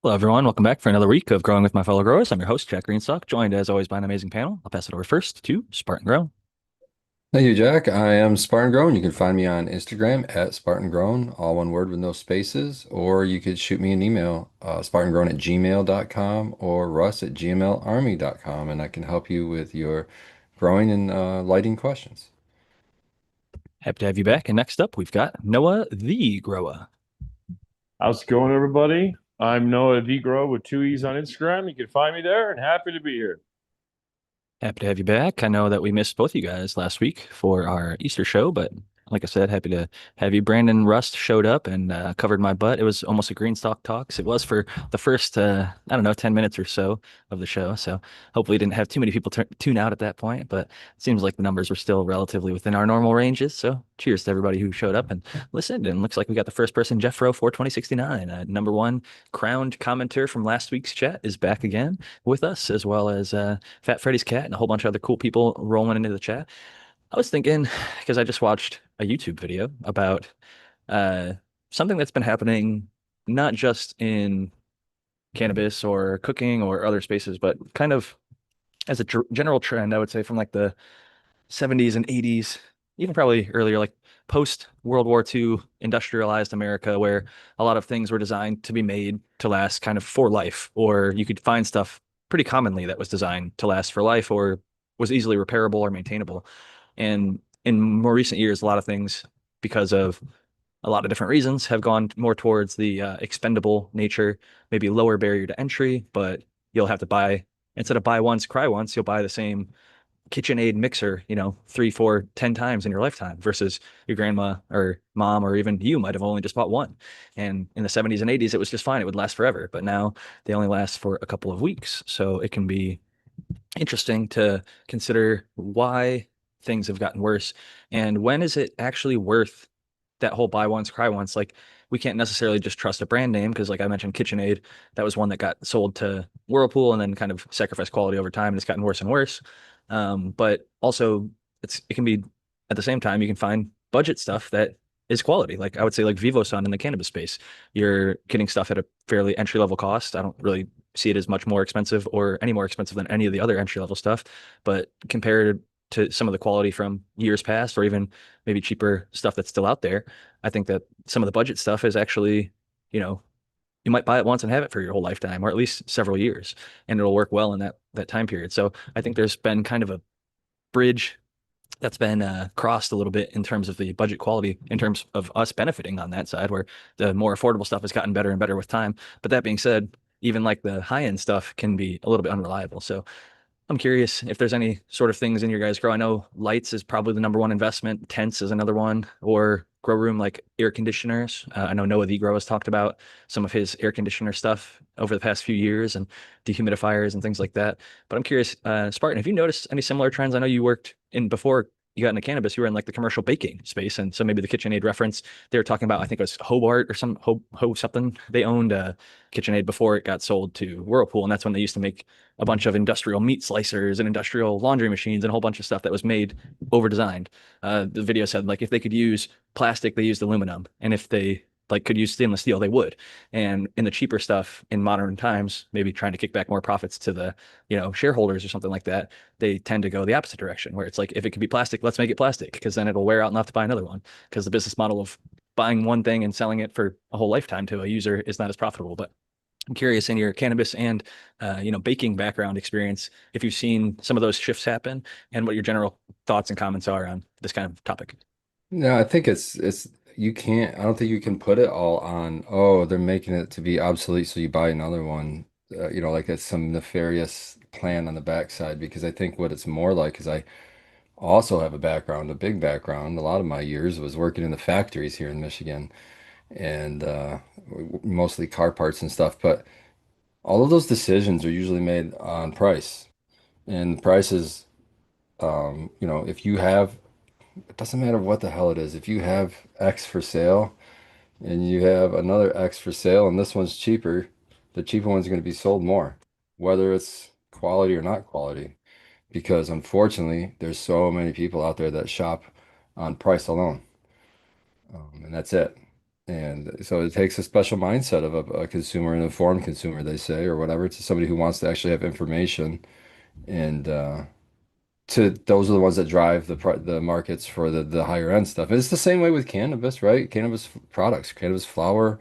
Hello, everyone. Welcome back for another week of Growing with My Fellow Growers. I'm your host, Jack Greenstock, joined as always by an amazing panel. I'll pass it over first to Spartan Grow. Thank you, Jack. I am Spartan Grown. You can find me on Instagram at Spartan Grown, all one word with no spaces, or you could shoot me an email, spartangrown@gmail.com or russ@gmlarmy.com, and I can help you with your growing and lighting questions. Happy to have you back. And next up, we've got Noah the Grower. How's it going, everybody? I'm Noah V Grow with two E's on Instagram. You can find me there and happy to be here. Happy to have you back. I know that we missed both of you guys last week for our Easter show, but like I said, happy to have you. Brandon Rust showed up and covered my butt. It was almost a Greenstock Talks. It was for the first, I don't know, 10 minutes or so of the show. So hopefully didn't have too many people tune out at that point, but it seems like the numbers were still relatively within our normal ranges. So cheers to everybody who showed up and listened. And looks like we got the first person, Jeff Rowe, 42069, number one crowned commenter from last week's chat is back again with us, as well as Fat Freddy's cat and a whole bunch of other cool people rolling into the chat. I was thinking, because I just watched a YouTube video about uh, something that's been happening not just in cannabis or cooking or other spaces, but kind of as a general trend, I would say from like the 70s and 80s, even probably earlier, like post World War II industrialized America, where a lot of things were designed to be made to last kind of for life, or you could find stuff pretty commonly that was designed to last for life or was easily repairable or maintainable. And in more recent years, a lot of things, because of a lot of different reasons, have gone more towards the expendable nature, maybe lower barrier to entry, but you'll have to buy, instead of buy once, cry once, you'll buy the same KitchenAid mixer, three, four, 10 times in your lifetime versus your grandma or mom or even you might have only just bought one. And in the 70s and 80s, it was just fine. It would last forever. But now they only last for a couple of weeks. So it can be interesting to consider why things have gotten worse and when is it actually worth that whole buy once, cry once. Like we can't necessarily just trust a brand name because, like I mentioned, KitchenAid, that was one that got sold to Whirlpool and then kind of sacrificed quality over time, and it's gotten worse and worse. But also, it can be at the same time you can find budget stuff that is quality. Like I would say, like VivoSun in the cannabis space, you're getting stuff at a fairly entry level cost. I don't really see it as much more expensive or any more expensive than any of the other entry level stuff, but compared to some of the quality from years past or even maybe cheaper stuff that's still out there, I think that some of the budget stuff is actually, you know, you might buy it once and have it for your whole lifetime or at least several years and it'll work well in that time period. So I think there's been kind of a bridge that's been crossed a little bit in terms of the budget quality, in terms of us benefiting on that side, where the more affordable stuff has gotten better and better with time. But that being said, even like the high end stuff can be a little bit unreliable. So I'm curious if there's any sort of things in your guys' grow. I know lights is probably the number one investment. Tents is another one, or grow room like air conditioners. I know Noah the Grow has talked about some of his air conditioner stuff over the past few years and dehumidifiers and things like that. But I'm curious, Spartan, have you noticed any similar trends? I know you worked in before you got into cannabis, you were in like the commercial baking space, and so maybe the KitchenAid reference they were talking about. I think it was Hobart or some Ho something. They owned KitchenAid before it got sold to Whirlpool, and that's when they used to make a bunch of industrial meat slicers and industrial laundry machines and a whole bunch of stuff that was made over designed. The video said like if they could use plastic, they used aluminum, and if they like could use stainless steel, they would. And in the cheaper stuff in modern times, maybe trying to kick back more profits to the shareholders or something like that, they tend to go the opposite direction, where it's like if it can be plastic, let's make it plastic because then it'll wear out and not have to buy another one because the business model of buying one thing and selling it for a whole lifetime to a user is not as profitable. But I'm curious in your cannabis and baking background experience, if you've seen some of those shifts happen and what your general thoughts and comments are on this kind of topic. No, I think it's you can't. I don't think you can put it all on. Oh, they're making it to be obsolete, so you buy another one. Like it's some nefarious plan on the backside. Because I think what it's more like is I also have a background, a big background. A lot of my years was working in the factories here in Michigan and mostly car parts and stuff. But all of those decisions are usually made on price. And the price is, if you have, it doesn't matter what the hell it is. If you have X for sale and you have another X for sale and this one's cheaper, the cheaper one's going to be sold more, whether it's quality or not quality. Because unfortunately, there's so many people out there that shop on price alone. And that's it. And so it takes a special mindset of a consumer, an informed consumer, they say, or whatever, to somebody who wants to actually have information. And to those are the ones that drive the markets for the higher end stuff. And it's the same way with cannabis, right? Cannabis products, cannabis flower,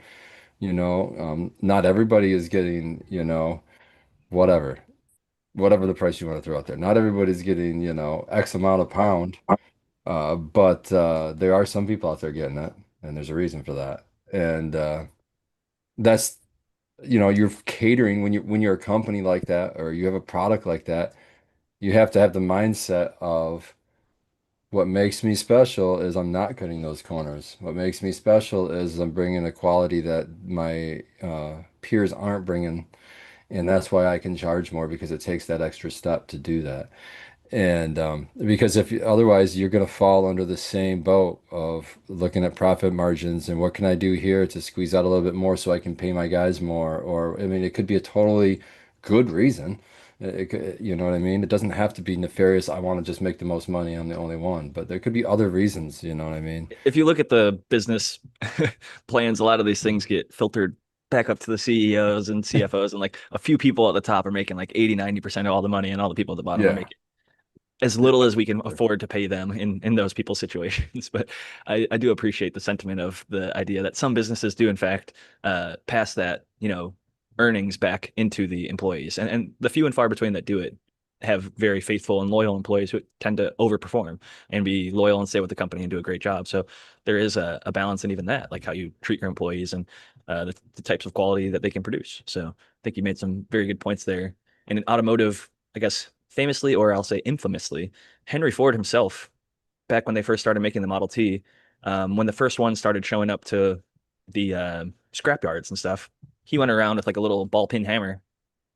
not everybody is getting, whatever, whatever the price you want to throw out there. Not everybody's getting, X amount a pound. But there are some people out there getting it, and there's a reason for that. And that's, you're catering when you're a company like that or you have a product like that, you have to have the mindset of what makes me special is I'm not cutting those corners. What makes me special is I'm bringing a quality that my peers aren't bringing, and that's why I can charge more because it takes that extra step to do that. And because if otherwise you're going to fall under the same boat of looking at profit margins and what can I do here to squeeze out a little bit more so I can pay my guys more? Or, I mean, it could be a totally good reason. You know what I mean? It doesn't have to be nefarious. I want to just make the most money. I'm the only one. But there could be other reasons. You know what I mean? If you look at the business plans, a lot of these things get filtered back up to the CEOs and CFOs, and like a few people at the top are making like 80, 90% of all the money, and all the people at the bottom are Yeah. making as little as we can afford to pay them in those people's situations. But I do appreciate the sentiment of the idea that some businesses do in fact pass that, earnings back into the employees. And the few and far between that do it have very faithful and loyal employees who tend to overperform and be loyal and stay with the company and do a great job. So there is a balance in even that, like how you treat your employees and the types of quality that they can produce. So I think you made some very good points there. And in automotive, I guess famously, or I'll say infamously, Henry Ford himself, back when they first started making the Model T, when the first one started showing up to the scrap yards and stuff, he went around with like a little ball peen hammer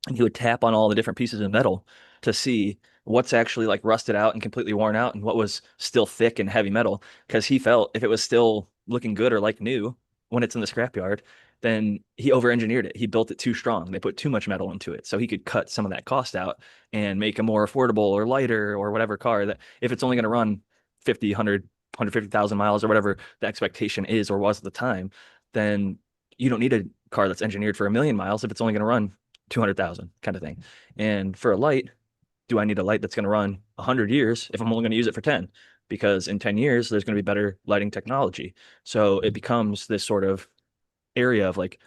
and he would tap on all the different pieces of metal to see what's actually like rusted out and completely worn out and what was still thick and heavy metal, because he felt if it was still looking good or like new when it's in the scrapyard, then he over-engineered it. He built it too strong. They put too much metal into it, so he could cut some of that cost out and make a more affordable or lighter or whatever car that if it's only going to run 50, 100, 150,000 miles or whatever the expectation is or was at the time, then you don't need a car that's engineered for 1 million miles if it's only going to run 200,000 kind of thing. And for a light, do I need a light that's going to run 100 years if I'm only going to use it for 10? Because in 10 years, there's going to be better lighting technology. So it becomes this sort of area of like,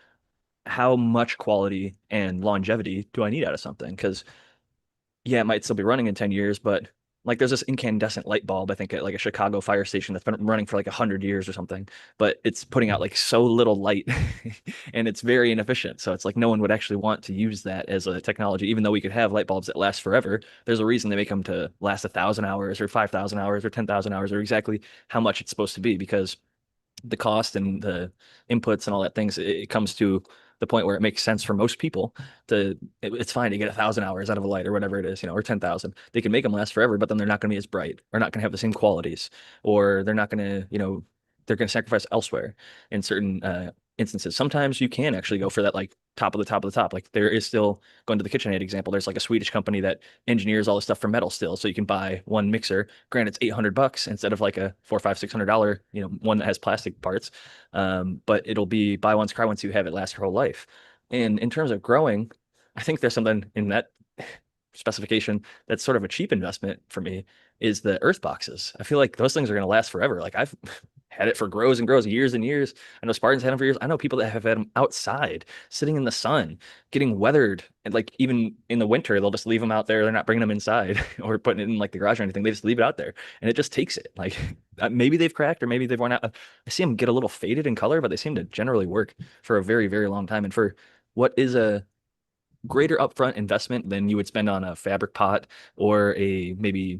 how much quality and longevity do I need out of something? Because yeah, it might still be running in 10 years, but like there's this incandescent light bulb, I think at like a Chicago fire station that's been running for like 100 years or something, but it's putting out like so little light and it's very inefficient. So it's like no one would actually want to use that as a technology, even though we could have light bulbs that last forever. There's a reason they make them to last 1,000 hours or 5,000 hours or 10,000 hours or exactly how much it's supposed to be, because the cost and the inputs and all that things, it comes to the point where it makes sense for most people it's fine to get 1,000 hours out of a light or whatever it is, or 10,000. They can make them last forever, but then they're not going to be as bright or not going to have the same qualities, or they're not going to, they're going to sacrifice elsewhere in certain instances. Sometimes you can actually go for that, like top of the top of the top. Like there is still, going to the KitchenAid example, there's like a Swedish company that engineers all the stuff for metal still. So you can buy one mixer. Granted, it's $800 instead of like a four, five, $600, one that has plastic parts. But it'll be buy once, cry once, you have it last your whole life. And in terms of growing, I think there's something in that specification that's sort of a cheap investment for me, is the earth boxes. I feel like those things are going to last forever. Like I've had it for grows and grows, years and years. I know Spartans had them for years. I know people that have had them outside, sitting in the sun, getting weathered, and like even in the winter, they'll just leave them out there. They're not bringing them inside or putting it in like the garage or anything. They just leave it out there, and it just takes it. Like maybe they've cracked or maybe they've worn out. I see them get a little faded in color, but they seem to generally work for a very, very long time. And for what is a greater upfront investment than you would spend on a fabric pot or a maybe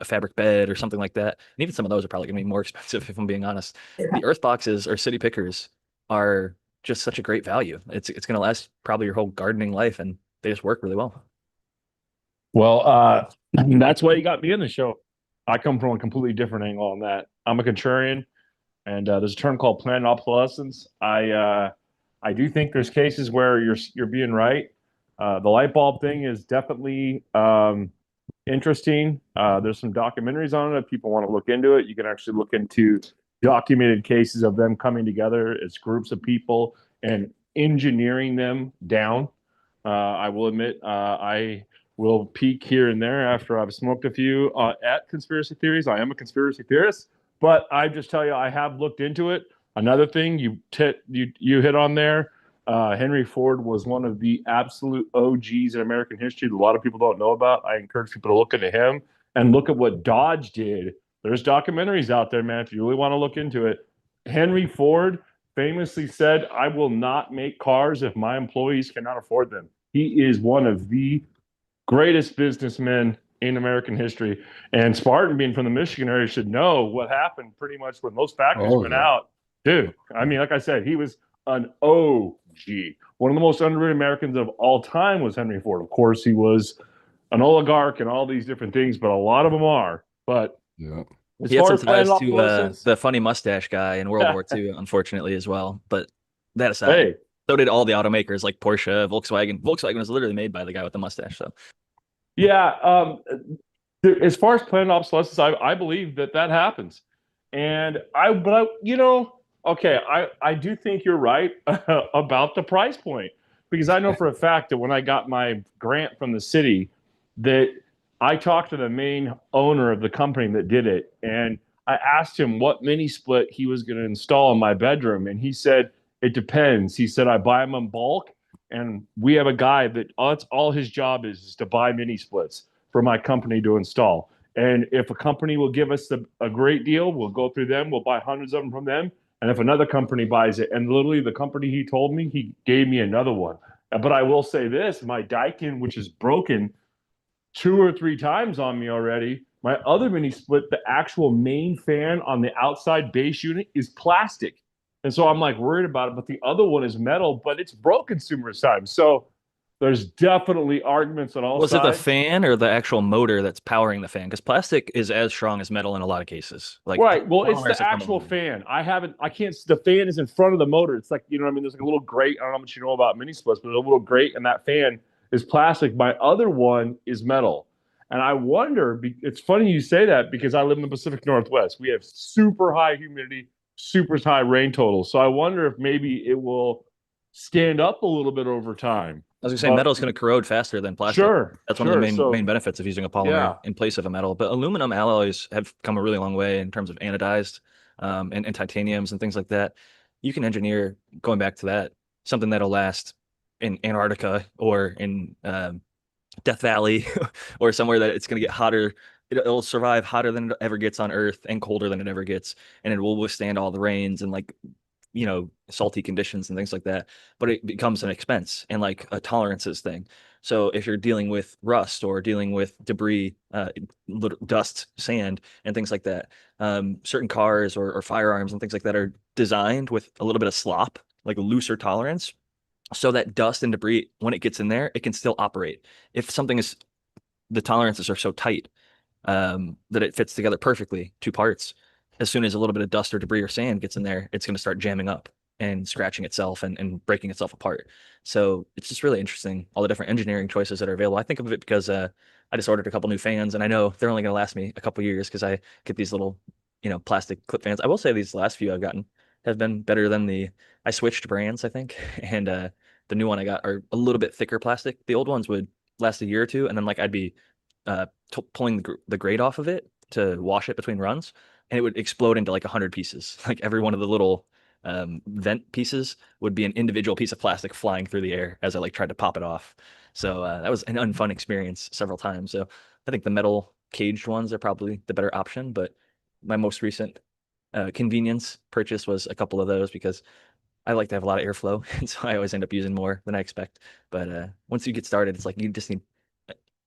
a fabric bed or something like that. And even some of those are probably going to be more expensive if I'm being honest. The earth boxes or city pickers are just such a great value. It's going to last probably your whole gardening life, and they just work really well. Well, that's why you got me in the show. I come from a completely different angle on that. I'm a contrarian, and there's a term called planned obsolescence. I do think there's cases where you're being right. The light bulb thing is definitely interesting. There's some documentaries on it. If people want to look into it, you can actually look into documented cases of them coming together as groups of people and engineering them down. I will admit, I will peek here and there after I've smoked a few at conspiracy theories. I am a conspiracy theorist, but I just tell you, I have looked into it. Another thing you hit on there, Henry Ford was one of the absolute OGs in American history that a lot of people don't know about. I encourage people to look into him and look at what Dodge did. There's documentaries out there, man, if you really want to look into it. Henry Ford famously said, I will not make cars if my employees cannot afford them. He is one of the greatest businessmen in American history. And Spartan, being from the Michigan area, should know what happened pretty much when those factories Oh went yeah. out. Dude, I mean, like I said, he was an OG. One of the most underrated Americans of all time was Henry Ford. Of course, he was an oligarch and all these different things, but a lot of them are. But Yeah. as He had far some as planned ties to obsolescence, the funny mustache guy in World War II, unfortunately, as well. But that aside, hey, so did all the automakers like Porsche, Volkswagen. Volkswagen was literally made by the guy with the mustache. So yeah, as far as planned obsolescence, I believe that that happens, and okay, I do think you're right about the price point because I know for a fact that when I got my grant from the city, that I talked to the main owner of the company that did it, and I asked him what mini split he was going to install in my bedroom, and he said it depends. He said I buy them in bulk, and we have a guy that that's all his job is to buy mini splits for my company to install. And if a company will give us a great deal, we'll go through them. We'll buy hundreds of them from them. And if another company buys it, and literally the company he told me, he gave me another one. But I will say this, my Daikin, which is broken 2 or 3 times on me already, my other mini split, the actual main fan on the outside base unit is plastic. And so I'm like worried about it. But the other one is metal, but it's broken numerous times. So there's definitely arguments on all was it the sides. fan or the actual motor that's powering the fan? Because plastic is as strong as metal in a lot of cases. Like Right. Well, it's polymers the have come a actual long way. fan. I can't, the fan is in front of the motor. It's like, you know what I mean? There's like a little grate. I don't know how much you know about mini splits, but there's a little grate, and that fan is plastic. My other one is metal. And I wonder, it's funny you say that because I live in the Pacific Northwest. We have super high humidity, super high rain totals. So I wonder if maybe it will stand up a little bit over time. I was gonna say But metal is going to corrode faster than plastic. sure, That's one of the sure. main So benefits of using a polymer yeah. in place of a metal. But aluminum alloys have come a really long way in terms of anodized and titaniums and things like that. You can engineer, going back to that, something that'll last in Antarctica or in Death Valley or somewhere that it's going to get hotter. It'll survive hotter than it ever gets on Earth and colder than it ever gets, and it will withstand all the rains and like salty conditions and things like that. But it becomes an expense and like a tolerances thing. So if you're dealing with rust or dealing with debris, dust, sand, and things like that, certain cars or firearms and things like that are designed with a little bit of slop, like a looser tolerance, so that dust and debris, when it gets in there, it can still operate. If something is, the tolerances are so tight that it fits together perfectly, two parts. As soon as a little bit of dust or debris or sand gets in there, it's going to start jamming up and scratching itself and breaking itself apart. So it's just really interesting, all the different engineering choices that are available. I think of it because I just ordered a couple new fans, and I know they're only going to last me a couple years because I get these little, plastic clip fans. I will say these last few I've gotten have been better than I switched brands, I think, and the new one I got are a little bit thicker plastic. The old ones would last a year or two, and then like I'd be pulling the grate off of it to wash it between runs, and it would explode into like 100 pieces. Like every one of the little vent pieces would be an individual piece of plastic flying through the air as I like tried to pop it off. So that was an unfun experience several times. So I think the metal caged ones are probably the better option. But my most recent convenience purchase was a couple of those because I like to have a lot of airflow, and so I always end up using more than I expect. But once you get started, it's like you just need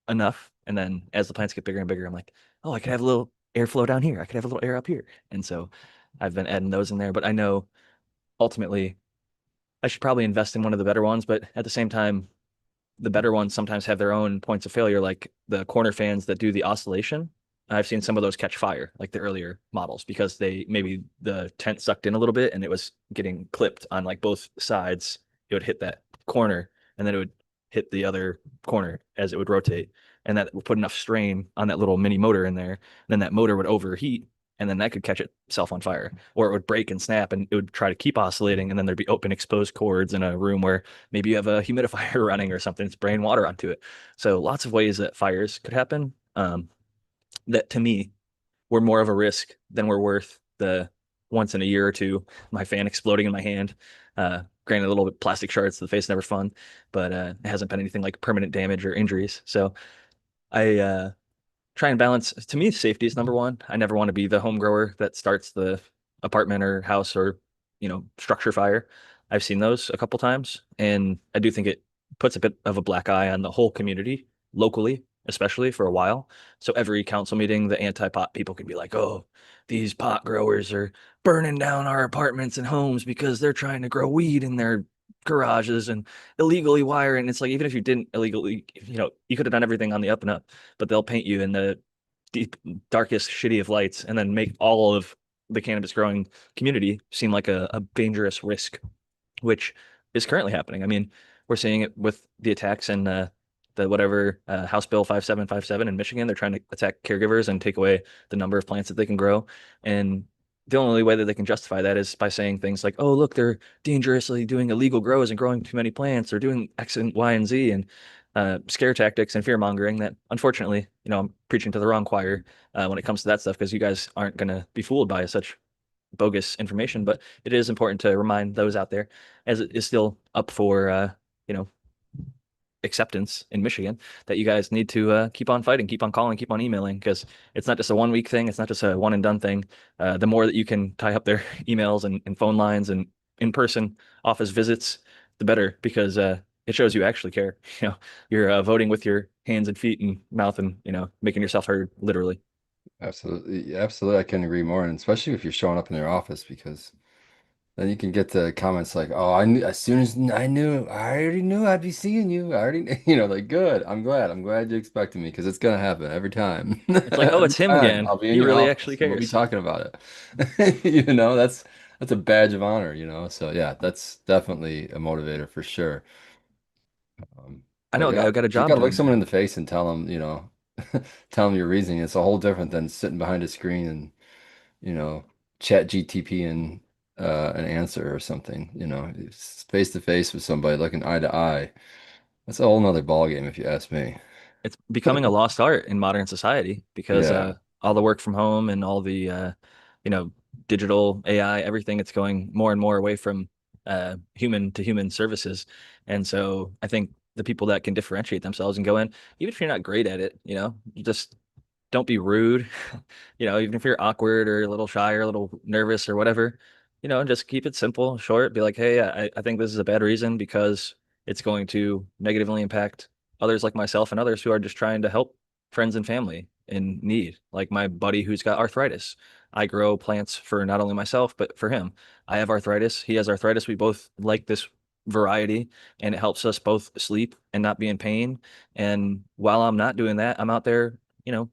enough, and then as the plants get bigger and bigger, I'm like, oh, I could have a little airflow down here. I could have a little air up here, and so I've been adding those in there. But I know ultimately I should probably invest in one of the better ones. But at the same time, the better ones sometimes have their own points of failure, like the corner fans that do the oscillation. I've seen some of those catch fire, like the earlier models, because they maybe the tent sucked in a little bit and it was getting clipped on like both sides. It would hit that corner and then it would hit the other corner as it would rotate. And that would put enough strain on that little mini motor in there. And then that motor would overheat and then that could catch itself on fire, or it would break and snap and it would try to keep oscillating, and then there'd be open exposed cords in a room where maybe you have a humidifier running or something, it's spraying water onto it. So lots of ways that fires could happen, that to me were more of a risk than were worth the once in a year or two my fan exploding in my hand. Granted, a little bit plastic shards to the face, never fun, but it hasn't been anything like permanent damage or injuries. So I try and balance. To me, safety is number one. I never want to be the home grower that starts the apartment or house or structure fire. I've seen those a couple times, and I do think it puts a bit of a black eye on the whole community locally, especially for a while. So every council meeting, the anti-pot people can be like, "Oh, these pot growers are burning down our apartments and homes because they're trying to grow weed in their garages and illegally wiring." It's like even if you didn't illegally, you could have done everything on the up and up, but they'll paint you in the deep, darkest, shitty of lights and then make all of the cannabis growing community seem like a dangerous risk, which is currently happening. I mean, we're seeing it with the attacks in the whatever House Bill 5757 in Michigan. They're trying to attack caregivers and take away the number of plants that they can grow. And the only way that they can justify that is by saying things like, "Oh, look, they're dangerously doing illegal grows and growing too many plants, or doing X and Y and Z," and scare tactics and fear mongering. That unfortunately, I'm preaching to the wrong choir when it comes to that stuff, because you guys aren't going to be fooled by such bogus information. But it is important to remind those out there, as it is still up for you know acceptance in Michigan, that you guys need to keep on fighting, keep on calling, keep on emailing, because it's not just a 1 week thing. It's not just a one and done thing. The more that you can tie up their emails and phone lines and in-person office visits, the better, because it shows you actually care. You're voting with your hands and feet and mouth, and making yourself heard, literally. Absolutely. Absolutely. I couldn't agree more. And especially if you're showing up in their office, because then you can get the comments like, "Oh, I knew as soon as I knew, I already knew I'd be seeing you. I already, like, good. I'm glad. I'm glad you expected me because it's gonna happen every time. It's like, oh, Every it's him time again. I'll be in He your really actually office and we'll be cares. talking about it. That's a badge of honor. So yeah, that's definitely a motivator for sure. I But know a guy yeah, who got a you job got to look doing someone that. in the face and tell them, tell them your reasoning. It's a whole different than sitting behind a screen and, you know, chat GTP and an answer or something. It's face to face with somebody looking eye to eye. That's a whole nother ball game if you ask me. It's becoming a lost art in modern society, because Yeah. all the work from home and all the you know digital AI, everything, it's going more and more away from human to human services. And so I think the people that can differentiate themselves and go in, even if you're not great at it, you just don't be rude. Even if you're awkward or a little shy or a little nervous or whatever, just keep it simple, short. Be like, "Hey, I think this is a bad reason because it's going to negatively impact others like myself and others who are just trying to help friends and family in need." Like my buddy who's got arthritis. I grow plants for not only myself, but for him. I have arthritis. He has arthritis. We both like this variety, and it helps us both sleep and not be in pain. And while I'm not doing that, I'm out there, you know,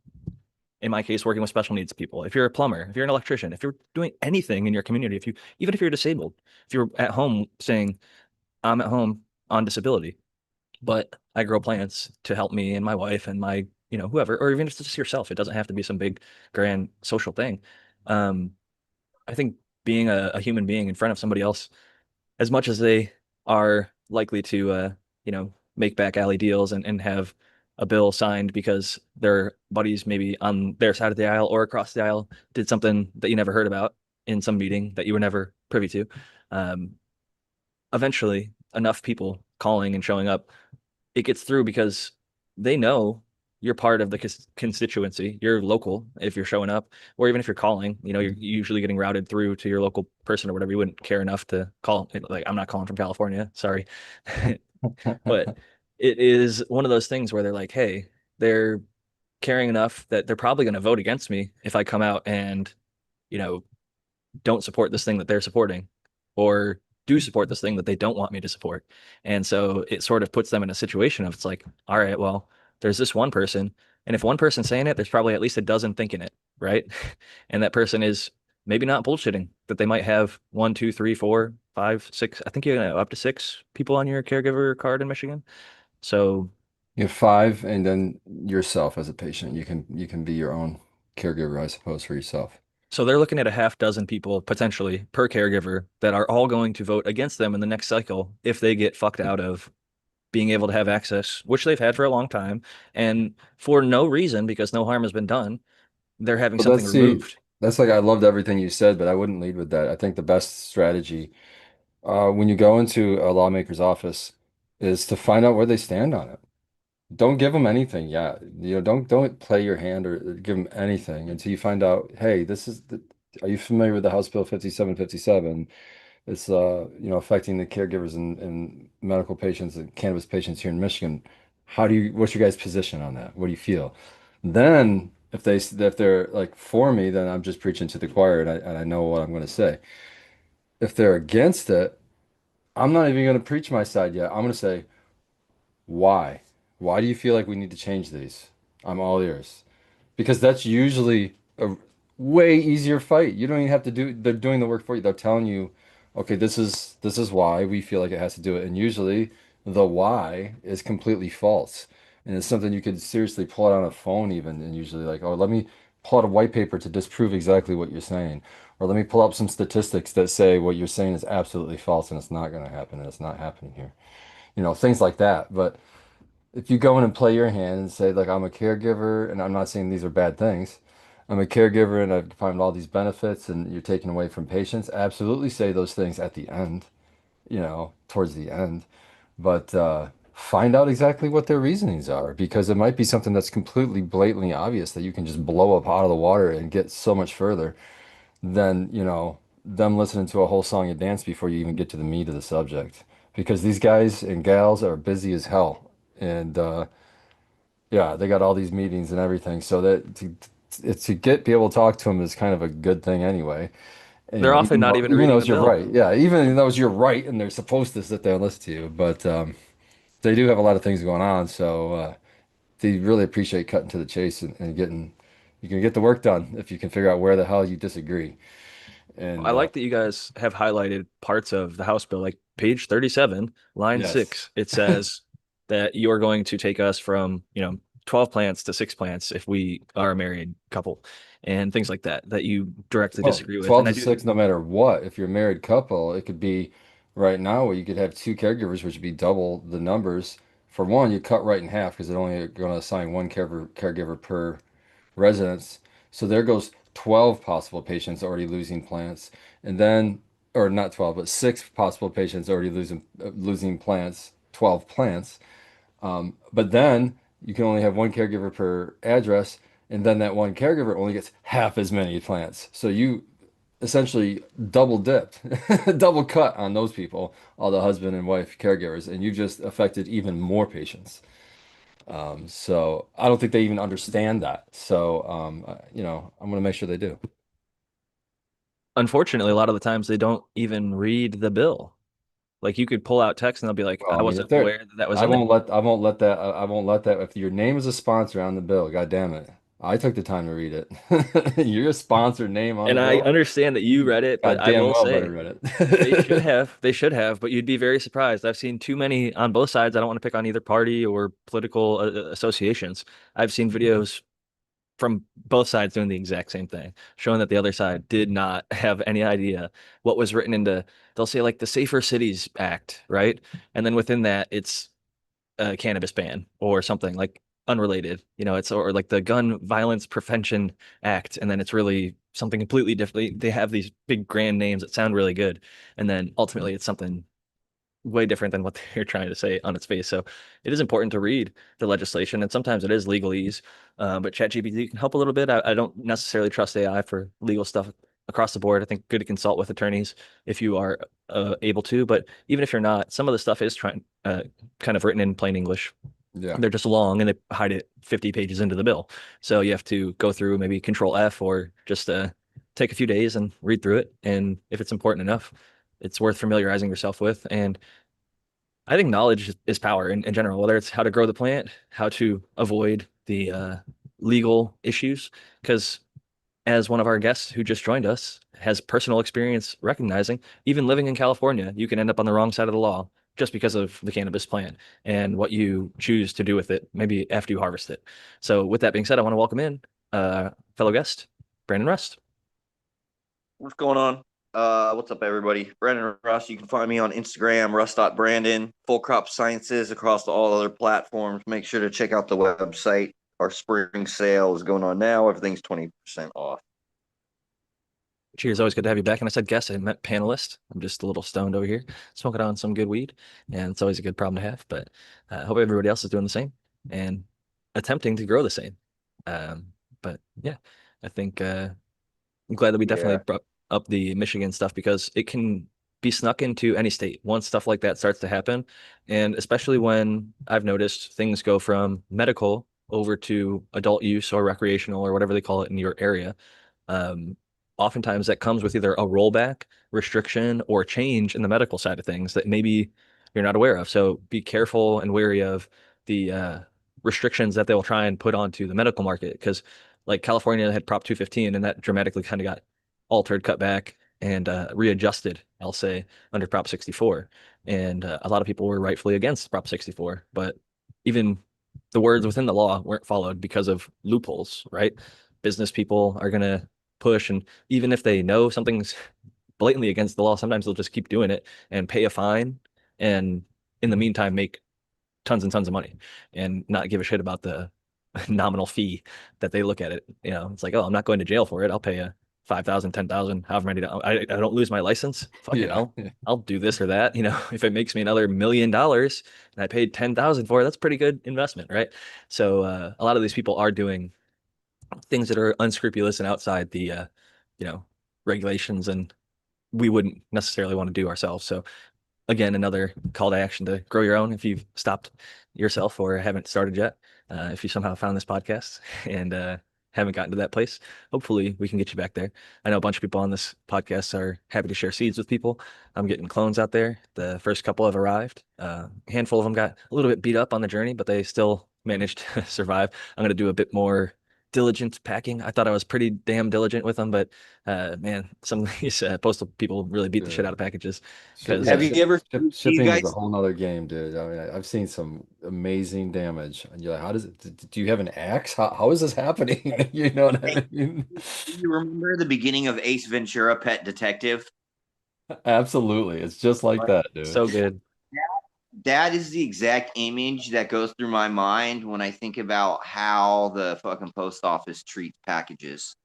in my case, working with special needs people. If you're a plumber, if you're an electrician, if you're doing anything in your community, even if you're disabled, if you're at home saying, "I'm at home on disability, but I grow plants to help me and my wife and my, whoever," or even if it's just yourself, it doesn't have to be some big grand social thing. Um, I think being a human being in front of somebody else, as much as they are likely to make back alley deals and have a bill signed because their buddies maybe on their side of the aisle or across the aisle did something that you never heard about in some meeting that you were never privy to. um, Eventually enough people calling and showing up, it gets through, because they know you're part of the constituency. You're local if you're showing up, or even if you're calling, you're usually getting routed through to your local person or whatever. You wouldn't care enough to call. Like, I'm not calling from California, sorry. But it is one of those things where they're like, "Hey, they're caring enough that they're probably going to vote against me if I come out and, you know, don't support this thing that they're supporting, or do support this thing that they don't want me to support." And so it sort of puts them in a situation of, it's like, all right, well, there's this one person, and if one person's saying it, there's probably at least a dozen thinking it, right? And that person is maybe not bullshitting, that they might have one, two, three, four, five, six. I think you have up to six people on your caregiver card in Michigan. So You have five, and then yourself as a patient. You can be your own caregiver, I suppose, for yourself. So they're looking at a half dozen people potentially per caregiver that are all going to vote against them in the next cycle if they get fucked out of being able to have access, which they've had for a long time, and for no reason because no harm has been done, they're having But something let's see, removed. that's like I loved everything you said, but I wouldn't lead with that. I think the best strategy when you go into a lawmaker's office is to find out where they stand on it. Don't give them anything yet. Don't play your hand or give them anything until you find out, hey, are you familiar with the House Bill 5757? It's affecting the caregivers and medical patients and cannabis patients here in Michigan. What's your guys' position on that? What do you feel? Then if they're like for me, then I'm just preaching to the choir and I know what I'm going to say. If they're against it, I'm not even going to preach my side yet. I'm going to say, why? Why do you feel like we need to change these? I'm all ears. Because that's usually a way easier fight. You don't even have to they're doing the work for you. They're telling you, okay, this is why we feel like it has to do it. And usually the why is completely false. And it's something you could seriously pull out on a phone even and usually like, oh, let me pull out a white paper to disprove exactly what you're saying. Or let me pull up some statistics that say what you're saying is absolutely false and it's not going to happen and it's not happening here. Things like that. But if you go in and play your hand and say, like, I'm a caregiver, and I'm not saying these are bad things, I'm a caregiver and I've found all these benefits and you're taking away from patients, absolutely say those things at the end, towards the end. But find out exactly what their reasonings are because it might be something that's completely blatantly obvious that you can just blow up out of the water and get so much further than, them listening to a whole song and dance before you even get to the meat of the subject. Because these guys and gals are busy as hell. And yeah, they got all these meetings and everything. So that to be able to talk to them is kind of a good thing anyway. And, They're often not even even though reading the you're bill. right, yeah, even though you're right, and they're supposed to sit there and listen to you, but they do have a lot of things going on. So they really appreciate cutting to the chase and getting you can get the work done if you can figure out where the hell you disagree. I And like that you guys have highlighted parts of the House bill, like page 37, line yes. 6. It says that you're going to take us from, 12 plants to 6 plants if we are a married couple and things like that, that you directly Well, disagree with. 12 And I to do, 6, no matter what. If you're a married couple, it could be right now where you could have two caregivers, which would be double the numbers. For one, you cut right in half because they're only going to assign one caregiver per residence. So there goes 12 possible patients already losing plants. And then, or not 12, but six possible patients already losing plants, 12 plants. But then you can only have one caregiver per address, and then that one caregiver only gets half as many plants. So you essentially double dipped, double cut on those people, all the husband and wife caregivers, and you just affected even more patients. So I don't think they even understand that. So, I'm going to make sure they do. unfortunately, a lot of the times they don't even read the bill. Like you could pull out text and they'll be like, Well, I I mean, if wasn't they're, aware that that was in there. I won't let that. If your name is a sponsor on the bill, God damn it, I took the time to read it. You're a sponsored name on the And I bill. understand that you You read it, but I goddamn will well better say read they should it. have. They should have, but you'd be very surprised. I've seen too many on both sides. I don't want to pick on either party or political associations. I've seen videos from both sides doing the exact same thing, showing that the other side did not have any idea what was written into, they'll say like the Safer Cities Act, right? And then within that, it's a cannabis ban or something like unrelated, it's or like the Gun Violence Prevention Act. And then it's really something completely different. They have these big grand names that sound really good. And then ultimately it's something way different than what they're trying to say on its face. So it is important to read the legislation, and sometimes it is legalese. But ChatGPT can help a little bit. I don't necessarily trust AI for legal stuff across the board. I think good to consult with attorneys if you are able to. But even if you're not, some of the stuff is trying kind of written in plain English. Yeah. They're just long and they hide it 50 pages into the bill. So you have to go through maybe Control F or just take a few days and read through it. And if it's important enough, it's worth familiarizing yourself with. And I think knowledge is power in general, whether it's how to grow the plant, how to avoid the legal issues. Because as one of our guests who just joined us has personal experience recognizing, even living in California, you can end up on the wrong side of the law just because of the cannabis plant and what you choose to do with it, maybe after you harvest it. So, with that being said, I want to welcome in fellow guest, Brandon Rust. What's going on? What's up, everybody? Brandon Russ. You can find me on Instagram, Russ.Brandon, Full Crop Sciences across all other platforms. Make sure to check out the website. Our spring sale is going on now. Everything's 20% off. Cheers. Always good to have you back. And I said guest, I meant panelist. I'm just a little stoned over here, smoking on some good weed, and it's always a good problem to have. But I hope everybody else is doing the same and attempting to grow the same. But yeah, I think I'm glad that we definitely Yeah. brought up the Michigan stuff because it can be snuck into any state once stuff like that starts to happen. And especially when I've noticed things go from medical over to adult use or recreational or whatever they call it in your area. Um, Oftentimes that comes with either a rollback, restriction, or change in the medical side of things that maybe you're not aware of. So be careful and wary of the restrictions that they'll try and put onto the medical market because like California had Prop 215 and that dramatically kind of got altered, cut back, and readjusted, I'll say, under Prop 64. And a lot of people were rightfully against Prop 64, but even the words within the law weren't followed because of loopholes, right? Business people are going to push, and even if they know something's blatantly against the law, sometimes they'll just keep doing it and pay a fine, and in the meantime, make tons and tons of money and not give a shit about the nominal fee that they look at it. You know, it's like, oh, I'm not going to jail for it. I'll pay a 5,000, 10,000, however many. I don't lose my license. Fuck it. Yeah. I'll do this or that. You know, if it makes me another $1 million and I paid 10,000 for it, that's pretty good investment, right? So a lot of these people are doing things that are unscrupulous and outside the you know, regulations, and we wouldn't necessarily want to do ourselves. So again, another call to action to grow your own if you've stopped yourself or haven't started yet. If you somehow found this podcast and haven't gotten to that place, hopefully we can get you back there. I know a bunch of people on this podcast are happy to share seeds with people. I'm getting clones out there. The first couple have arrived. A handful of them got a little bit beat up on the journey, but they still managed to survive. I'm going to do a bit more diligent packing. I thought I was pretty damn diligent with them, but man, some of these postal people really beat the shit out of packages because Have you ever you Shipping is a guys whole nother game, dude. I mean, I've seen some amazing damage, and you're like, how does it? Do you have an axe? How is this happening? You know what hey, I mean? you remember the beginning of Ace Ventura: Pet Detective? Absolutely, it's just like Right. that, dude. so good. That is the exact image that goes through my mind when I think about how the fucking post office treats packages.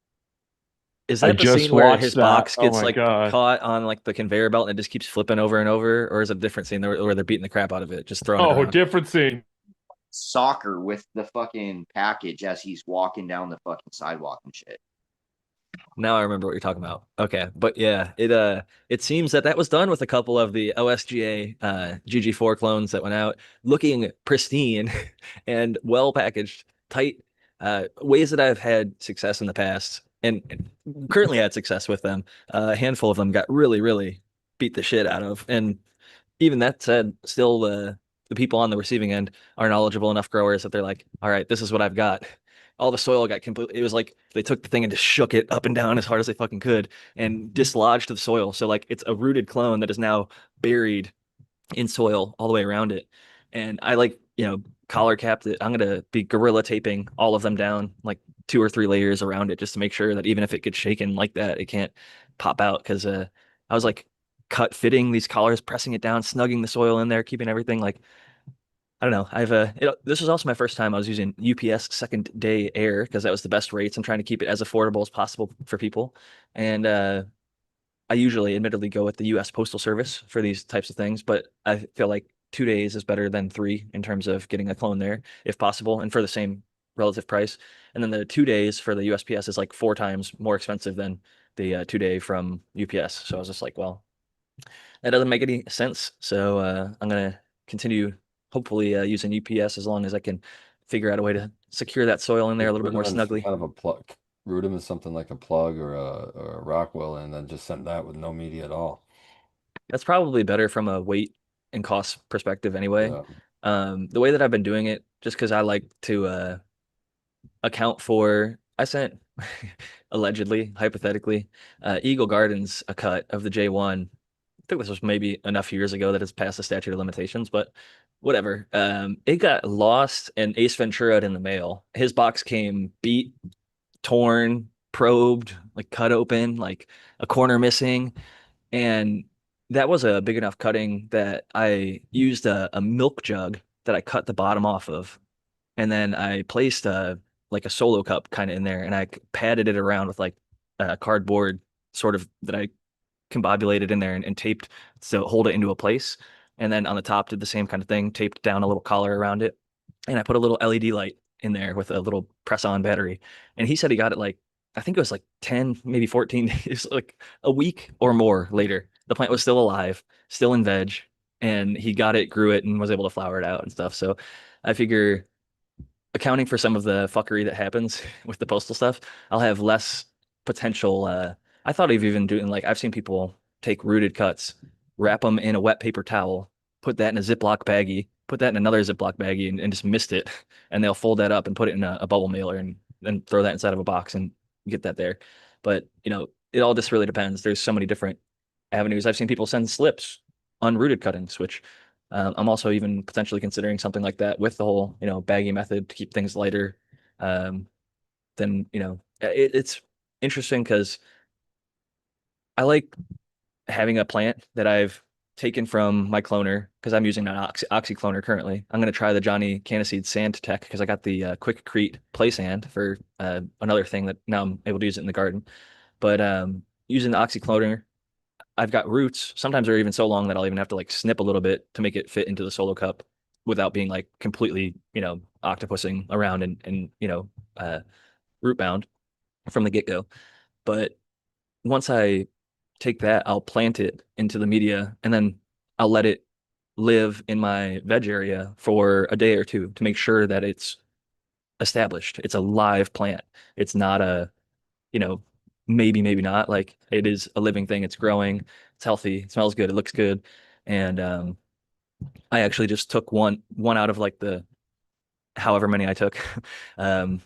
Is I that the just scene where his watched that. box Oh gets my like God. caught on like the conveyor belt and it just keeps flipping over and over? Or is it a different scene where they're beating the crap out of it, just throwing it Oh, around? different scene. Soccer with the fucking package as he's walking down the fucking sidewalk and shit. Now I remember what you're talking about. Okay, but yeah, it seems that that was done with a couple of the OSGA GG4 clones that went out looking pristine and well packaged, tight, ways that I've had success in the past and currently had success with them. A handful of them got really, really beat the shit out of, and even that said, still the people on the receiving end are knowledgeable enough growers that they're like, all right, this is what I've got. All the soil got completely, it was like they took the thing and just shook it up and down as hard as they fucking could and dislodged the soil. So like it's a rooted clone that is now buried in soil all the way around it. And I like, you know, collar capped it. I'm gonna be gorilla taping all of them down like 2 or 3 layers around it just to make sure that even if it gets shaken like that, it can't pop out. Because I was like cut fitting these collars, pressing it down, snugging the soil in there, keeping everything like I don't know. This was also my first time I was using UPS second day air because that was the best rates. I'm trying to keep it as affordable as possible for people. And I usually admittedly go with the US Postal Service for these types of things, but I feel like 2 days is better than three in terms of getting a clone there if possible and for the same relative price. And then the 2 days for the USPS is like 4 times more expensive than the 2 day from UPS. So I was just like, well, that doesn't make any sense. So I'm gonna continue hopefully using UPS as long as I can figure out a way to secure that soil in there a Just little bit root more them in some snugly. kind of a plug, root them in something like a plug or a Rockwell, and then just send that with no media at all. That's probably better from a weight and cost perspective anyway. Yeah. The way that I've been doing it, just because I like to account for, I sent allegedly, hypothetically, Eagle Gardens a cut of the J1. I think this was maybe enough years ago that it's past the statute of limitations, but whatever. It got lost and Ace Ventura in the mail. His box came beat, torn, probed, like cut open, like a corner missing. And that was a big enough cutting that I used a milk jug that I cut the bottom off of. And then I placed like a solo cup kind of in there and I padded it around with like cardboard sort of that I combobulated in there and taped to hold it into a place. And then on the top did the same kind of thing, taped down a little collar around it. And I put a little LED light in there with a little press-on battery. And he said he got it like, I think it was like 10, maybe 14 days, like a week or more later. The plant was still alive, still in veg, and he got it, grew it, and was able to flower it out and stuff. So I figure accounting for some of the fuckery that happens with the postal stuff, I'll have less potential. I thought of even doing like I've seen people take rooted cuts, wrap them in a wet paper towel, put that in a Ziploc baggie, put that in another Ziploc baggie, and just mist it, and they'll fold that up and put it in a bubble mailer and then throw that inside of a box and get that there. But it all just really depends. There's so many different avenues. I've seen people send slips, unrooted cuttings, which I'm also even potentially considering something like that with the whole, baggy method to keep things lighter. Then, it's interesting because I like having a plant that I've taken from my cloner because I'm using an oxy cloner currently. I'm going to try the Johnny Caniseed Sand Tech because I got the Quick Crete play sand for another thing that now I'm able to use it in the garden. But using the oxy cloner, I've got roots. Sometimes they're even so long that I'll even have to like snip a little bit to make it fit into the solo cup without being like completely, octopusing around and root bound from the get-go. But once I take that, I'll plant it into the media and then I'll let it live in my veg area for a day or two to make sure that it's established. It's a live plant. It's not a, you know, maybe not. Like it is a living thing. It's growing. It's healthy. It smells good. It looks good. And I actually just took one out of like the however many I took. um,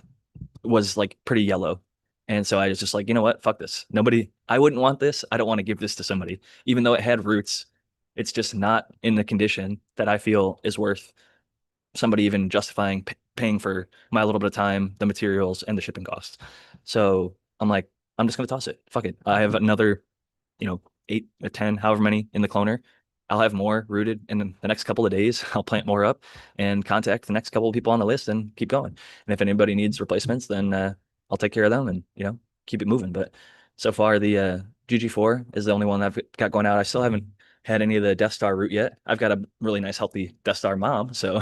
was like pretty yellow. And so I was just like, you know what? Fuck this. I wouldn't want this. I don't want to give this to somebody. Even though it had roots, it's just not in the condition that I feel is worth somebody even justifying paying for my little bit of time, the materials, and the shipping costs. So I'm like, I'm just gonna toss it. Fuck it. I have another, 8 or 10, however many in the cloner. I'll have more rooted in the next couple of days. I'll plant more up and contact the next couple of people on the list and keep going. And if anybody needs replacements, then I'll take care of them and keep it moving. But so far, the GG4 is the only one that I've got going out. I still haven't had any of the Death Star root yet. I've got a really nice, healthy Death Star mom, so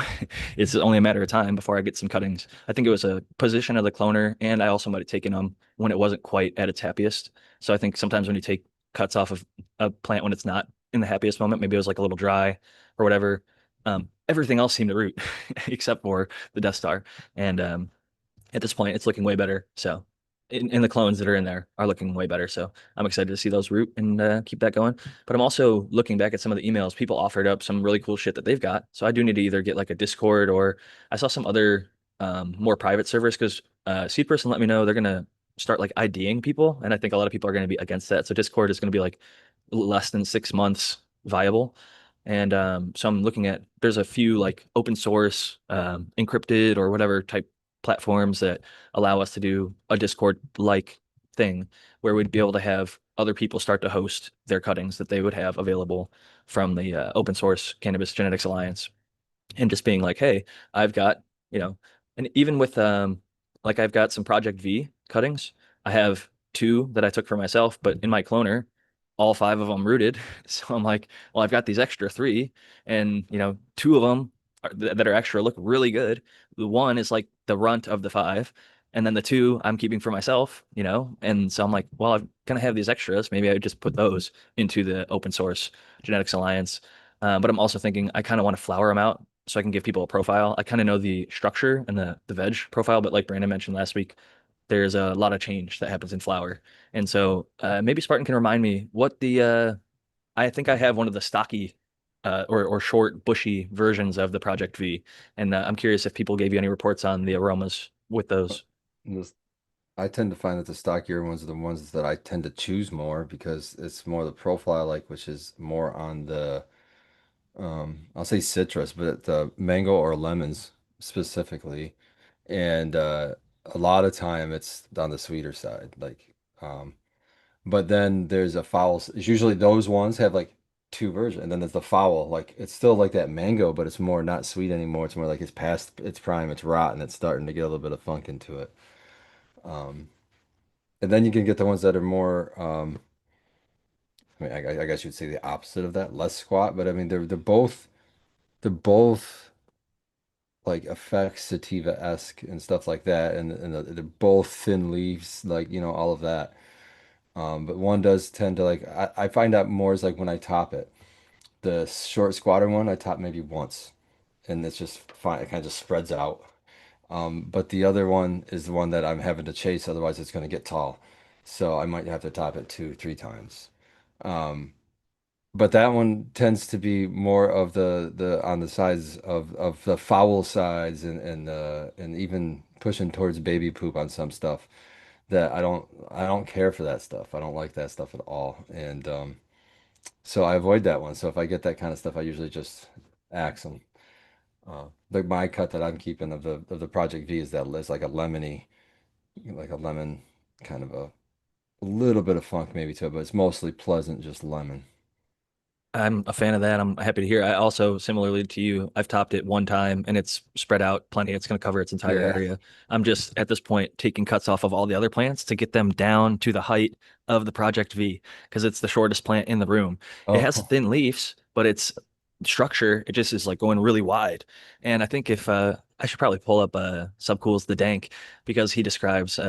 it's only a matter of time before I get some cuttings. I think it was a position of the cloner, and I also might have taken them when it wasn't quite at its happiest. So I think sometimes when you take cuts off of a plant when it's not in the happiest moment, maybe it was like a little dry or whatever. Everything else seemed to root except for the Death Star, and at this point, it's looking way better. So, in the clones that are in there are looking way better. So, I'm excited to see those root and keep that going. But I'm also looking back at some of the emails. People offered up some really cool shit that they've got. So, I do need to either get like a Discord or I saw some other more private servers because Seed Person let me know they're gonna start like IDing people, and I think a lot of people are going to be against that. So, Discord is going to be like less than 6 months viable. And so I'm looking at there's a few like open source encrypted or whatever type platforms that allow us to do a Discord like thing where we'd be able to have other people start to host their cuttings that they would have available from the open source Cannabis Genetics Alliance and just being like, hey, I've got, and even with like I've got some Project V cuttings. I have two that I took for myself, but in my cloner, all five of them rooted. So I'm like, well, I've got these extra three, and two of them that are extra look really good. The one is like the runt of the five, and then the two I'm keeping for myself, And so I'm like, well, I'm gonna have these extras. Maybe I would just put those into the open source Genetics Alliance. But I'm also thinking I kind of want to flower them out so I can give people a profile. I kind of know the structure and the veg profile, but like Brandon mentioned last week, there's a lot of change that happens in flower. And so maybe Spartan can remind me what the I think I have one of the stocky or short bushy versions of the Project V, and I'm curious if people gave you any reports on the aromas with those. This- I tend to find that the stockier ones are the ones that I tend to choose more because it's more the profile like, which is more on the I'll say citrus, but the mango or lemons specifically. And a lot of time it's on the sweeter side. But then there's a foul. It's usually those ones have like two versions, and then there's the foul. Like it's still like that mango, but it's more not sweet anymore. It's more like it's past its prime. It's rotten. It's starting to get a little bit of funk into it. Um, and then you can get the ones that are more. I mean, I guess you'd say the opposite of that, less squat. But I mean, they're both like effects sativa-esque and stuff like that, and they're both thin leaves, like all of that. But one does tend to like I find out more is like when I top it. The short squatter one I top maybe once, and it's just fine. It kind of just spreads out. But the other one is the one that I'm having to chase, otherwise it's going to get tall. So I might have to top it two, three times. Um, but that one tends to be more of the on the sides of the foul sides and even pushing towards baby poop on some stuff that I don't care for that stuff. I don't like that stuff at all. And so I avoid that one. So if I get that kind of stuff, I usually just axe them. Like my cut that I'm keeping of the Project V is that is like a lemony, like a lemon kind of a little bit of funk maybe to it, but it's mostly pleasant, just lemon. I'm a fan of that. I'm happy to hear. I also, similarly to you, I've topped it one time and it's spread out plenty. It's going to cover its entire Yeah. area. I'm just at this point taking cuts off of all the other plants to get them down to the height of the Project V because it's the shortest plant in the room. It has Oh, thin leaves, but its structure, it just is like going really wide. And I think if I should probably pull up Subcool's The Dank because he describes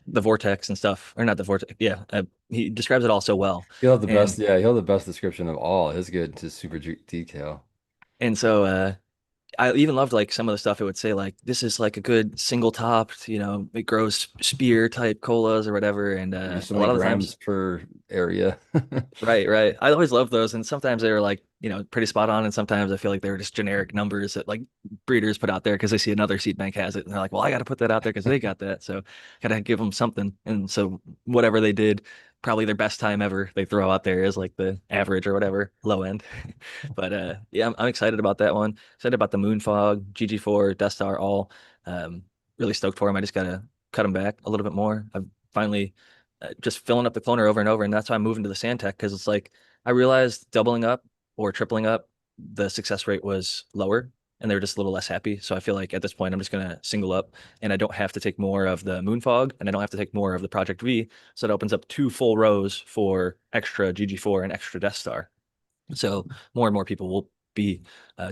the vortex and stuff, or not the vortex. Yeah, he describes it all so well. he'll have the best. And Yeah, he'll have the best description of all. His good to super detail. so I even loved like some of the stuff it would say like this is like a good single topped, it grows spear type colas or whatever. And Give you so a many lot of the times, grams per area. right, right. I always love those, and sometimes they were like pretty spot on, and sometimes I feel like they were just generic numbers that like breeders put out there because they see another seed bank has it, and they're like, well, I got to put that out there because they got that, so gotta give them something. And so whatever they did, probably their best time ever, they throw out there is like the average or whatever, low end. But yeah, I'm excited about that one. Excited about the Moonfog, GG4, Death Star, all um, really stoked for them. I just gotta cut them back a little bit more. I've finally just filling up the cloner over and over, and that's why I'm moving to the Sandtech because it's like I realized doubling up or tripling up, the success rate was lower. And they were just a little less happy. So I feel like at this point, I'm just going to single up and I don't have to take more of the Moonfog and I don't have to take more of the Project V. So it opens up two full rows for extra GG4 and extra Death Star. So more and more people will be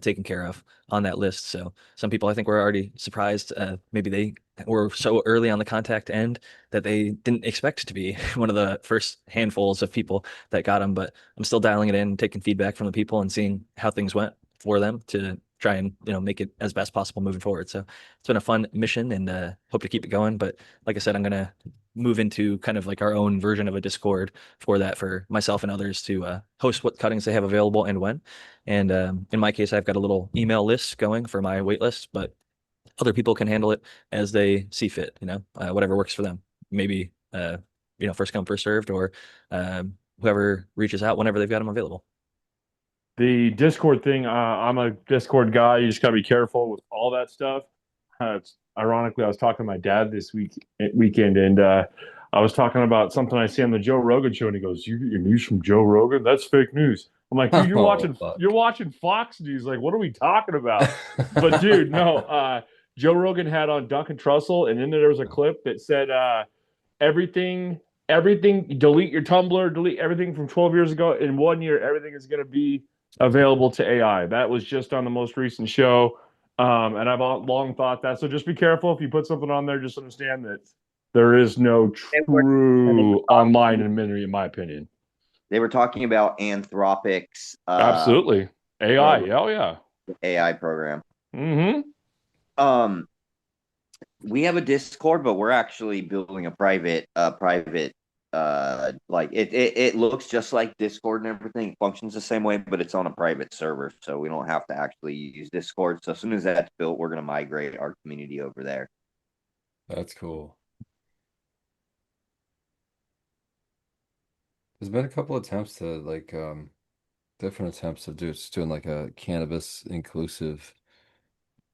taken care of on that list. So some people I think were already surprised. Maybe they were so early on the contact end that they didn't expect to be one of the first handfuls of people that got them. But I'm still dialing it in, taking feedback from the people and seeing how things went for them to try and make it as best possible moving forward. So it's been a fun mission and hope to keep it going. But like I said, I'm gonna move into kind of like our own version of a Discord for that for myself and others to host what cuttings they have available and when. And in my case, I've got a little email list going for my wait list, but other people can handle it as they see fit, whatever works for them. Maybe, first come, first served, or whoever reaches out whenever they've got them available. The Discord thing, I'm a Discord guy. You just gotta be careful with all that stuff. Ironically, I was talking to my dad this weekend, and I was talking about something I see on the Joe Rogan show, and he goes, "You get your news from Joe Rogan? That's fake news." I'm like, "Dude, you're Oh, watching you're fuck. watching Fox News. Like, what are we talking about?" But dude, no. Joe Rogan had on Duncan Trussell, and then there was a clip that said, "Everything, everything. Delete your Tumblr. Delete everything from 12 years ago. In 1 year, everything is going to be available to AI." That was just on the most recent show. And I've long thought that. So just be careful if you put something on there, just understand that there is no true online anonymity, in my opinion. They were talking about Anthropic's Absolutely. AI. Oh, yeah. AI program. Mm-hmm. Um, we have a Discord, but we're actually building a private like it looks just like Discord and everything. It functions the same way, but it's on a private server, so we don't have to actually use Discord. So as soon as that's built, we're gonna migrate our community over there. That's cool. There's been a couple attempts to like different attempts of just doing like a cannabis inclusive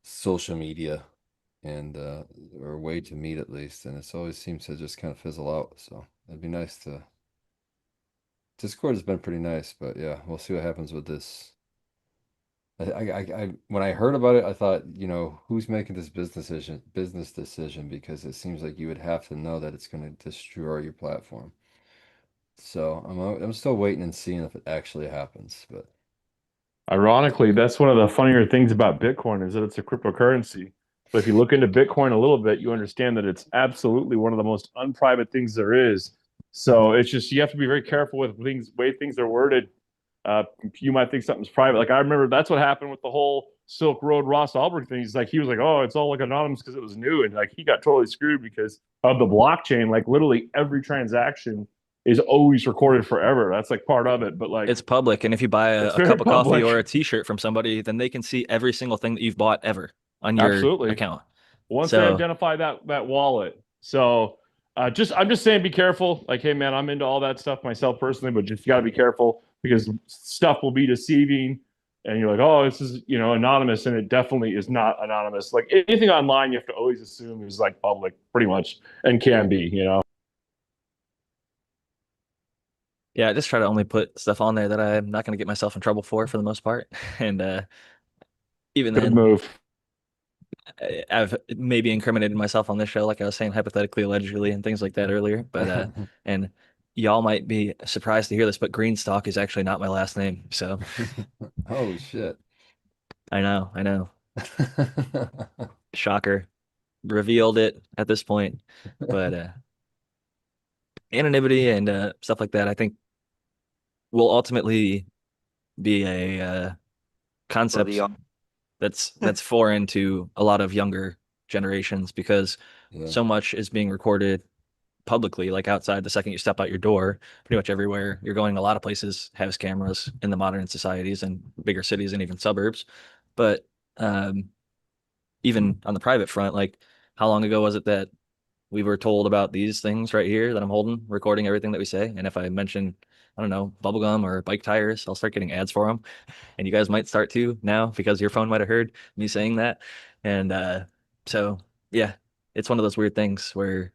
social media. and or a way to meet at least, and it's always seems to just kind of fizzle out. So it'd be nice to. Discord has been pretty nice, but yeah, we'll see what happens with this. When I heard about it, I thought, who's making this business decision, because it seems like you would have to know that it's going to destroy your platform. So I'm still waiting and seeing if it actually happens, but Ironically, that's one of the funnier things about Bitcoin is that it's a cryptocurrency. But if you look into Bitcoin a little bit, you understand that it's absolutely one of the most unprivate things there is. So it's just you have to be very careful with way things are worded. You might think something's private. Like I remember that's what happened with the whole Silk Road Ross Ulbricht thing. He was like, oh, it's all like anonymous because it was new, and like he got totally screwed because of the blockchain. Like literally every transaction is always recorded forever. That's like part of it. But like It's public, and if you buy it's a very cup of coffee public. or a T-shirt from somebody, then they can see every single thing that you've bought ever on your Absolutely. account. Once they So identify that wallet. So I'm just saying be careful. Like, hey man, I'm into all that stuff myself personally, but just you gotta be careful because stuff will be deceiving and you're like, oh, this is anonymous, and it definitely is not anonymous. Like anything online you have to always assume is like public pretty much and can be. yeah, I just try to only put stuff on there that I'm not going to get myself in trouble for the most part. And even Good then, move. I've maybe incriminated myself on this show, like I was saying, hypothetically, allegedly, and things like that earlier. But and y'all might be surprised to hear this, but Greenstock is actually not my last name. So oh shit. I know, shocker, revealed it at this point. But anonymity and stuff like that, I think will ultimately be a For the concept that's foreign to a lot of younger generations because Yeah. so much is being recorded publicly, like outside the second you step out your door, pretty much everywhere you're going. A lot of places has cameras in the modern societies and bigger cities and even suburbs. But um, even on the private front, like how long ago was it that we were told about these things right here that I'm holding, recording everything that we say? And if I mention, I don't know, bubblegum or bike tires, I'll start getting ads for them. And you guys might start to now because your phone might have heard me saying that. And so, yeah, it's one of those weird things where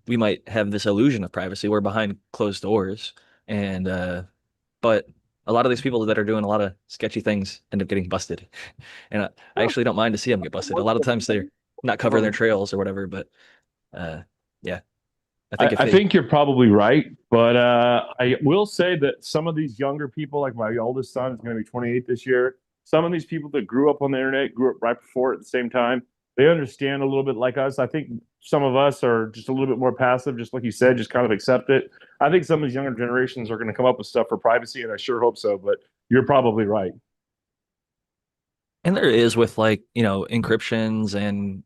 we might have this illusion of privacy. We're behind closed doors, and but a lot of these people that are doing a lot of sketchy things end up getting busted. And I actually don't mind to see them get busted. A lot of times they're not covering their trails or whatever, but uh, yeah, I think if I they think you're probably right, but I will say that some of these younger people, like my oldest son is going to be 28 this year. Some of these people that grew up on the internet, grew up right before it at the same time, they understand a little bit like us. I think some of us are just a little bit more passive, just like you said, just kind of accept it. I think some of these younger generations are going to come up with stuff for privacy, and I sure hope so. But you're probably right. and there is with like, encryptions and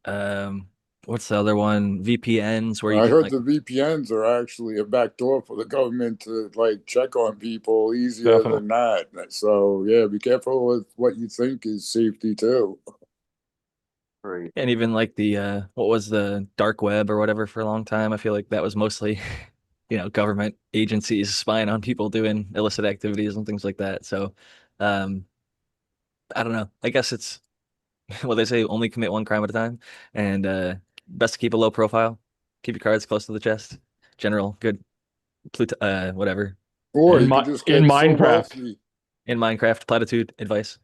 what's the other one? VPNs where you I can heard like the VPNs are actually a backdoor for the government to like check on people easier Definitely. than that. So yeah, be careful with what you think is safety too. Right. and even like the what was the dark web or whatever for a long time. I feel like that was mostly government agencies spying on people doing illicit activities and things like that. So um I don't know. I guess it's what they say, only commit one crime at a time, and best to keep a low profile, keep your cards close to the chest. General good whatever. Or Uh, you could just In get so Minecraft, wealthy. in Minecraft platitude advice.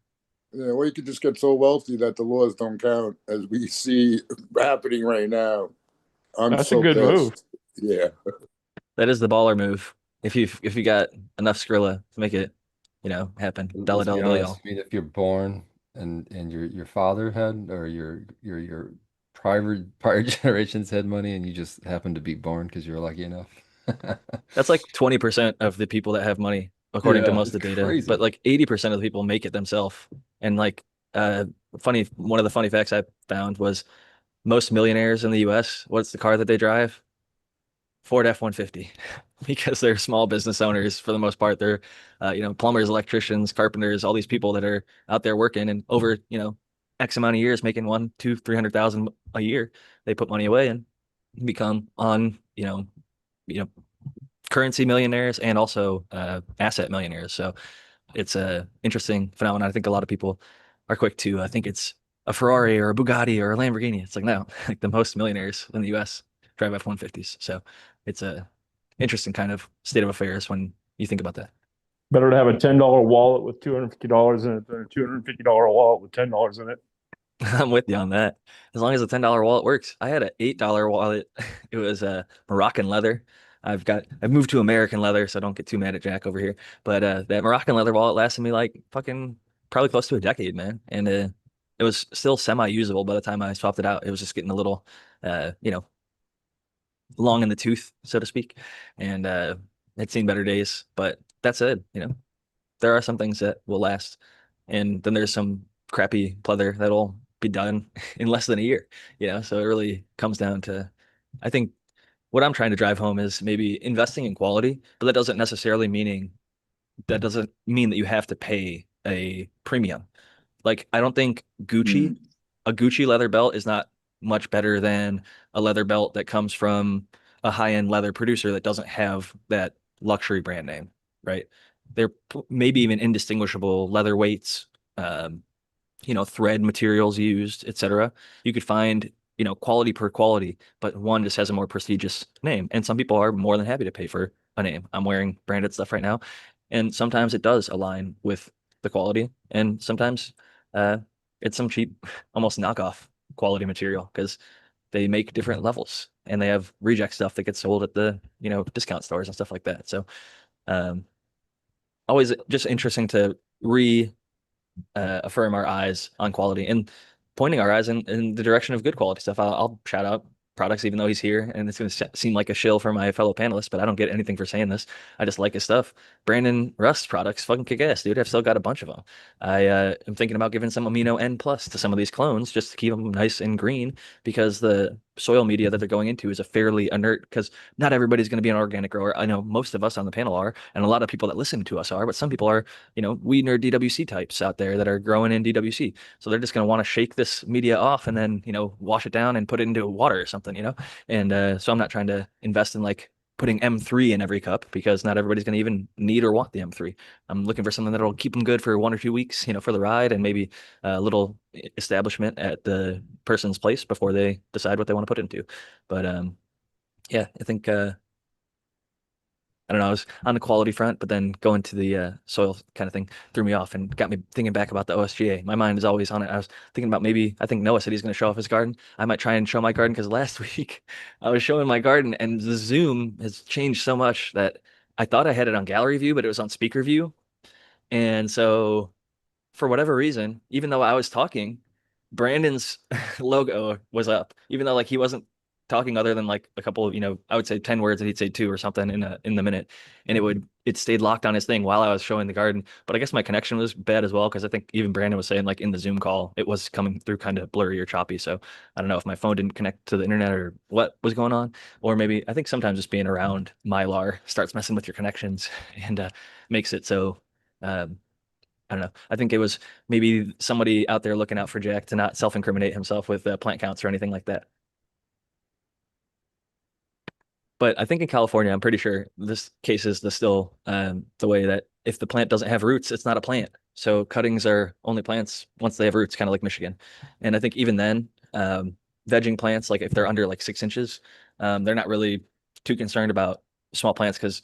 Yeah, or you could just get so wealthy that the laws don't count, as we see happening right now. I'm that's a so good move. pissed. Yeah. That is the baller move. If you got enough Skrilla to make it, happen. Dollar Let's be dollar bill honest. y'all. I mean, if you're born and your father had, or your prior generations had money, and you just happened to be born because you're lucky enough. That's like 20% of the people that have money, according to Yeah, most it's of the data. But crazy. like 80% of the people make it themselves. And like uh one of the funny facts I found was most millionaires in the US, what's the car that they drive? Ford F-150. Because they're small business owners for the most part. They're plumbers, electricians, carpenters, all these people that are out there working and over, X amount of years making one, two, 300,000 a year. They put money away and become on, you know, currency millionaires and also asset millionaires. So it's a interesting phenomenon. I think a lot of people are quick to I think it's a Ferrari or a Bugatti or a Lamborghini. It's like no, like the most millionaires in the U.S. drive F-150s. So it's a interesting kind of state of affairs when you think about that. Better to have a $10 wallet with $250 in it than a $250 wallet with $10 in it. I'm with you on that. As long as a $10 wallet works. I had an $8 wallet. It was Moroccan leather. I've moved to American leather, so don't get too mad at Jack over here. But that Moroccan leather wallet lasted me like fucking probably close to a decade, man. And it was still semi-usable by the time I swapped it out. It was just getting a little you know, long in the tooth, so to speak. And had seen better days. But that said, there are some things that will last. And then there's some crappy pleather that'll be done in less than a year, So it really comes down to, I think what I'm trying to drive home is maybe investing in quality, but that doesn't mean that you have to pay a premium. Like I don't think Mm. a Gucci leather belt is not much better than a leather belt that comes from a high-end leather producer that doesn't have that luxury brand name, right? They're maybe even indistinguishable leather weights, um, thread materials used, etc. You could find, quality per quality, but one just has a more prestigious name. And some people are more than happy to pay for a name. I'm wearing branded stuff right now, and sometimes it does align with the quality, and sometimes uh, it's some cheap, almost knockoff quality material because they make different levels and they have reject stuff that gets sold at the, discount stores and stuff like that. So um, always just interesting to re affirm our eyes on quality and pointing our eyes in the direction of good quality stuff. I'll shout out products even though he's here, and it's going to seem like a shill for my fellow panelists, but I don't get anything for saying this. I just like his stuff. Brandon Rust's products fucking kick ass, dude. I've still got a bunch of them. I am thinking about giving some amino N plus to some of these clones just to keep them nice and green because the soil media that they're going into is a fairly inert because not everybody's going to be an organic grower. I know most of us on the panel are, and a lot of people that listen to us are, but some people are, weed nerd DWC types out there that are growing in DWC. So they're just going to want to shake this media off and then, wash it down and put it into water or something. And so I'm not trying to invest in like putting M3 in every cup because not everybody's going to even need or want the M3. I'm looking for something that'll keep them good for 1 or 2 weeks, for the ride and maybe a little establishment at the person's place before they decide what they want to put into. But yeah, I think I don't know. I was on the quality front, but then going to the soil kind of thing threw me off and got me thinking back about the OSGA. My mind is always on it. I was thinking about maybe, I think Noah said he's going to show off his garden. I might try and show my garden because last week I was showing my garden and the Zoom has changed so much that I thought I had it on gallery view, but it was on speaker view. And so for whatever reason, even though I was talking, Brandon's logo was up, even though like he wasn't talking other than like a couple of, I would say 10 words and he'd say two or something in the minute. And it stayed locked on his thing while I was showing the garden. But I guess my connection was bad as well, because I think even Brandon was saying like in the Zoom call, it was coming through kind of blurry or choppy. So I don't know if my phone didn't connect to the internet or what was going on. Or maybe I think sometimes just being around Mylar starts messing with your connections and makes it so um, I don't know. I think it was maybe somebody out there looking out for Jack to not self-incriminate himself with plant counts or anything like that. But I think in California, I'm pretty sure this case is still the way that if the plant doesn't have roots, it's not a plant. So cuttings are only plants once they have roots, kind of like Michigan. And I think even then, vegging plants, like if they're under like 6 inches, they're not really too concerned about small plants because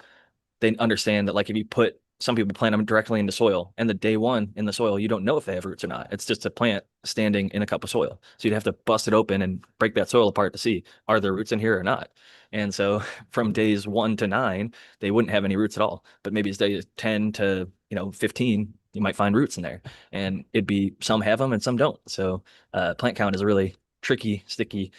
they understand that like if you put some people plant them directly into soil and the day one in the soil you don't know if they have roots or not. It's just a plant standing in a cup of soil, so you'd have to bust it open and break that soil apart to see are there roots in here or not. And so from days 1 to 9 they wouldn't have any roots at all, but maybe it's days 10 to 15 you might find roots in there, and it'd be some have them and some don't. So plant count is a really tricky, sticky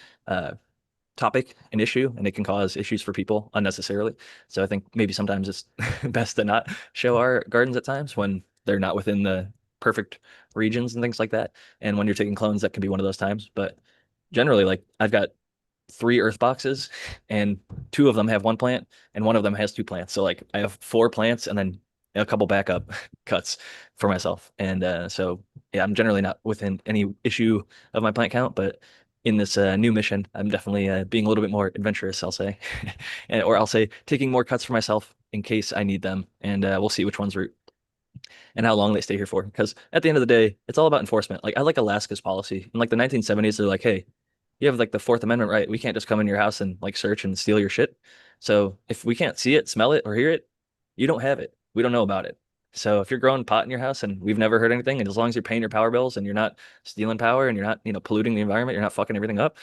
topic, an issue, and it can cause issues for people unnecessarily. So I think maybe sometimes it's best to not show our gardens at times when they're not within the perfect regions and things like that. And when you're taking clones, that can be one of those times. But generally, like I've got 3 earth boxes and two of them have one plant and one of them has two plants. So like I have 4 plants and then a couple backup cuts for myself. And so yeah, I'm generally not within any issue of my plant count, but in this new mission, I'm definitely being a little bit more adventurous, I'll say, or I'll say taking more cuts for myself in case I need them, and we'll see which ones root. and how long they stay here for. Because at the end of the day, it's all about enforcement. Like I like Alaska's policy. In like the 1970s, they're like, hey, you have like the Fourth Amendment right. We can't just come in your house and like search and steal your shit. So if we can't see it, smell it, or hear it, you don't have it. We don't know about it. So if you're growing pot in your house and we've never heard anything, and as long as you're paying your power bills and you're not stealing power and you're not, polluting the environment, you're not fucking everything up,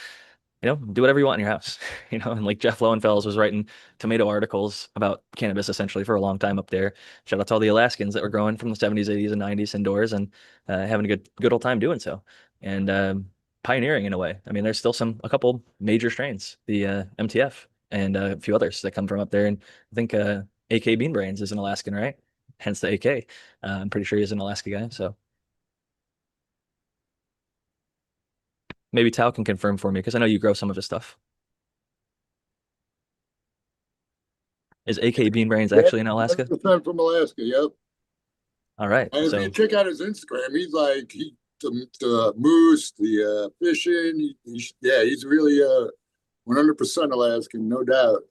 do whatever you want in your house, and like Jeff Lowenfels was writing tomato articles about cannabis essentially for a long time up there. Shout out to all the Alaskans that were growing from the 70s, 80s, and 90s indoors and having a good old time doing so. And pioneering in a way. I mean, there's still a couple major strains, the MTF and a few others that come from up there. And I think AK Bean Brains is an Alaskan, right? Hence the AK. I'm pretty sure he's an Alaska guy. So maybe Tao can confirm for me because I know you grow some of his stuff. Is AK Bean Brains Yep, actually in Alaska? 100% from Alaska. Yep. All right. And if you So check out his Instagram, he's like the moose, the fishing. Yeah, he's really 100% Alaskan, no doubt.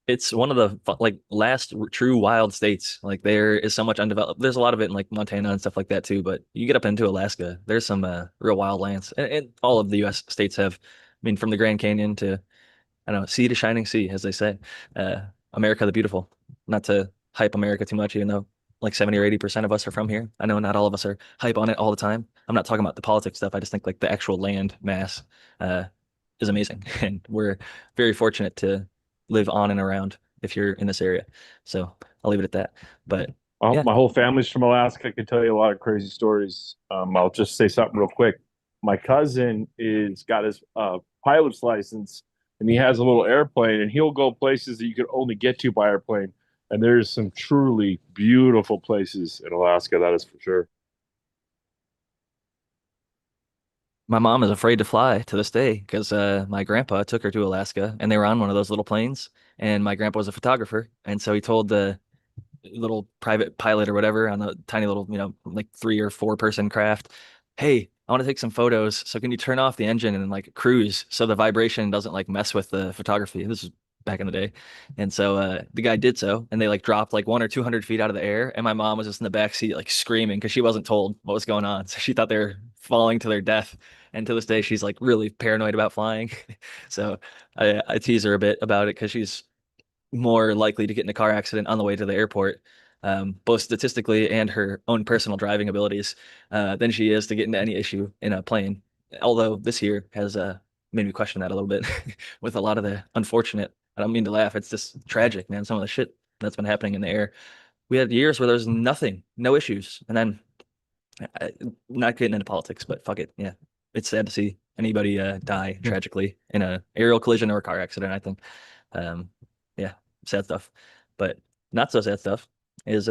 it's one of the like last true wild states. Like there is so much undeveloped. There's a lot of it in like Montana and stuff like that too. But you get up into Alaska, there's some real wild lands, and all of the U.S. states have. I mean, from the Grand Canyon to I don't know, sea to shining sea, as they say. Uh, America the Beautiful. Not to hype America too much, even though like 70 or 80% of us are from here. I know not all of us are hype on it all the time. I'm not talking about the politics stuff. I just think like the actual land mass uh, is amazing. And we're very fortunate to live on and around if you're in this area. So I'll leave it at that. But yeah, My whole family's from Alaska. I can tell you a lot of crazy stories. I'll just say something real quick. My cousin is got his pilot's license, and he has a little airplane, and he'll go places that you could only get to by airplane. And there's some truly beautiful places in Alaska, that is for sure. my mom is afraid to fly to this day because my grandpa took her to Alaska and they were on one of those little planes. And my grandpa was a photographer. And so he told the little private pilot or whatever on the tiny little, like 3 or 4 person craft. Hey, I want to take some photos. So can you turn off the engine and like cruise so the vibration doesn't like mess with the photography? This is back in the day. And so the guy did so, and they like dropped like 1 or 200 feet out of the air. And my mom was just in the back seat like screaming because she wasn't told what was going on. So she thought they were falling to their death. And to this day, she's like really paranoid about flying. So I tease her a bit about it because she's more likely to get in a car accident on the way to the airport, both statistically and her own personal driving abilities, than she is to get into any issue in a plane. Although this year has made me question that a little bit with a lot of the unfortunate. I don't mean to laugh. It's just tragic, man. Some of the shit that's been happening in the air. We had years where there's nothing, no issues, and then not getting into politics, but fuck it, yeah. It's sad to see anybody die tragically in a aerial collision or a car accident, I think. Um, yeah, sad stuff. But not so sad stuff is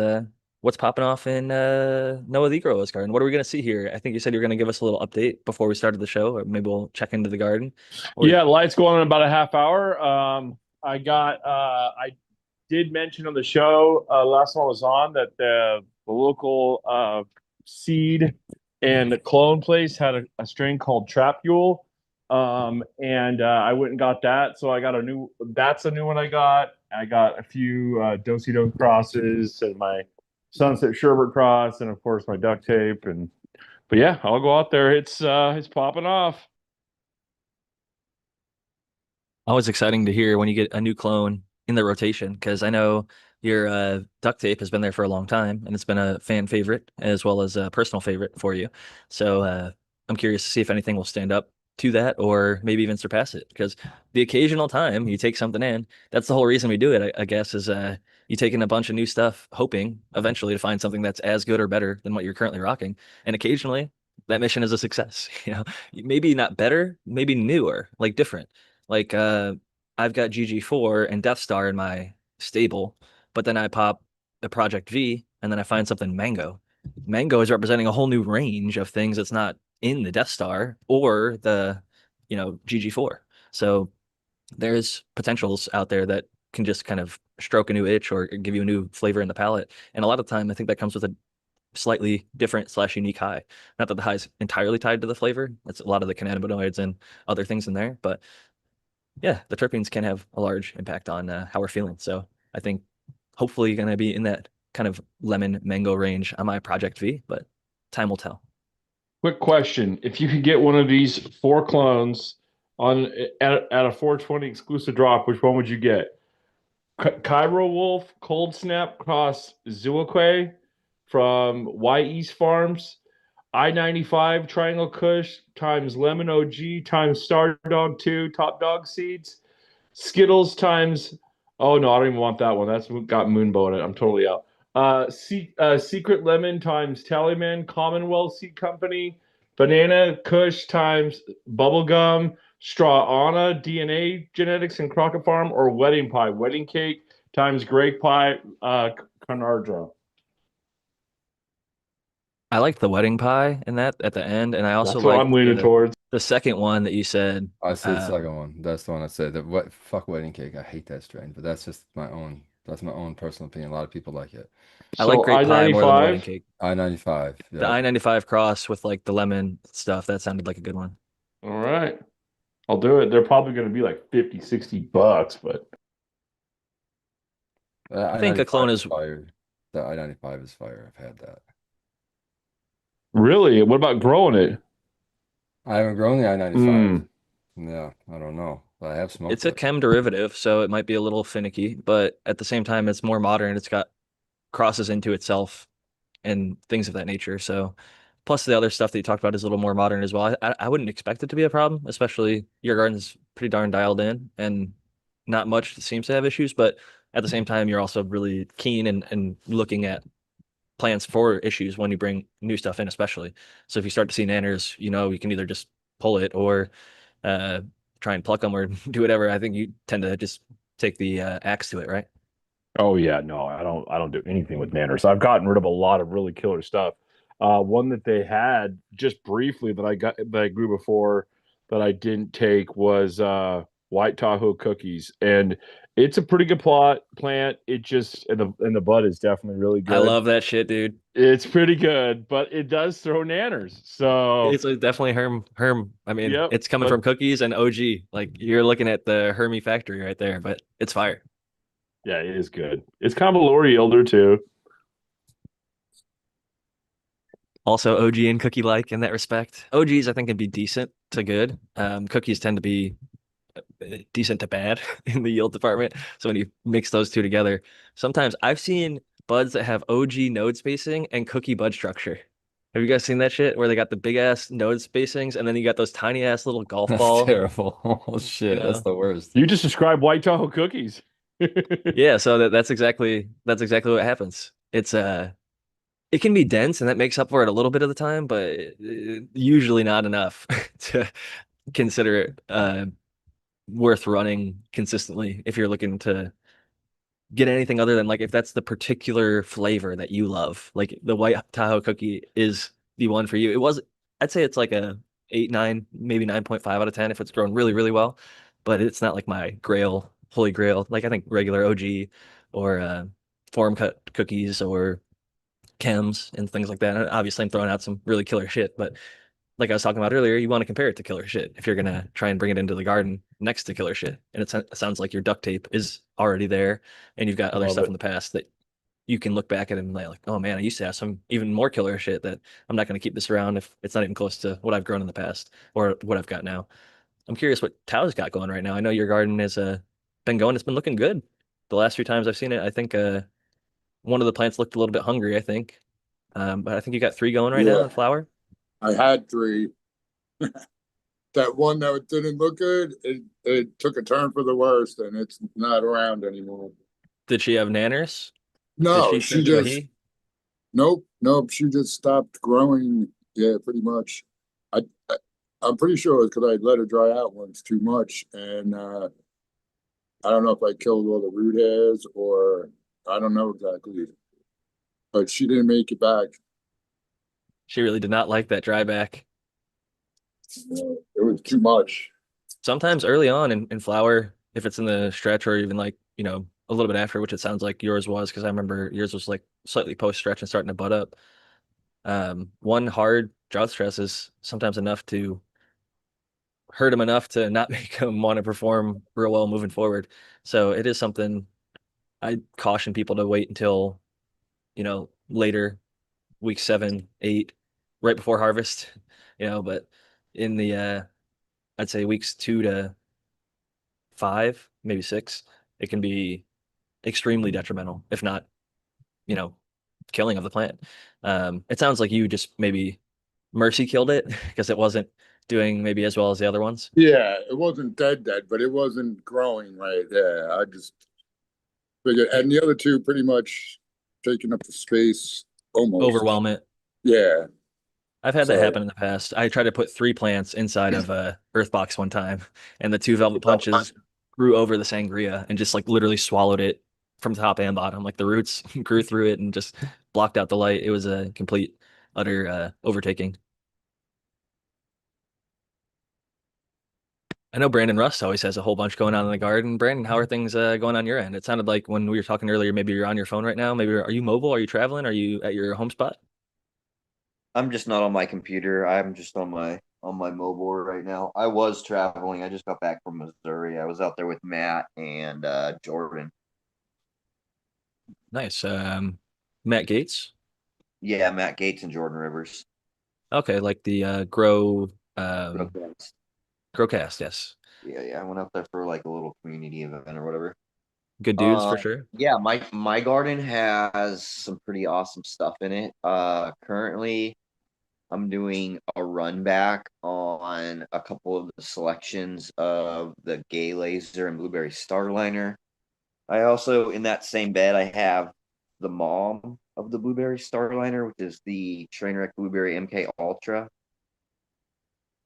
what's popping off in Noah the Grower's garden. What are we gonna see here? I think you said you were gonna give us a little update before we started the show, or maybe we'll check into the garden. Or Yeah, lights go on in about a half hour. I did mention on the show last one was on that the local seed and clone place had a strain called Trapule. And I went and got that. So I got that's a new one I got. I got a few Do-si-do crosses and my Sunset Sherbet cross, and of course my duct tape. But yeah, I'll go out there. It's popping off. always exciting to hear when you get a new clone in the rotation because I know your duct tape has been there for a long time and it's been a fan favorite as well as a personal favorite for you. So I'm curious to see if anything will stand up to that or maybe even surpass it because the occasional time you take something in, that's the whole reason we do it, I guess, is you take in a bunch of new stuff, hoping eventually to find something that's as good or better than what you're currently rocking. And occasionally that mission is a success. Maybe not better, maybe newer, like different. Like I've got GG4 and Death Star in my stable, but then I pop the Project V and then I find something Mango. Mango is representing a whole new range of things that's not in the Death Star or the, GG4. So there's potentials out there that can just kind of stroke a new itch or give you a new flavor in the palate. And a lot of the time, I think that comes with a slightly different slash unique high. Not that the high is entirely tied to the flavor. It's a lot of the cannabinoids and other things in there, but yeah, the terpenes can have a large impact on how we're feeling. So I think hopefully you're going to be in that kind of lemon mango range on my Project V, but time will tell. Quick question: if you could get one of these 4 clones on at a 420 exclusive drop, which one would you get? Cairo Wolf Cold Snap Cross Zuakwe from Y East Farms, I-95 Triangle Kush times Lemon OG times Star Dog 2 Top Dog Seeds, Skittles times, oh no, I don't even want that one. That's got Moonbow in it. I'm totally out. Secret Lemon times Tallyman Commonwealth Seed Company, Banana Kush times Bubblegum, Straw Anna DNA Genetics and Crockett Farm, or Wedding Pie Wedding Cake times Greg Pie Carnarvon. I like the wedding pie in that at the end, and I also That's what like I'm leaning towards. the second one that you said. I said the second one. That's the one I said. Fuck wedding cake. I hate that strain, but that's just my own. That's my own personal opinion. A lot of people like it. I like So grape pie more than the wedding I-95. cake. I-95. The Yeah. I-95 cross with like the lemon stuff, that sounded like a good one. All right. I'll do it. They're probably going to be like 50, $60, but I think a clone I-95 is is fire. The I-95 is fire. I've had that. really, what about growing it? I haven't grown the I-95. Mm. Yeah, I don't know, but I have smoked it's a it. chem derivative, so it might be a little finicky, but at the same time, it's more modern. It's got crosses into itself and things of that nature. So, plus the other stuff that you talked about is a little more modern as well. I wouldn't expect it to be a problem, especially your garden's pretty darn dialed in and not much seems to have issues. But at the same time, you're also really keen and looking at plans for issues when you bring new stuff in, especially. So if you start to see nanners, you can either just pull it or uh, try and pluck them or do whatever. I think you tend to just take the axe to it, right? Oh yeah, no, I don't do anything with nanners. I've gotten rid of a lot of really killer stuff. One that they had just briefly that I grew before that I didn't take was White Tahoe cookies, and it's a pretty good plant. It just and the bud is definitely really I good. love that shit, dude. It's pretty good, but it does throw nanners. So It's definitely Herm. I mean, yep, it's coming but from cookies and OG. Like you're looking at the Hermy factory right there, but it's fire. yeah, it is good. It's kind of a lower yielder too. Also OG and cookie like in that respect. OGs I think can be decent to good. Cookies tend to be decent to bad in the yield department. So when you mix those two together, sometimes I've seen buds that have OG node spacing and cookie bud structure. Have you guys seen that shit where they got the big ass node spacings and then you got those tiny ass little golf That's ball, terrible. Oh you shit, that's know? the worst. You just described White Tahoe cookies. Yeah, so that's exactly what happens. It can be dense and that makes up for it a little bit of the time, but usually not enough to consider it worth running consistently if you're looking to get anything other than like if that's the particular flavor that you love. Like the White Tahoe cookie is the one for you. I'd say it's like a 8, 9, maybe 9.5 out of 10 if it's grown really, really well. But it's not like my grail, holy grail. Like I think regular OG or form cut cookies or chems and things like that. And obviously, I'm throwing out some really killer shit, but like I was talking about earlier, you want to compare it to killer shit if you're gonna try and bring it into the garden next to killer shit. And it sounds like your duct tape is already there, and you've got other Love stuff it. in the past that you can look back at and like, oh man, I used to have some even more killer shit that I'm not gonna keep this around if it's not even close to what I've grown in the past or what I've got now. I'm curious what Tao's got going right now. I know your garden has been going. It's been looking good. The last few times I've seen it, I think one of the plants looked a little bit hungry. I think, but I think you got 3 going right now Yeah, in flower. I had three. That one that didn't look good, it took a turn for the worst, and it's not around anymore. Did she have nanners? Did No, she she send you a just he? nope. She just stopped growing. Yeah, pretty much. I, I I'm pretty sure it's because I let her dry out once too much, and I don't know if I killed all the root hairs or I don't know exactly, but she didn't make it back. She really did not like that dry back. It was too much. Sometimes early on in flower, if it's in the stretch or even like, a little bit after, which it sounds like yours was, because I remember yours was like slightly post stretch and starting to bud up. One hard drought stress is sometimes enough to hurt him enough to not make him want to perform real well moving forward. So it is something I caution people to wait until later, week 7, 8, right before harvest, but in the I'd say weeks 2 to 5, maybe 6, it can be extremely detrimental, if not, you know, killing of the plant. It sounds like you just maybe mercy killed it because it wasn't doing maybe as well as the other ones. Yeah, it wasn't dead, but it wasn't growing right. Yeah, I just figured, Yeah. and the other two pretty much taking up the space almost. Overwhelm it. Yeah, I've had that so happen in the past. I tried to put 3 plants inside of a earth box one time, and the two velvet punches grew over the sangria and just like literally swallowed it from top and bottom. Like the roots grew through it and just blocked out the light. It was a complete, utter overtaking. I know Brandon Rust always has a whole bunch going on in the garden. Brandon, how are things going on your end? It sounded like when we were talking earlier, maybe you're on your phone right now. Maybe are you mobile? Are you traveling? Are you at your home spot? I'm just not on my computer. I'm just on my mobile right now. I was traveling. I just got back from Missouri. I was out there with Matt and Jordan. Nice. Matt Gates. Yeah, Matt Gates and Jordan Rivers. Okay, like the grow Okay. Growcast, yes. Yeah. I went out there for like a little community event or whatever. Good dudes for sure. Yeah, my garden has some pretty awesome stuff in it. Currently I'm doing a run back on a couple of the selections of the Gay Laser and Blueberry Starliner. I also, in that same bed, I have the mom of the Blueberry Starliner, which is the Trainwreck Blueberry MK Ultra.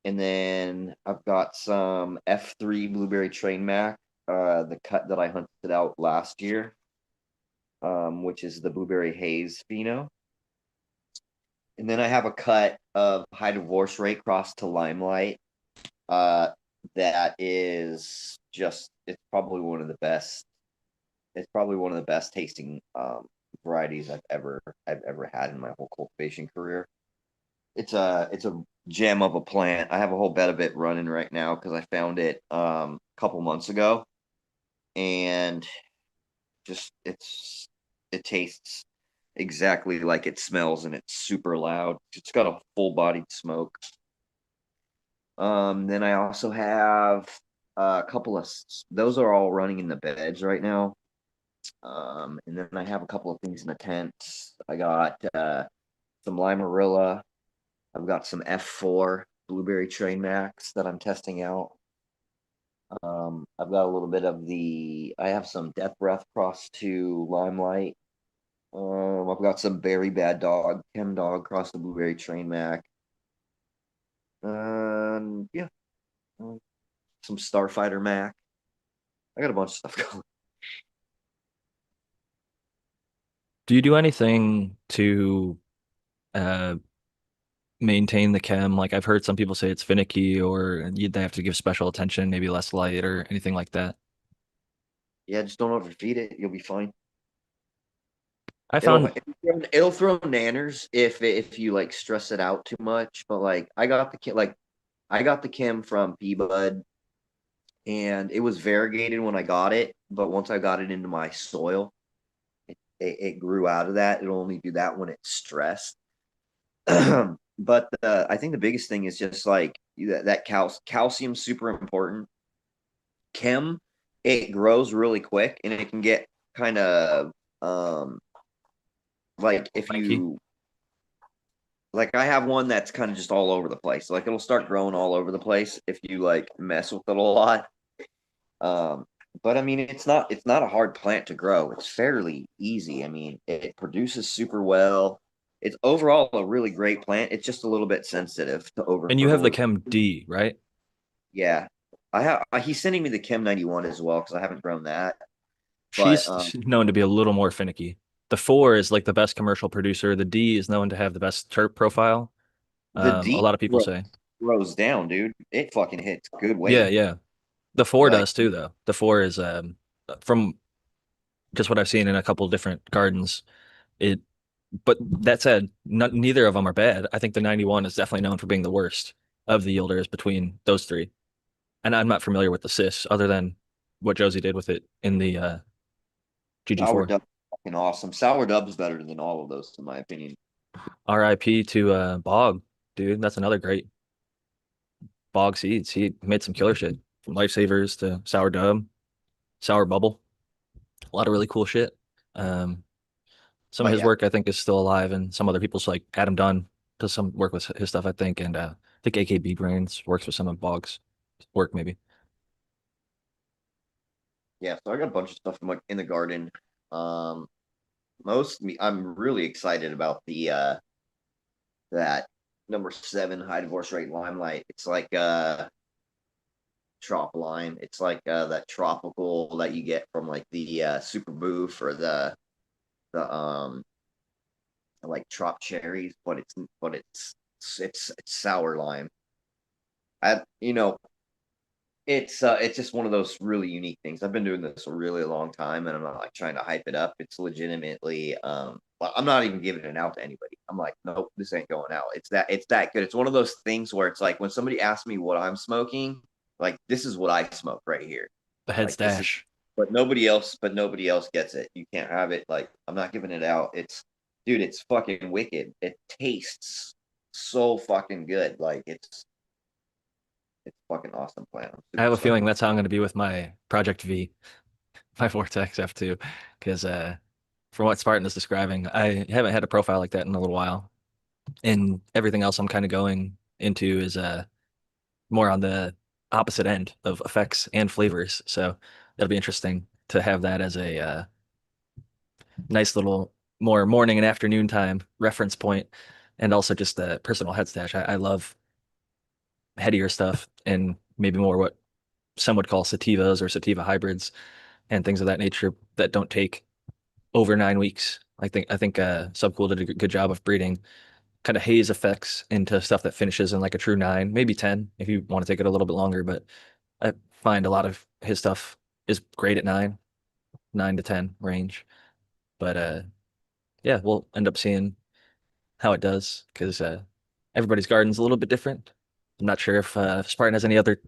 And then I've got some F3 Blueberry Train Mac, the cut that I hunted out last year, which is the Blueberry Haze pheno. And then I have a cut of High Divorce Rate crossed to Limelight. Uh, that is just, it's probably one of the best. It's probably one of the best tasting varieties I've ever had in my whole cultivation career. It's a gem of a plant. I have a whole bed of it running right now because I found it a couple months ago, and just it tastes exactly like it smells, and it's super loud. It's got a full bodied smoke. Then I also have a couple of those are all running in the beds right now. And then I have a couple of things in the tent. I got some Limarilla. I've got some F4 Blueberry Train Max that I'm testing out. I've got a little bit of I have some Death Breath cross to Limelight. I've got some Berry Bad Dog, Chem Dog cross the Blueberry Train Mac. Yeah, some Starfighter Mac. I got a bunch of stuff going. Do you do anything to uh maintain the chem? Like I've heard some people say it's finicky or they have to give special attention, maybe less light or anything like that. Yeah, just don't overfeed it. You'll be fine. I It'll found it'll throw nanners if you like stress it out too much. But like I got the chem from P-Bud, and it was variegated when I got it. But once I got it into my soil, it grew out of that. It'll only do that when it's stressed. But I think the biggest thing is just like that calcium's super important. Chem, it grows really quick, and it can get kind of like if flaky. you like I have one that's kind of just all over the place. Like it'll start growing all over the place if you like mess with it a lot. Um, but I mean, it's not a hard plant to grow. It's fairly easy. I mean, it produces super well. It's overall a really great plant. It's just a little bit sensitive to And you have the overgrowth. Chem D, right? Yeah, I have. He's sending me the Chem 91 as well because I haven't grown that. But She's known to be a little more finicky. The 4 is like the best commercial producer. The D is known to have the best terp profile. the A D lot of people say. grows down, dude. It fucking hits good Yeah, weight. yeah. The 4 Like does too, though. The 4 is from just what I've seen in a couple different gardens. It, but that said, neither of them are bad. I think the 91 is definitely known for being the worst of the yielders between those three. And I'm not familiar with the cis other than what Josie did with it in the our GG4. fucking awesome. Sour Dub's better than all of those, in my opinion. RIP to Bog, dude. That's another great Bog seeds. He made some killer shit from Lifesavers to Sour Dub, Sour Bubble. A lot of really cool shit. Um, some of But his yeah, work I think is still alive, and some other people's like Adam Dunn does some work with his stuff I think, and I think AKB Brains works with some of Bog's work maybe. yeah. So I got a bunch of stuff in the garden. Um, I'm really excited about the that number 7 high divorce rate limelight. It's like trop lime. It's like that tropical that you get from like the super boof or the like trop cherries, but it's sour lime. I you know it's just one of those really unique things. I've been doing this a really long time, and I'm not like trying to hype it up. It's legitimately, well, I'm not even giving it out to anybody. I'm like, nope, this ain't going out. It's that good. It's one of those things where it's like when somebody asks me what I'm smoking, like this is what I smoke right here. The head Like this is, stash. but nobody else gets it. You can't have it. Like I'm not giving it out. Dude, it's fucking wicked. It tastes so fucking good. Like it's fucking awesome plant. I'm I super have a stoked. feeling that's how I'm going to be with my Project V, my Vortex F2, because from what Spartan is describing, I haven't had a profile like that in a little while, and everything else I'm kind of going into is more on the opposite end of effects and flavors. So it'll be interesting to have that as a nice little more morning and afternoon time reference point, and also just a personal head stash. I love headier stuff and maybe more what some would call sativas or sativa hybrids and things of that nature that don't take over 9 weeks. I think Subcool did a good job of breeding kind of haze effects into stuff that finishes in like a true 9, maybe 10 if you want to take it a little bit longer. But I find a lot of his stuff is great at 9, 9 to 10 range. But yeah, we'll end up seeing how it does because everybody's garden's a little bit different. I'm not sure if Spartan has any other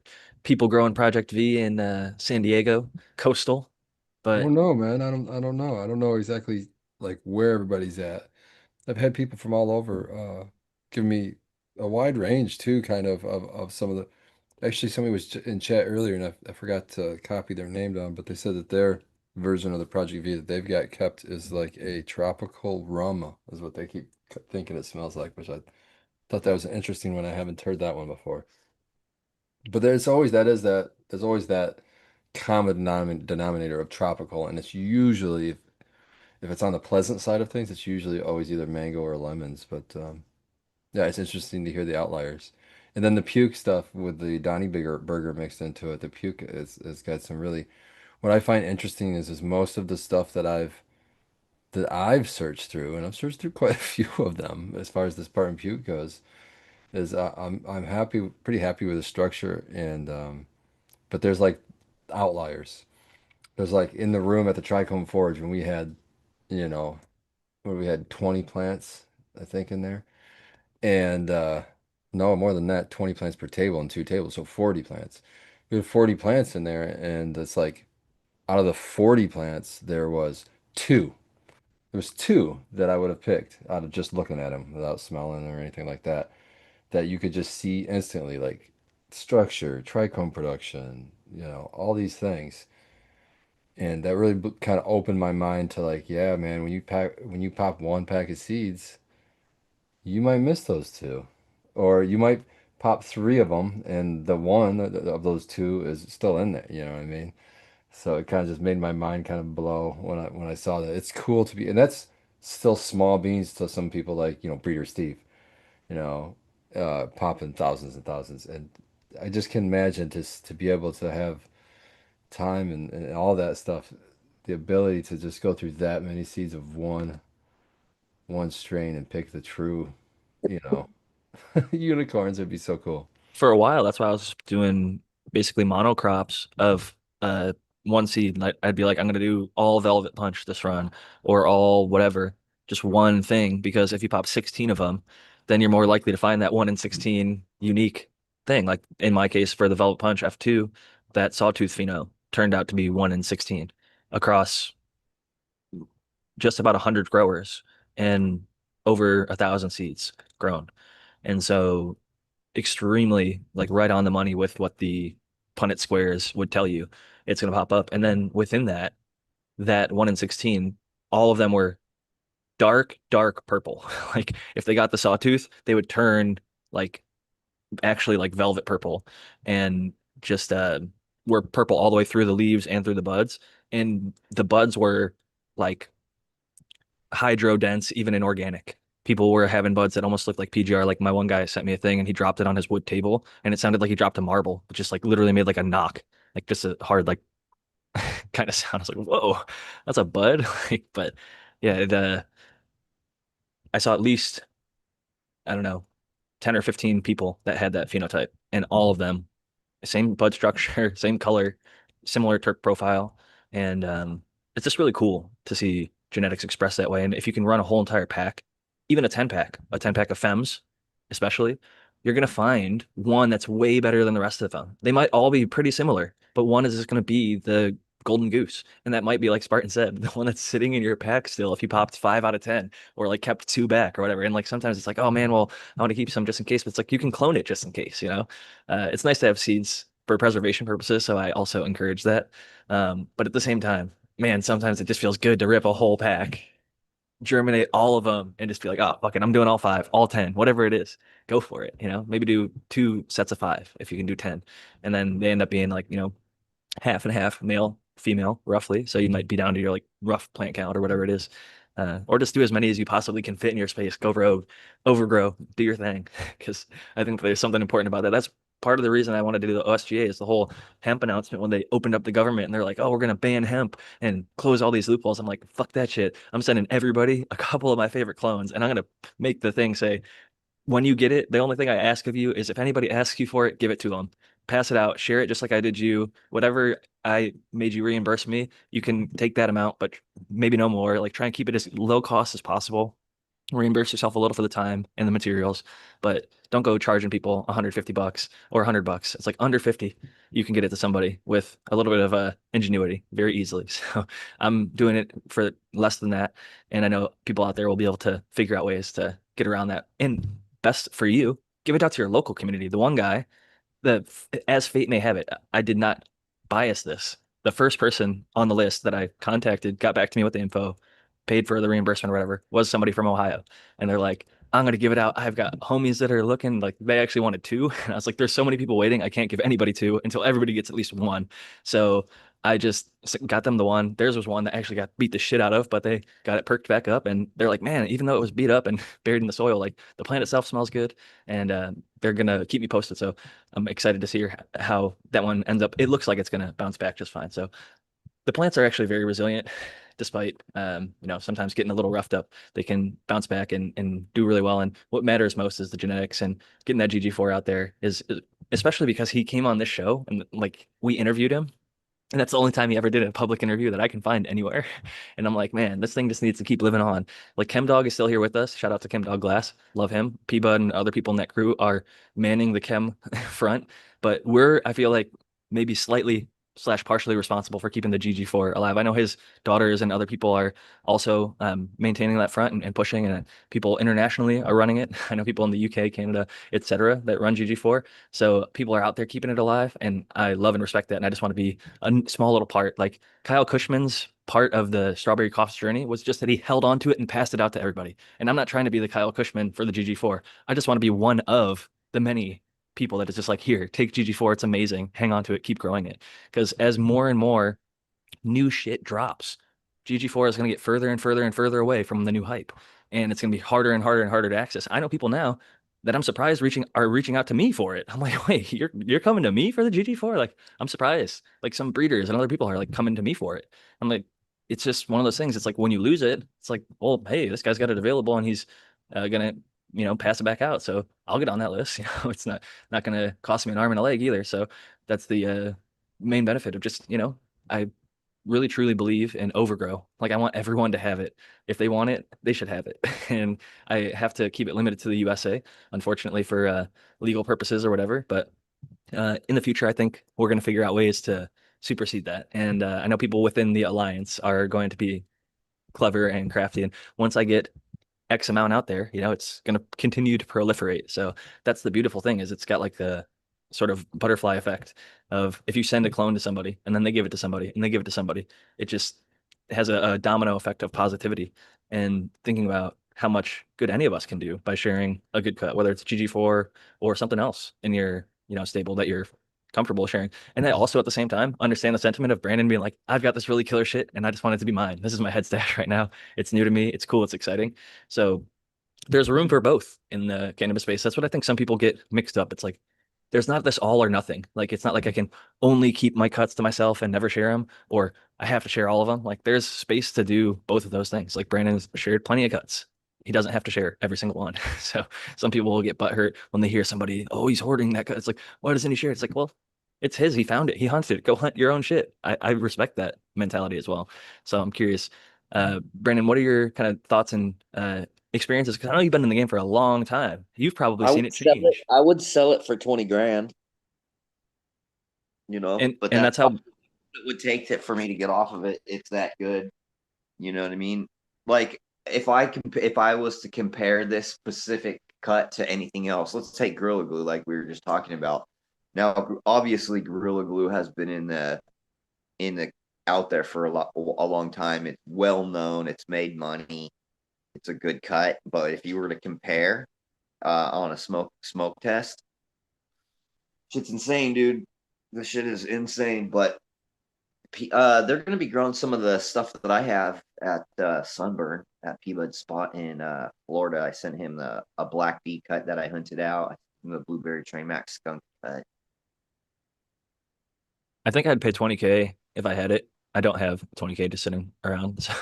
people growing Project V in San Diego, coastal, I but don't know, man. I don't know. I don't know exactly like where everybody's at. I've had people from all over give me a wide range too, kind of some of the. Actually, somebody was in chat earlier, and I forgot to copy their name down, but they said that their version of the Project V that they've got kept is like a tropical rum, is what they keep thinking it smells like, which I thought that was an interesting one. I haven't heard that one before. But there's always that common denominator of tropical, and it's usually if it's on the pleasant side of things, it's usually always either mango or lemons. But yeah, it's interesting to hear the outliers. And then the puke stuff with the Donny burger mixed into it. The puke is got some really. What I find interesting is most of the stuff that I've searched through, and I've searched through quite a few of them as far as this part and puke goes, is I'm happy, pretty happy with the structure, and but there's like outliers. There's like in the room at the Trichome Forge when we had, you know, where we had 20 plants, I think, in there. And no, more than that, 20 plants per table and 2 tables, so 40 plants. We had 40 plants in there, and it's like out of the 40 plants, there was two. There was two that I would have picked out of just looking at them without smelling or anything like that, that you could just see instantly, like structure, trichome production, all these things. And that really kind of opened my mind to like, yeah, man, when you pop one pack of seeds, you might miss those two, or you might pop three of them, and the one of those two is still in there. You know what I mean? So it kind of just made my mind kind of blow when I saw that. It's cool to be, and that's still small beans to some people like Breeder Steve, you know, popping thousands and thousands, and I just can imagine just to be able to have time and all that stuff, the ability to just go through that many seeds of one strain and pick the true, you know, unicorns would be so cool. for a while, that's why I was doing basically monocrops of one seed. Like I'd be like, I'm gonna do all Velvet Punch this run or all whatever, just one thing. Because if you pop 16 of them, then you're more likely to find that 1 in 16 unique thing. Like in my case, for the Velvet Punch F2, that Sawtooth pheno turned out to be 1 in 16 across just about 100 growers and over 1,000 seeds grown. And so extremely like right on the money with what the Punnett squares would tell you it's going to pop up. And then within that, that 1 in 16, all of them were dark, dark purple. Like if they got the sawtooth, they would turn like actually like velvet purple and just were purple all the way through the leaves and through the buds. And the buds were like hydro dense, even in organic. People were having buds that almost looked like PGR. Like my one guy sent me a thing and he dropped it on his wood table and it sounded like he dropped a marble. It just like literally made like a knock, like just a hard like kind of sound. I was like, whoa, that's a bud. Like, but yeah, the I saw at least, I don't know, 10 or 15 people that had that phenotype, and all of them, same bud structure, same color, similar terp profile. And it's just really cool to see genetics expressed that way. And if you can run a whole entire pack, even a 10 pack of Fems, especially, you're going to find one that's way better than the rest of them. They might all be pretty similar, but one is just going to be the golden goose. And that might be like Spartan said, the one that's sitting in your pack still, if you popped 5 out of 10 or like kept two back or whatever. And like sometimes it's like, oh man, well, I want to keep some just in case, but it's like you can clone it just in case, you know? It's nice to have seeds for preservation purposes, so I also encourage that. But at the same time, man, sometimes it just feels good to rip a whole pack, germinate all of them, and just be like, oh, fuck it, I'm doing all five, all 10, whatever it is. Go for it, you know? Maybe do 2 sets of 5 if you can do 10. And then they end up being like, half and half, male, female, roughly. So you might be down to your like rough plant count or whatever it is. Or just do as many as you possibly can fit in your space. Go rogue, overgrow, do your thing. Because I think there's something important about that. That's part of the reason I wanted to do the OSGA is the whole hemp announcement when they opened up the government and they're like, oh, we're going to ban hemp and close all these loopholes. I'm like, fuck that shit. I'm sending everybody a couple of my favorite clones and I'm going to make the thing say, when you get it, the only thing I ask of you is if anybody asks you for it, give it to them. Pass it out, share it just like I did you. Whatever I made you reimburse me, you can take that amount, but maybe no more. Like try and keep it as low cost as possible. Reimburse yourself a little for the time and the materials, but don't go charging people $150 or $100. It's like under 50, you can get it to somebody with a little bit of ingenuity very easily. So I'm doing it for less than that, and I know people out there will be able to figure out ways to get around that. And best for you, give it out to your local community. The one guy the as fate may have it, I did not bias this. The first person on the list that I contacted got back to me with the info, paid for the reimbursement or whatever, was somebody from Ohio. And they're like, I'm gonna give it out. I've got homies that are looking like they actually wanted two. And I was like, there's so many people waiting. I can't give anybody two until everybody gets at least one. So I just got them the one. Theirs was one that actually got beat the shit out of, but they got it perked back up. And they're like, man, even though it was beat up and buried in the soil, like the plant itself smells good. And they're gonna keep me posted. So I'm excited to see how that one ends up. It looks like it's going to bounce back just fine. So the plants are actually very resilient, despite sometimes getting a little roughed up. They can bounce back and do really well. And what matters most is the genetics and getting that GG4 out there is especially because he came on this show and like we interviewed him and that's the only time he ever did a public interview that I can find anywhere. And I'm like, man, this thing just needs to keep living on. Like ChemDog is still here with us. Shout out to ChemDog Glass. Love him. P-Bud and other people in that crew are manning the chem front. But I feel like maybe slightly slash partially responsible for keeping the GG4 alive. I know his daughters and other people are also maintaining that front and pushing, and people internationally are running it. I know people in the UK, Canada, etc., that run GG4. So people are out there keeping it alive, and I love and respect that. And I just want to be a small little part. Like Kyle Cushman's part of the Strawberry Cough's journey was just that he held on to it and passed it out to everybody. And I'm not trying to be the Kyle Cushman for the GG4. I just want to be one of the many people that is just like, here, take GG4. It's amazing. Hang on to it. Keep growing it. Because as more and more new shit drops, GG4 is going to get further and further and further away from the new hype. And it's going to be harder and harder and harder to access. I know people now that I'm surprised are reaching out to me for it. I'm like, wait, you're coming to me for the GG4? Like, I'm surprised. Like some breeders and other people are like coming to me for it. I'm like, it's just one of those things. It's like when you lose it, it's like, well, hey, this guy's got it available and he's gonna, pass it back out. So I'll get on that list. It's not gonna cost me an arm and a leg either. So that's the main benefit of just, I really truly believe in overgrow. Like I want everyone to have it. If they want it, they should have it. And I have to keep it limited to the USA, unfortunately, for legal purposes or whatever. But in the future, I think we're going to figure out ways to supersede that. And I know people within the alliance are going to be clever and crafty. And once I get X amount out there, it's going to continue to proliferate. So that's the beautiful thing is it's got like the sort of butterfly effect of if you send a clone to somebody and then they give it to somebody and they give it to somebody, it just has a domino effect of positivity and thinking about how much good any of us can do by sharing a good cut, whether it's GG4 or something else in your, stable that you're comfortable sharing. And I also at the same time understand the sentiment of Brandon being like, I've got this really killer shit and I just want it to be mine. This is my head stash right now. It's new to me. It's cool. It's exciting. So there's room for both in the cannabis space. That's what I think some people get mixed up. It's like there's not this all or nothing. Like it's not like I can only keep my cuts to myself and never share them, or I have to share all of them. Like there's space to do both of those things. Like Brandon's shared plenty of cuts. He doesn't have to share every single one. So some people will get butthurt when they hear somebody, oh, he's hoarding that cut. It's like, why doesn't he share? It's like, well, it's his. He found it. He hunted it. Go hunt your own shit. I respect that mentality as well. So I'm curious, Brandon, what are your kind of thoughts and experiences? Because I know you've been in the game for a long time. You've probably I seen would it sell it. change. I would sell it for 20 grand, And but and that's that's all how it would take for me to get off of it. It's that good. You know what I mean? Like if I was to compare this specific cut to anything else, let's take Gorilla Glue, like we were just talking about. Now, obviously, Gorilla Glue has been in the out there for a long time. It's well known. It's made money. It's a good cut. But if you were to compare on a smoke test, shit's insane, dude. The shit is insane. But they're going to be growing some of the stuff that I have at Sunburn at P-Bud Spot in Florida. I sent him a black bee cut that I hunted out. The blueberry train max skunk cut. I think I'd pay 20K if I had it. I don't have 20K just sitting around. So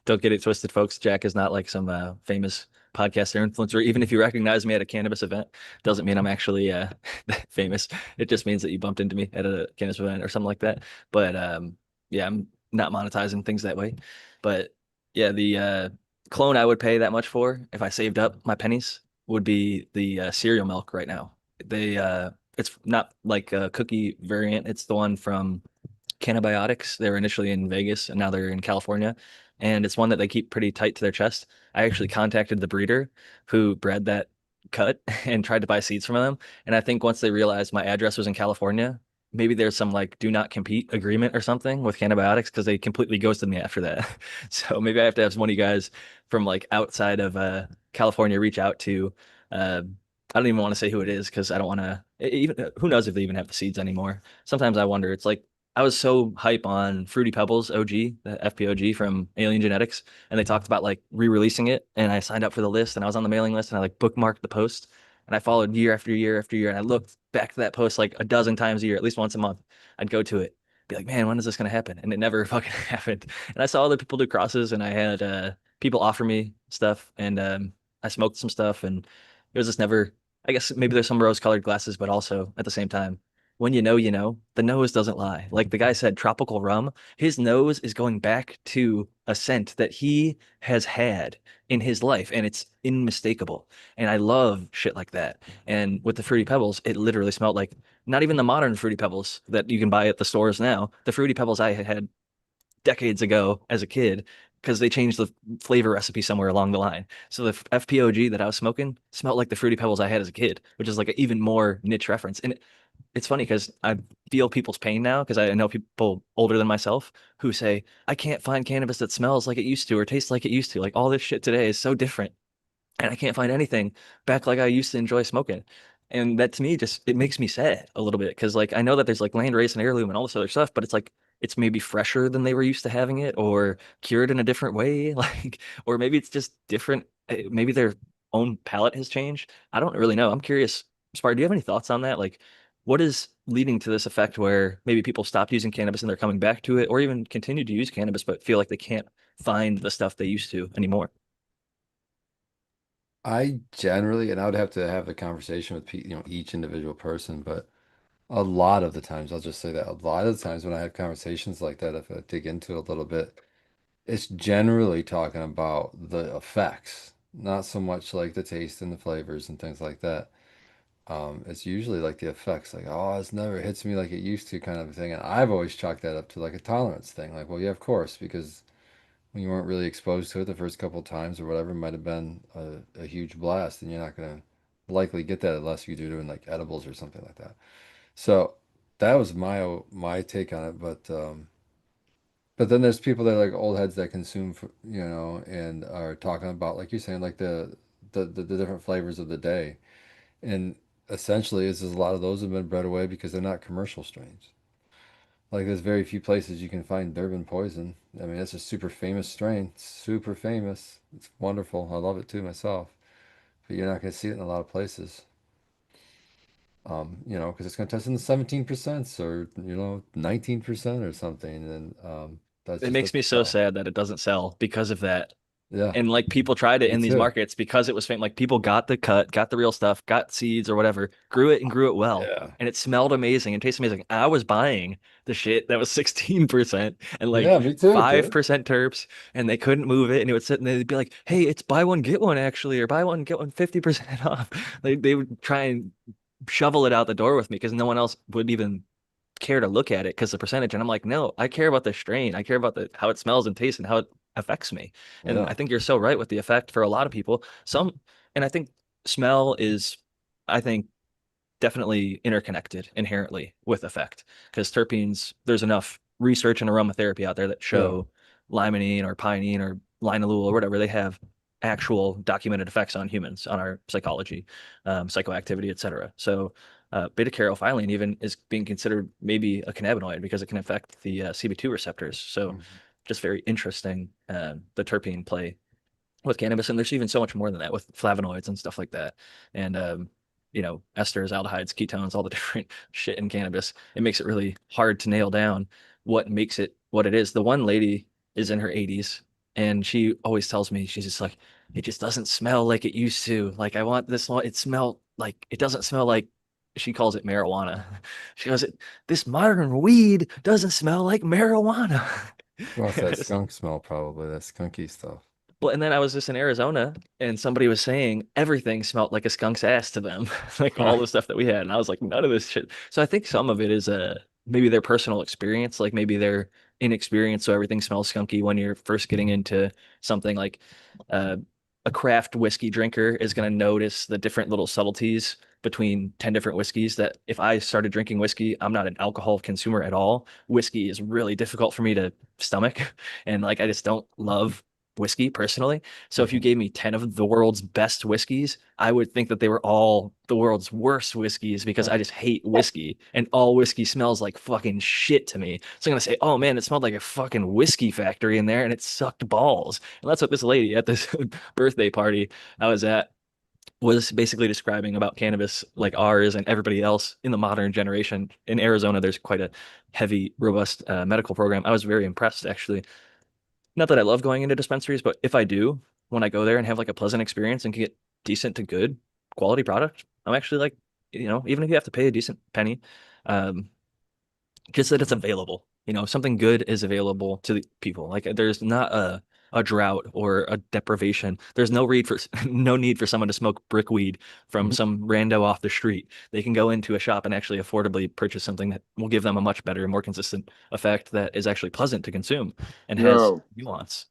don't get it twisted, folks. Jack is not like some famous podcaster influencer. Even if you recognize me at a cannabis event, doesn't mean I'm actually famous. It just means that you bumped into me at a cannabis event or something like that. But yeah, I'm not monetizing things that way. But yeah, the clone I would pay that much for if I saved up my pennies would be the cereal milk right now. It's not like a cookie variant. It's the one from Cannabiotics. They were initially in Vegas and now they're in California. And it's one that they keep pretty tight to their chest. I actually contacted the breeder who bred that cut and tried to buy seeds from them. And I think once they realized my address was in California, maybe there's some like do not compete agreement or something with Cannabiotics because they completely ghosted me after that. So maybe I have to have one of you guys from like outside of California reach out to I don't even want to say who it is because I don't want to even who knows if they even have the seeds anymore. Sometimes I wonder. It's like I was so hype on Fruity Pebbles OG, the FPOG from Alien Genetics, and they talked about like re-releasing it, and I signed up for the list, and I was on the mailing list, and I like bookmarked the post, and I followed year after year after year, and I looked back to that post like a dozen times a year, at least once a month. I'd go to it, be like, man, when is this gonna happen? And it never fucking happened. And I saw other people do crosses, and I had people offer me stuff, and I smoked some stuff, and it was just never. I guess maybe there's some rose-colored glasses, but also at the same time when you know, the nose doesn't lie. Like the guy said, tropical rum, his nose is going back to a scent that he has had in his life, and it's unmistakable. And I love shit like that. And with the Fruity Pebbles, it literally smelled like not even the modern Fruity Pebbles that you can buy at the stores now. The Fruity Pebbles I had decades ago as a kid because they changed the flavor recipe somewhere along the line. So the FPOG that I was smoking smelled like the Fruity Pebbles I had as a kid, which is like an even more niche reference. And it's funny because I feel people's pain now because I know people older than myself who say, I can't find cannabis that smells like it used to or tastes like it used to. Like all this shit today is so different and I can't find anything back like I used to enjoy smoking. And that to me just it makes me sad a little bit because like I know that there's like land race and heirloom and all this other stuff, but it's like it's maybe fresher than they were used to having it or cured in a different way, like or maybe it's just different. Maybe their own palate has changed. I don't really know. I'm curious. Spar, do you have any thoughts on that? Like, what is leading to this effect where maybe people stopped using cannabis and they're coming back to it, or even continue to use cannabis but feel like they can't find the stuff they used to anymore? I generally, and I would have to have a conversation with each individual person, but a lot of the times, I'll just say that a lot of the times when I have conversations like that, if I dig into it a little bit, it's generally talking about the effects, not so much like the taste and the flavors and things like that. It's usually like the effects, like, oh, it's never hits me like it used to, kind of thing. And I've always chalked that up to like a tolerance thing. Like, well, yeah, of course, because when you weren't really exposed to it the first couple of times or whatever, might have been a huge blast, and you're not gonna likely get that unless you do doing like edibles or something like that. So that was my take on it, but then there's people that are like old heads that consume, and are talking about, like you're saying, like the different flavors of the day. And essentially, is a lot of those have been bred away because they're not commercial strains. Like there's very few places you can find Durban poison. I mean, it's a super famous strain, super famous. It's wonderful. I love it too myself. But you're not going to see it in a lot of places. Because it's going to test in the 17% or 19% or something, and that It just makes doesn't me so sell. sad that it doesn't sell because of that. Yeah, And like people tried it me in these too. markets because it was fame. Like people got the cut, got the real stuff, got seeds or whatever, grew it and grew it well. Yeah, And it smelled amazing and tasted amazing. I was buying the shit that was 16% and like yeah, me too, dude. 5% terps, and they couldn't move it. And it would sit and they'd be like, hey, it's buy one, get one actually, or buy one, get one 50% off. They would try and shovel it out the door with me because no one else would even care to look at it because the percentage. And I'm like, no, I care about the strain. I care about the how it smells and tastes and how it affects me. And I Yeah, think you're so right with the effect for a lot of people. And I think smell is, I think, definitely interconnected inherently with effect because terpenes, there's enough research and aromatherapy out there that yeah. show limonene or pinene or linalool or whatever, they have actual documented effects on humans, on our psychology, psychoactivity, etc. So beta carophylline even is being considered maybe a cannabinoid because it can affect the CB2 receptors. So Mhm. just very interesting, the terpene play with cannabis, and there's even so much more than that with flavonoids and stuff like that, and esters, aldehydes, ketones, all the different shit in cannabis. It makes it really hard to nail down what makes it what it is. The one lady is in her 80s, and she always tells me, she's just like, it just doesn't smell like it used to. Like I want this one. It smell like it doesn't smell like. She calls it marijuana. She goes, this modern weed doesn't smell like marijuana. Well, it's that skunk smell, probably that skunky stuff. Well, and then I was just in Arizona and somebody was saying everything smelled like a skunk's ass to them, like all the stuff that we had. And I was like, none of this shit. So I think some of it is maybe their personal experience, like maybe they're inexperienced, so everything smells skunky when you're first getting into something like uh, a craft whiskey drinker is going to notice the different little subtleties between 10 different whiskeys that if I started drinking whiskey, I'm not an alcohol consumer at all. Whiskey is really difficult for me to stomach. And like I just don't love whiskey personally. So if you Mhm. gave me 10 of the world's best whiskeys, I would think that they were all the world's worst whiskeys because I just hate whiskey and all whiskey smells like fucking shit to me. So I'm gonna say, oh man, it smelled like a fucking whiskey factory in there and it sucked balls. And that's what this lady at this birthday party I was at was basically describing about cannabis like ours and everybody else in the modern generation. In Arizona, there's quite a heavy, robust medical program. I was very impressed actually, not that I love going into dispensaries, but if I do, when I go there and have like a pleasant experience and can get decent to good quality product, I'm actually like, even if you have to pay a decent penny, um, just that it's available. Something good is available to the people. Like there's not a drought or a deprivation. There's no need for no need for someone to smoke brickweed from some rando off the street. They can go into a shop and actually affordably purchase something that will give them a much better, more consistent effect that is actually pleasant to consume and has Yo, nuance.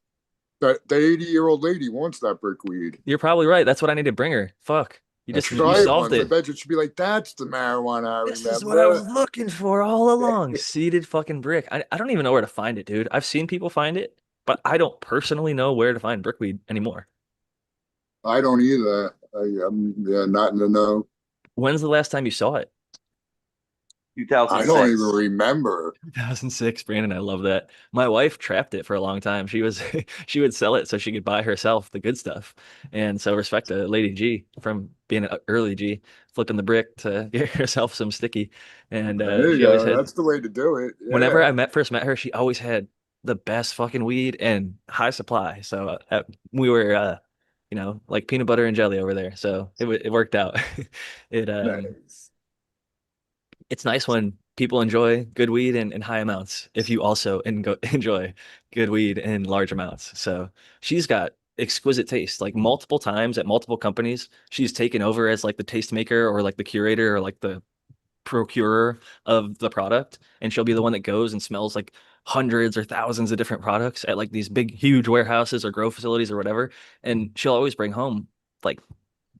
that the 80-year-old lady wants that brickweed. You're probably right. That's what I need to bring her. Fuck. You That just should you be Try it solved once. I it. bet you she'd be like, "That's the marijuana I This is what I was remember." looking for all along. Seeded fucking brick. I don't even know where to find it, dude. I've seen people find it, but I don't personally know where to find brickweed anymore. I don't either. I'm yeah, not in the know. When's the last time you saw it? I don't even 2006. remember. 2006, Brandon. I love that. My wife trapped it for a long time. She was she would sell it so she could buy herself the good stuff. And so respect to Lady G from being an early G, flipping the brick to get herself some sticky. And There you she always go. had That's the way to do it. whenever Yeah. I first met her, she always had the best fucking weed and high supply. So we were, like peanut butter and jelly over there. So it worked out. It Nice. it's nice when people enjoy good weed in high amounts. If you also enjoy good weed in large amounts, so she's got exquisite taste. Like multiple times at multiple companies, she's taken over as like the tastemaker or like the curator or like the procurer of the product, and she'll be the one that goes and smells like hundreds or thousands of different products at like these big, huge warehouses or grow facilities or whatever. And she'll always bring home like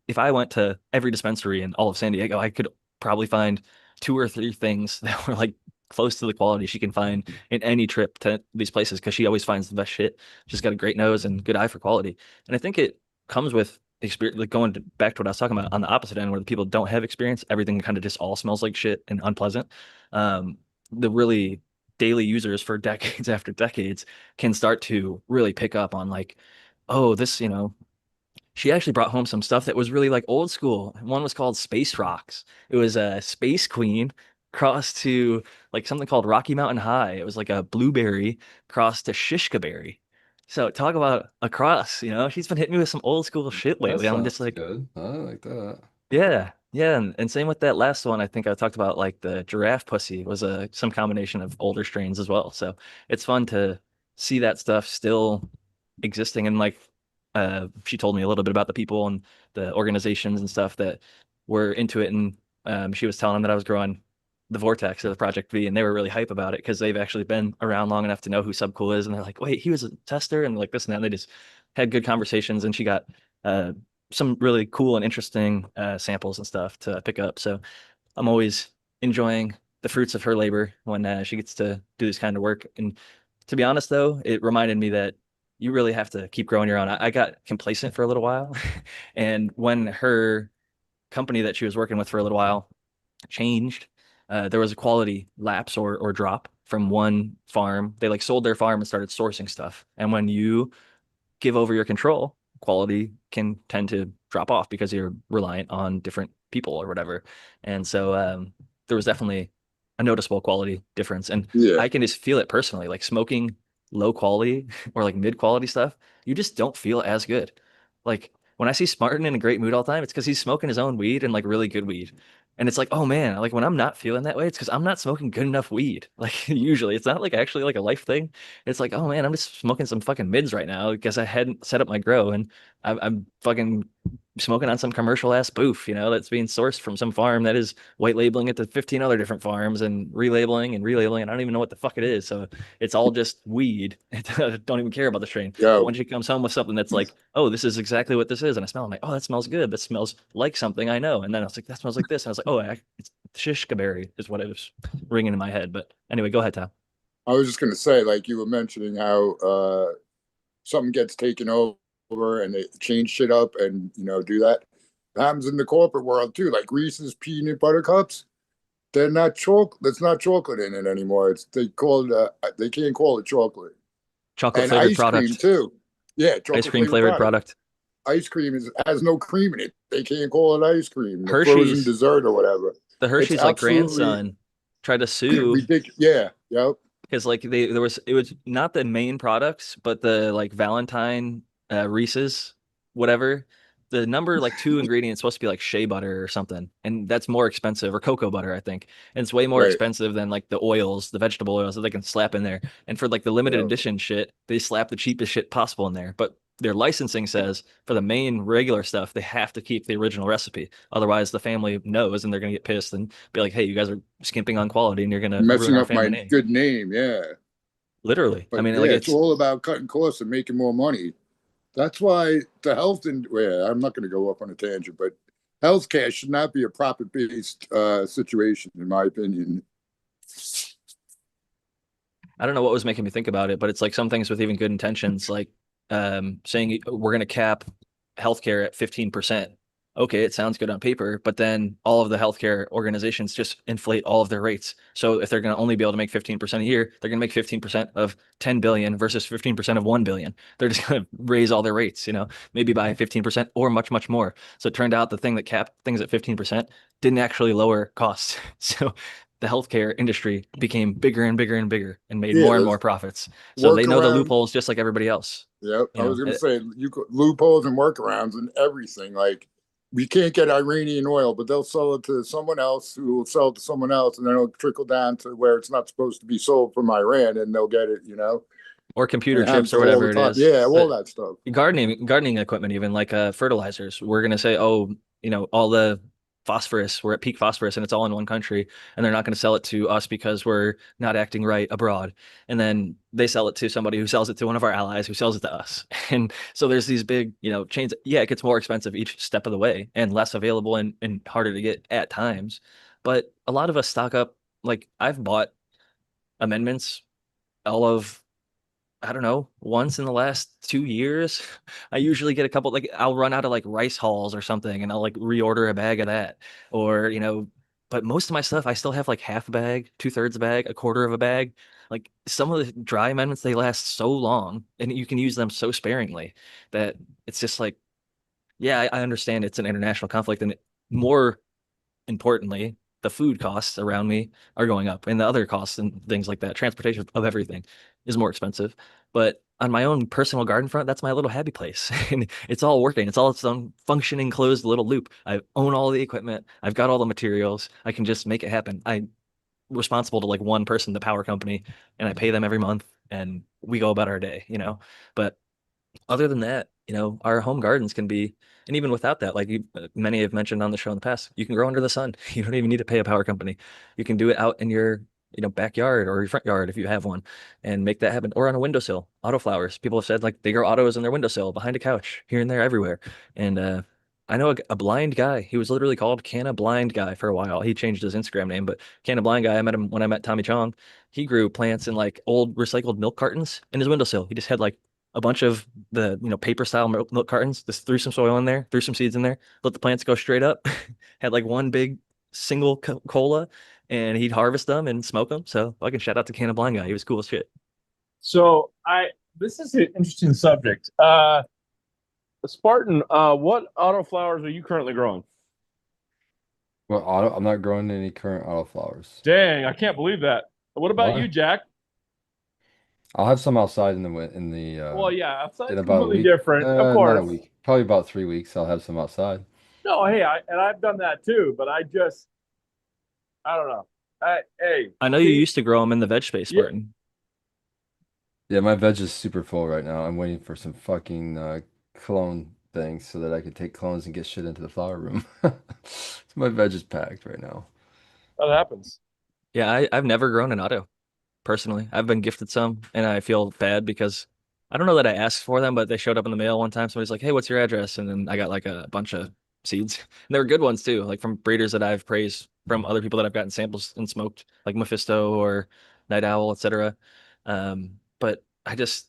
if I went to every dispensary in all of San Diego, I could probably find two or three things that were like close to the quality she can find in any trip to these places because she always finds the best shit. She's got a great nose and good eye for quality. And I think it comes with experience, like back to what I was talking about on the opposite end where the people don't have experience, everything kind of just all smells like shit and unpleasant. Um, the really daily users for decades after decades can start to really pick up on like, oh, this, she actually brought home some stuff that was really like old school. One was called Space Rocks. It was a Space Queen crossed to like something called Rocky Mountain High. It was like a blueberry crossed to Shishka berry. So talk about a cross, she's been hitting me with some old school shit That lately. I'm just sounds like, good. I like that. yeah, yeah, and same with that last one. I think I talked about like the giraffe pussy was some combination of older strains as well. So it's fun to see that stuff still existing. And like she told me a little bit about the people and the organizations and stuff that were into it. And she was telling them that I was growing the Vortex of the Project V, and they were really hype about it because they've actually been around long enough to know who Subcool is. And they're like, wait, he was a tester and like this and that. And they just had good conversations. And she got uh, some really cool and interesting samples and stuff to pick up. So I'm always enjoying the fruits of her labor when she gets to do this kind of work. And to be honest, though, it reminded me that you really have to keep growing your own. I got complacent for a little while. And when her company that she was working with for a little while changed, there was a quality lapse or drop from one farm. They like sold their farm and started sourcing stuff. And when you give over your control, quality can tend to drop off because you're reliant on different people or whatever. And so there was definitely a noticeable quality difference. And Yeah. I can just feel it personally, like smoking low quality or like mid quality stuff, you just don't feel as good. Like when I see Smartin in a great mood all the time, it's because he's smoking his own weed and like really good weed. And it's like, oh man, like when I'm not feeling that way, it's because I'm not smoking good enough weed. Like usually, it's not like actually like a life thing. It's like, oh man, I'm just smoking some fucking mids right now because I hadn't set up my grow and I'm fucking smoking on some commercial ass boof, that's being sourced from some farm that is white labeling it to 15 other different farms and relabeling and relabeling. And I don't even know what the fuck it is. So it's all just weed. I don't even care about the strain. But Yo, when she comes home with something that's like, oh, this is exactly what this is, and I smell, I'm like, oh, that smells good. That smells like something I know. And then I was like, that smells like this. And I was like, oh, it's shishka berry is what it was ringing in my head. But anyway, go ahead, Tom. I was just gonna say, like you were mentioning how something gets taken over and they change shit up and do that. It happens in the corporate world too. Like Reese's peanut butter cups, they're not chocolate. There's not chocolate in it anymore. They can't call it chocolate. Chocolate And flavored ice cream product, too. Yeah, ice chocolate cream flavored flavored product. product. Ice cream has no cream in it. They can't call it ice cream. The frozen Hershey's, dessert or whatever. the It's Hershey's like absolutely grandson tried to sue ridiculous. Yeah, yep. because like it was not the main products, but the like Valentine Reese's, whatever. The number like two ingredient is supposed to be like shea butter or something, and that's more expensive, or cocoa butter, I think. And it's way more Right. expensive than like the oils, the vegetable oils that they can slap in there. And for like the limited Yep. edition shit, they slap the cheapest shit possible in there. But their licensing says for the main regular stuff, they have to keep the original recipe. Otherwise, the family knows and they're gonna get pissed and be like, "Hey, you guys are skimping on quality, and you're gonna ruin Messing our up family my name." good name. Yeah. Literally. I But mean, like yeah, it's it's all about cutting costs and making more money. That's why the health and I'm not going to go up on a tangent, but healthcare should not be a profit based situation, in my opinion. I don't know what was making me think about it, but it's like some things with even good intentions, like saying we're going to cap healthcare at 15%. Okay, it sounds good on paper, but then all of the healthcare organizations just inflate all of their rates. So if they're going to only be able to make 15% a year, they're going to make 15% of 10 billion versus 15% of 1 billion. They're just going to raise all their rates, maybe by 15% or much, much more. So it turned out the thing that capped things at 15% didn't actually lower costs. So the healthcare industry became bigger and bigger and bigger and made Yeah, more and more there's profits. So they know the workaround. loopholes just like everybody else. Yep. You I was know, going to it, say loopholes and workarounds and everything. Like we can't get Iranian oil, but they'll sell it to someone else who will sell it to someone else, and then it'll trickle down to where it's not supposed to be sold from Iran, and they'll get it. or And computer it chips happens or all the whatever it time. is. Yeah, all But that stuff. gardening equipment, even like fertilizers, we're gonna say, oh, all the phosphorus. We're at peak phosphorus and it's all in one country and they're not going to sell it to us because we're not acting right abroad. And then they sell it to somebody who sells it to one of our allies who sells it to us. And so there's these big, chains. Yeah, it gets more expensive each step of the way and less available and harder to get at times. But a lot of us stock up. Like I've bought amendments all of I don't know, once in the last 2 years. I usually get a couple, like I'll run out of like rice halls or something and I'll like reorder a bag of that. Or, but most of my stuff I still have like half a bag, two-thirds a bag, a quarter of a bag. Like some of the dry amendments, they last so long and you can use them so sparingly that it's just like, yeah, I understand it's an international conflict and more importantly, the food costs around me are going up and the other costs and things like that, transportation of everything is more expensive. But on my own personal garden front, that's my little happy place. And it's all working. It's all its own functioning closed little loop. I own all the equipment. I've got all the materials. I can just make it happen. I'm responsible to like one person, the power company, and I pay them every month and we go about our day. But other than that, our home gardens can be, and even without that, like many have mentioned on the show in the past, you can grow under the sun. You don't even need to pay a power company. You can do it out in your, backyard or your front yard if you have one and make that happen. Or on a windowsill, auto flowers. People have said like they grow autos in their windowsill, behind a couch, here and there, everywhere. And I know a blind guy. He was literally called Canna Blind Guy for a while. He changed his Instagram name, but Canna Blind Guy, I met him when I met Tommy Chong. He grew plants in like old recycled milk cartons in his windowsill. He just had like a bunch of the paper style milk cartons, just threw some soil in there, threw some seeds in there, let the plants go straight up. Had like one big single cola, and he'd harvest them and smoke them. So I can shout out to Can of Blind Guy. He was cool as shit. So this is an interesting subject. Spartan, what auto flowers are you currently growing? Well, I'm not growing any current autoflowers. Dang, I can't believe that. What about you, Why? Jack? I'll have some outside Well, yeah, in outside's about a completely week. different, of Not a course. week. Probably about 3 weeks. I'll have some outside. No, hey, I've done that too, but I don't know. Hey, I know you see, used to grow them in the veg space, yeah, Spartan. Yeah, my veg is super full right now. I'm waiting for some fucking clone things so that I can take clones and get shit into the flower room. So my veg is packed right now. that happens. Yeah, I've never grown an auto personally. I've been gifted some, and I feel bad because I don't know that I asked for them, but they showed up in the mail one time. Somebody's like, "Hey, what's your address?" And then I got like a bunch of seeds. And they were good ones too, like from breeders that I've praised from other people that I've gotten samples and smoked, like Mephisto or Night Owl, etc. But I just,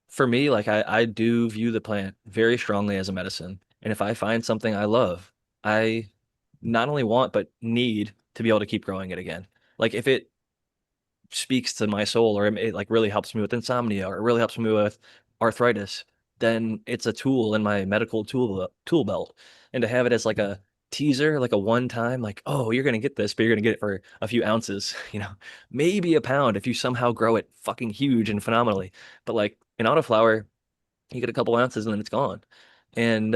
for me, like I do view the plant very strongly as a medicine. And if I find something I love, I not only want but need to be able to keep growing it again. Like if it speaks to my soul or it like really helps me with insomnia or it really helps me with arthritis, then it's a tool in my medical tool belt. And to have it as like a teaser, like a one time, like, oh, you're gonna get this, but you're gonna get it for a few ounces, maybe a pound if you somehow grow it fucking huge and phenomenally. But like an autoflower, you get a couple ounces and then it's gone. And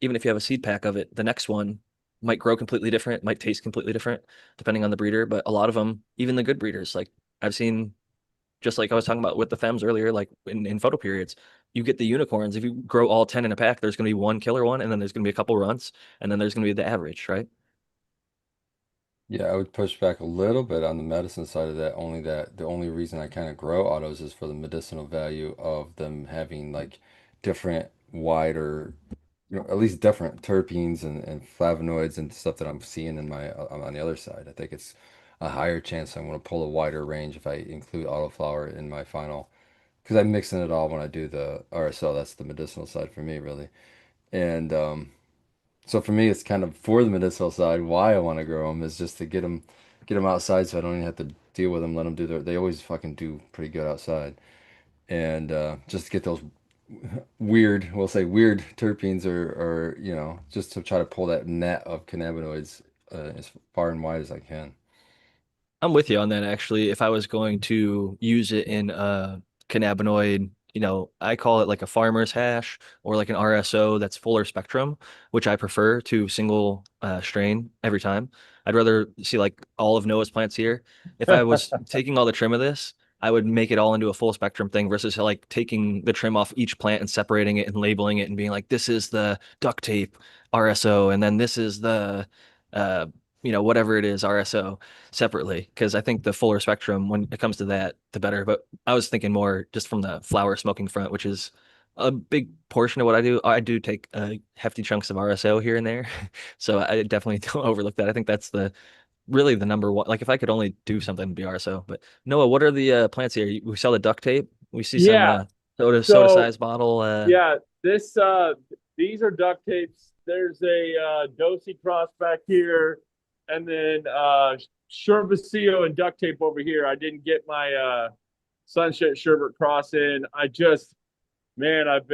even if you have a seed pack of it, the next one might grow completely different, might taste completely different, depending on the breeder. But a lot of them, even the good breeders, like I've seen, just like I was talking about with the femmes earlier, like in photo periods, you get the unicorns. If you grow all 10 in a pack, there's going to be one killer one, and then there's going to be a couple runts, and then there's going to be the average, right? Yeah, I would push back a little bit on the medicine side of that. Only that the only reason I kind of grow autos is for the medicinal value of them having like different, wider, at least different terpenes and flavonoids and stuff that I'm seeing in my on the other side. I think it's a higher chance I'm going to pull a wider range if I include autoflower in my final, because I'm mixing it all when I do the RSO. That's the medicinal side for me, really. And so for me, it's kind of for the medicinal side. Why I want to grow them is just to get them outside, so I don't even have to deal with them. Let them do their. They always fucking do pretty good outside, and just to get those weird, we'll say weird terpenes, or just to try to pull that net of cannabinoids as far and wide as I can. I'm with you on that actually. If I was going to use it in a cannabinoid, I call it like a farmer's hash or like an RSO that's fuller spectrum, which I prefer to single strain every time. I'd rather see like all of Noah's plants here. If I was taking all the trim of this, I would make it all into a full spectrum thing versus like taking the trim off each plant and separating it and labeling it and being like, this is the duct tape RSO, and then this is the, uh, whatever it is RSO separately. Because I think the fuller spectrum, when it comes to that, the better. But I was thinking more just from the flower smoking front, which is a big portion of what I do. I do take hefty chunks of RSO here and there. So I definitely don't overlook that. I think that's the really the number one. Like if I could only do something, it'd be RSO. But Noah, what are the plants here? We sell the duct tape. We see some Yeah. soda So size bottle. yeah, this these are duct tapes. There's a Dosey cross back here, and then Shervasio and duct tape over here. I didn't get my Sunset Sherbet cross in. Man, I've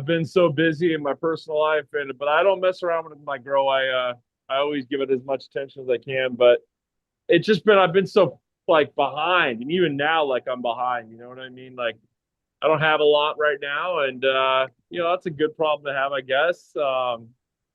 been so busy in my personal life, but I don't mess around with my grow. I always give it as much attention as I can, but it's just been I've been so like behind, and even now like I'm behind. You know what I mean? Like I don't have a lot right now, and that's a good problem to have, I guess.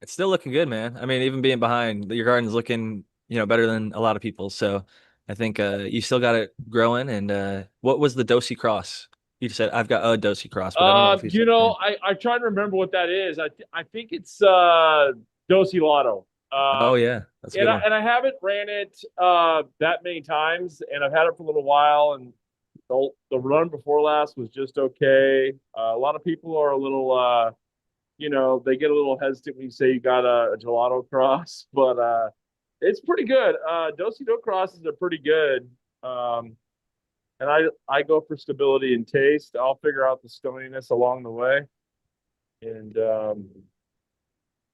It's still looking good, man. I mean, even being behind, your garden's looking, better than a lot of people. So I think you still got it growing. And what was the Dosey cross? You just said I've got a Dosey cross, but I don't know if you said the name. I try to remember what that is. I think it's Dosey Lotto. Oh yeah, that's a And good I one. and I haven't ran it that many times, and I've had it for a little while, and the run before last was just okay. A lot of people are a little they get a little hesitant when you say you got a gelato cross, but it's pretty good. Dosey Do crosses are pretty good. Um, and I go for stability and taste. I'll figure out the stoniness along the way. And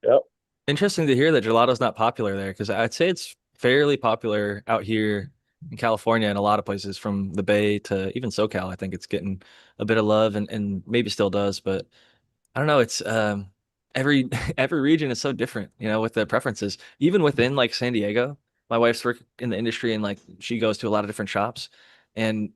yep. Interesting to hear that gelato's not popular there because I'd say it's fairly popular out here in California and a lot of places from the Bay to even SoCal. I think it's getting a bit of love and maybe still does, but I don't know. It's every every region is so different, with the preferences. Even within like San Diego, my wife's work in the industry and like she goes to a lot of different shops. And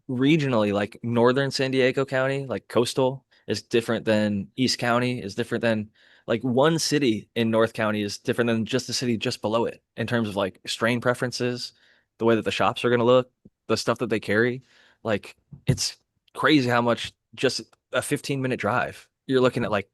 regionally, like northern San Diego County, like coastal, is different than East County, is different than like one city in North County is different than just the city just below it in terms of like strain preferences, the way that the shops are going to look, the stuff that they carry. Like it's crazy how much just a 15-minute drive, you're looking at like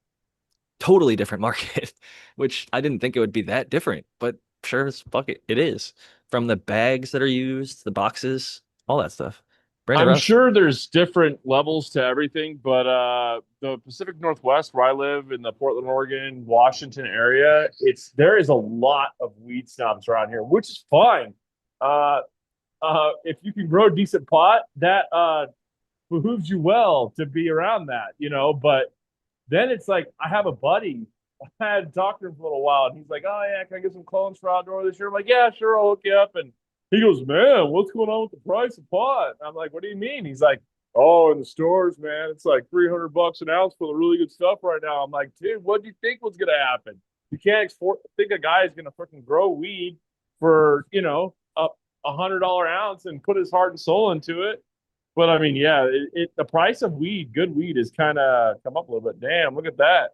totally different market, which I didn't think it would be that different, but sure as fuck it is. From the bags that are used, the boxes, all that stuff. Brandon I'm Russ. sure there's different levels to everything, but the Pacific Northwest, where I live in the Portland, Oregon, Washington area, there is a lot of weed snobs around here, which is fine. Uh, if you can grow a decent pot, that behooves you well to be around that, But then it's like I have a buddy. I had talked to him for a little while, and he's like, "Oh yeah, can I get some clones for outdoor this year?" I'm like, "Yeah, sure, I'll hook you up." And he goes, "Man, what's going on with the price of pot?" I'm like, "What do you mean?" He's like, "Oh, in the stores, man, it's like $300 an ounce for the really good stuff right now." I'm like, "Dude, what do you think was gonna happen? You can't think a guy is gonna fucking grow weed for a $100 ounce and put his heart and soul into it." But I mean, yeah, the price of weed, good weed, has kind of come up a little bit. Damn, look at that.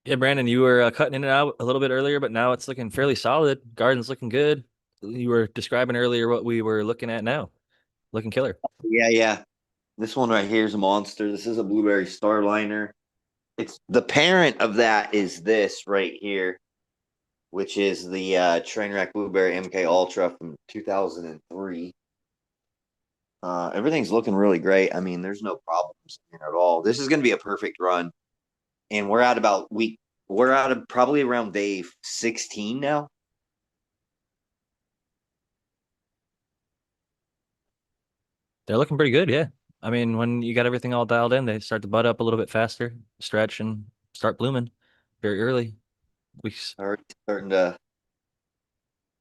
Yeah, Brandon, you were cutting in and out a little bit earlier, but now it's looking fairly solid. Garden's looking good. You were describing earlier what we were looking at now. Looking killer. Yeah, yeah. This one right here is a monster. This is a blueberry starliner. It's the parent of that is this right here, which is the Trainwreck Blueberry MK Ultra from 2003. Everything's looking really great. I mean, there's no problems here at all. This is going to be a perfect run, and we're out of probably around day 16 now. They're looking pretty good, yeah. I mean, when you got everything all dialed in, they start to bud up a little bit faster, stretch, and start blooming very early. We Already starting to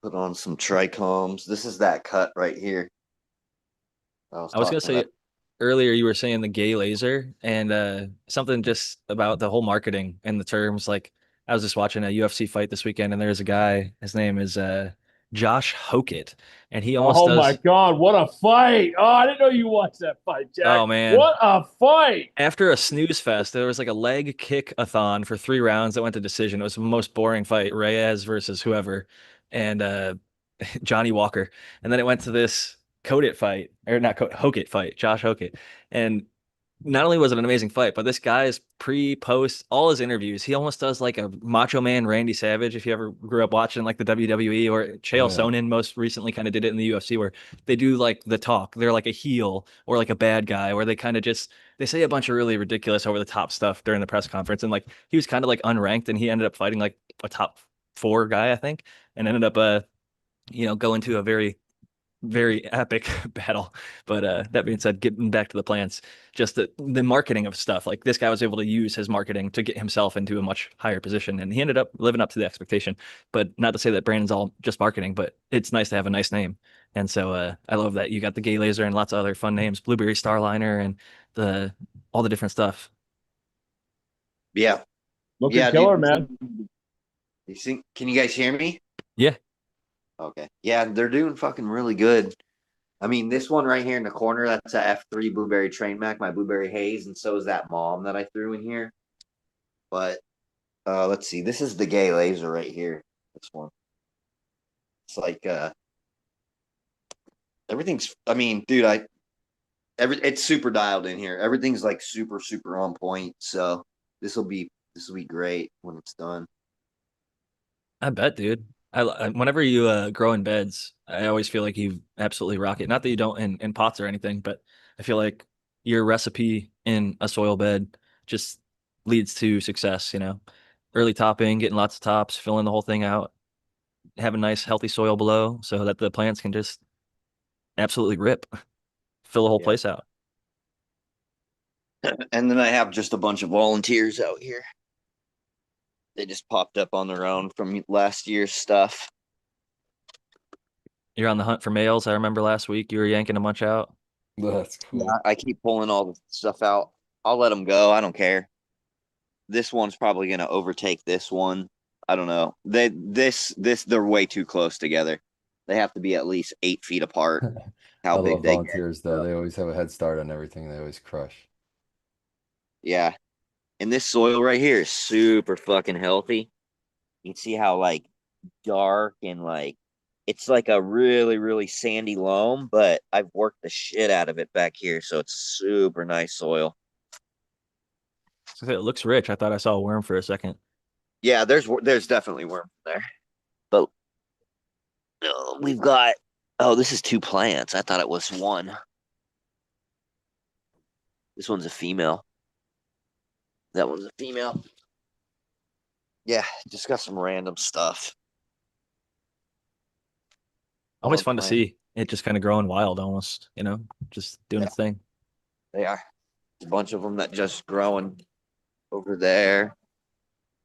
put on some trichomes. This is that cut right here I was I was gonna talking about. say earlier you were saying the gay laser and something just about the whole marketing and the terms. Like I was just watching a UFC fight this weekend and there's a guy, his name is Josh Hokett, and he almost Oh my does. God, what a fight. Oh, I didn't know you watched that fight, Jack. Oh man. What a fight. After a snooze fest, there was like a leg kick-a-thon for 3 rounds that went to decision. It was the most boring fight, Reyes versus whoever, and Johnny Walker. And then it went to this Codit fight, or not Codit, Hokit fight, Josh Hokit. And not only was it an amazing fight, but this guy's pre-post, all his interviews, he almost does like a Macho Man Randy Savage. If you ever grew up watching like the WWE, or Oh Chael yeah. Sonnen most recently kind of did it in the UFC, where they do like the talk. They're like a heel or like a bad guy, where they kind of just they say a bunch of really ridiculous over the top stuff during the press conference. And like he was kind of like unranked, and he ended up fighting like a top four guy, I think, and ended up going to a very epic battle. But that being said, getting back to the plants, just the marketing of stuff. Like this guy was able to use his marketing to get himself into a much higher position, and he ended up living up to the expectation. But not to say that Brandon's all just marketing, but it's nice to have a nice name. And so I love that you got the Gay Laser and lots of other fun names, Blueberry Starliner, and the all the different stuff. Yeah. Looking Yeah, killer, dude. man. You think, can you guys hear me? Yeah. Okay. Yeah, they're doing fucking really good. I mean, this one right here in the corner, that's a F3 Blueberry Train Mac, my Blueberry Haze, and so is that Mom that I threw in here. But let's see. This is the Gay Laser right here. This one. It's like everything's I mean, dude, it's super dialed in here. Everything's like super, super on point. So this will be great when it's done. I bet, dude. Whenever you grow in beds, I always feel like you absolutely rock it. Not that you don't in pots or anything, but I feel like your recipe in a soil bed just leads to success, you know. Early topping, getting lots of tops, filling the whole thing out, have a nice healthy soil below so that the plants can just absolutely rip, fill the whole Yeah. place out. And then I have just a bunch of volunteers out here. They just popped up on their own from last year's stuff. You're on the hunt for males. I remember last week you were yanking a bunch out. That's Yeah, cool. I keep pulling all the stuff out. I'll let them go. I don't care. This one's probably going to overtake this one. I don't know. They're way too close together. They have to be at least 8 feet apart. I How big love they get. volunteers though. They always have a head start on everything. They always crush. Yeah. And this soil right here is super fucking healthy. You can see how like dark and like it's like a really, really sandy loam, but I've worked the shit out of it back here, so it's super nice soil. So it looks rich. I thought I saw a worm for a second. Yeah, there's definitely worm there, but we've got. Oh, this is two plants. I thought it was one. This one's a female. That one's a female. Yeah, just got some random stuff Always on fun to plant. see it just kind of growing wild almost, you know, just doing Yeah, its thing. they are. A bunch of them that just growing over there.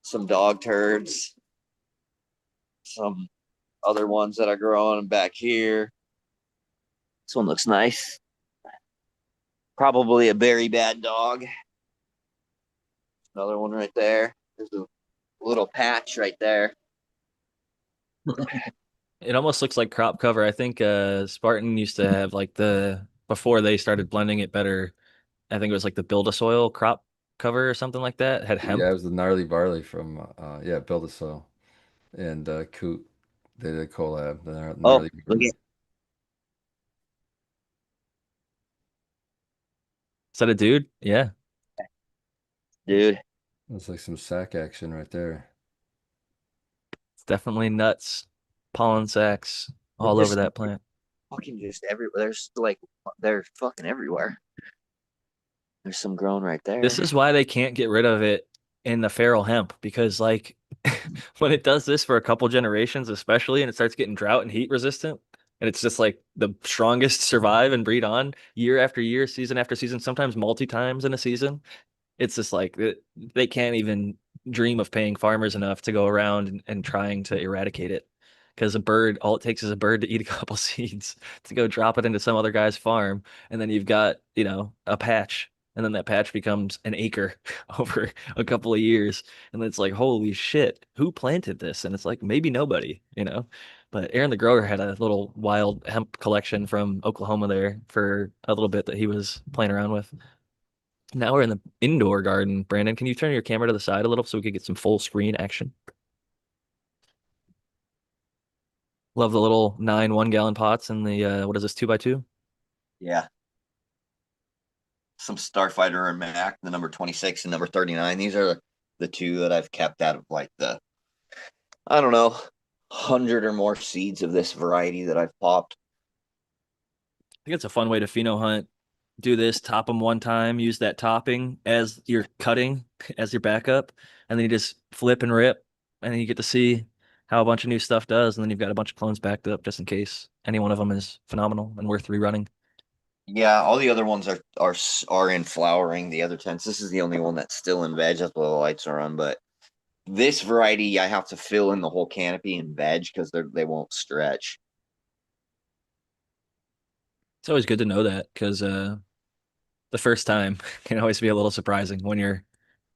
Some dog turds. Some other ones that are growing back here. This one looks nice. Probably a very bad dog. Another one right there. There's a little patch right there. It almost looks like crop cover. I think Spartan used to have like before they started blending it better, I think it was like the Build a Soil crop cover or something like that. It had Yeah, hemp. it was the gnarly barley from yeah, Build a Soil and Coot. They did a collab. The Oh, gnarly look barley. at Is that a dude? Yeah. dude. That's like some sack action right there. It's definitely nuts. Pollen sacs They're all over just that plant. fucking just everywhere. There's like they're fucking everywhere. There's some grown right This there. is why they can't get rid of it in the feral hemp because like when it does this for a couple generations, especially, and it starts getting drought and heat resistant, and it's just like the strongest survive and breed on year after year, season after season, sometimes multi times in a season. It's just like they can't even dream of paying farmers enough to go around and trying to eradicate it. Because a bird, all it takes is a bird to eat a couple seeds to go drop it into some other guy's farm, and then you've got, a patch, and then that patch becomes an acre over a couple of years, and then it's like, holy shit, who planted this? And it's like maybe nobody, you know. But Aaron the grower had a little wild hemp collection from Oklahoma there for a little bit that he was playing around with. Now we're in the indoor garden. Brandon, can you turn your camera to the side a little so we could get some full screen action? Love the little 9 1 gallon pots and the what is this 2x2? Yeah. Some Starfighter and Mac, the number 26 and number 39. These are the two that I've kept out of like the, I don't know, 100 or more seeds of this variety that I've popped. I think it's a fun way to pheno hunt. Do this, top them one time, use that topping as you're cutting, as your backup, and then you just flip and rip, and then you get to see how a bunch of new stuff does, and then you've got a bunch of clones backed up just in case any one of them is phenomenal and worth rerunning. Yeah, all the other ones are in flowering. The other tents. This is the only one that's still in veg. That's why the lights are on. But this variety, I have to fill in the whole canopy in veg because they won't stretch. It's always good to know that because the first time can always be a little surprising when you're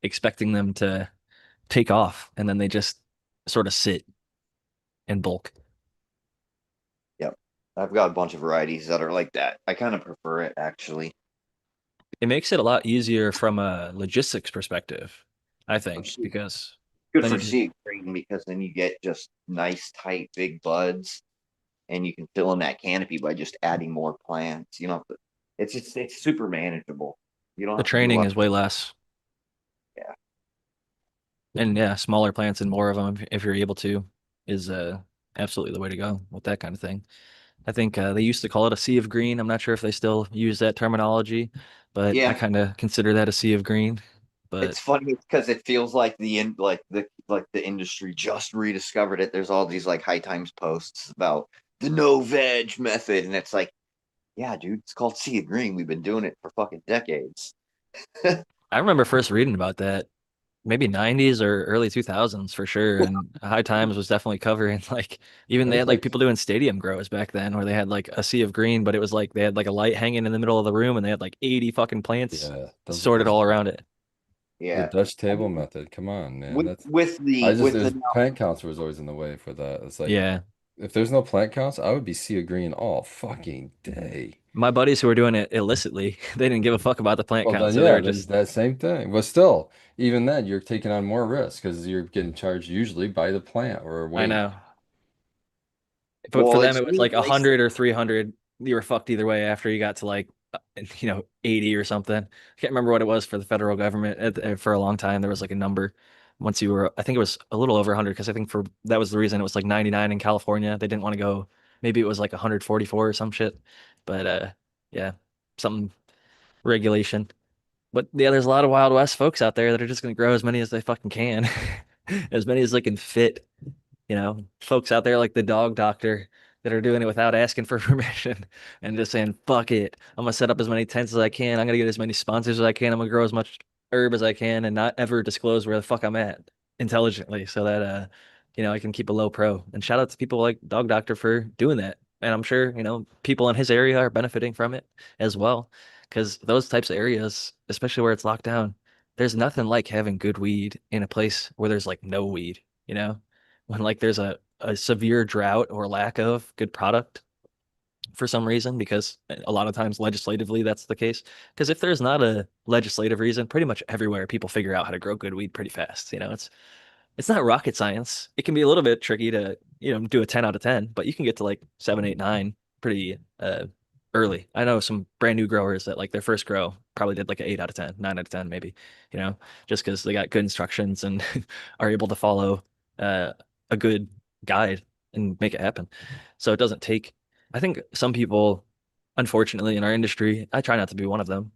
expecting them to take off and then they just sort of sit in bulk. Yep, I've got a bunch of varieties that are like that. I kind of prefer it actually. It makes it a lot easier from a logistics perspective, I For think, seed. because Good then for you just seed grading because then you get just nice, tight, big buds, and you can fill in that canopy by just adding more plants. You know, it's super manageable. You don't the have to do a training lot. is way less. Yeah, And yeah, smaller plants and more of them if you're able to is absolutely the way to go with that kind of thing. I think they used to call it a sea of green. I'm not sure if they still use that terminology, but I yeah. kind of consider that a sea of green. But It's funny because it feels like the industry just rediscovered it. There's all these like high times posts about the no veg method, and it's like, yeah, dude, it's called Sea of Green. We've been doing it for fucking decades. I remember first reading about that maybe 90s or early 2000s for sure. And High Times was definitely covering like even It they was had like like, people doing stadium grows back then where they had like a sea of green, but it was like they had like a light hanging in the middle of the room and they had like 80 fucking plants yeah, sorted all around it. the Yeah, Dutch I table mean, method. Come on, man. with That's with I the just with it the was plant counts was always in the way for that. It's like Yeah. if there's no plant counts, I would be sea of green all fucking day. My buddies who were doing it illicitly, they didn't give a fuck about the plant Well, count. then So they yeah, were then just, that same thing. But still, even then, you're taking on more risk because you're getting charged usually by the plant or I weight. know. But for well, them, it's it was really like nice. 100 or 300. You were fucked either way after you got to like, 80 or something. I can't remember what it was for the federal government. For a long time, there was like a number. Once you were, I think it was a little over 100 because I think for that was the reason it was like 99 in California. They didn't want to go. Maybe it was like 144 or some shit. But yeah, some regulation. But yeah, there's a lot of Wild West folks out there that are just going to grow as many as they fucking can, as many as they can fit. Folks out there like the dog doctor that are doing it without asking for permission and just saying, fuck it. I'm gonna set up as many tents as I can. I'm gonna get as many sponsors as I can. I'm gonna grow as much herb as I can and not ever disclose where the fuck I'm at intelligently so that I can keep a low pro. And shout out to people like Dog Doctor for doing that. And I'm sure, people in his area are benefiting from it as well. Because those types of areas, especially where it's locked down, there's nothing like having good weed in a place where there's like no weed, you know? When like there's a severe drought or lack of good product for some reason, because a lot of times legislatively that's the case. Because if there's not a legislative reason, pretty much everywhere people figure out how to grow good weed pretty fast. It's not rocket science. It can be a little bit tricky to, do a 10 out of 10, but you can get to like 7, 8, 9 pretty early. I know some brand new growers that like their first grow probably did like an 8 out of 10, 9 out of 10 maybe, just because they got good instructions and are able to follow uh, a good guide and make it happen. So it doesn't take, I think some people, unfortunately, in our industry, I try not to be one of them.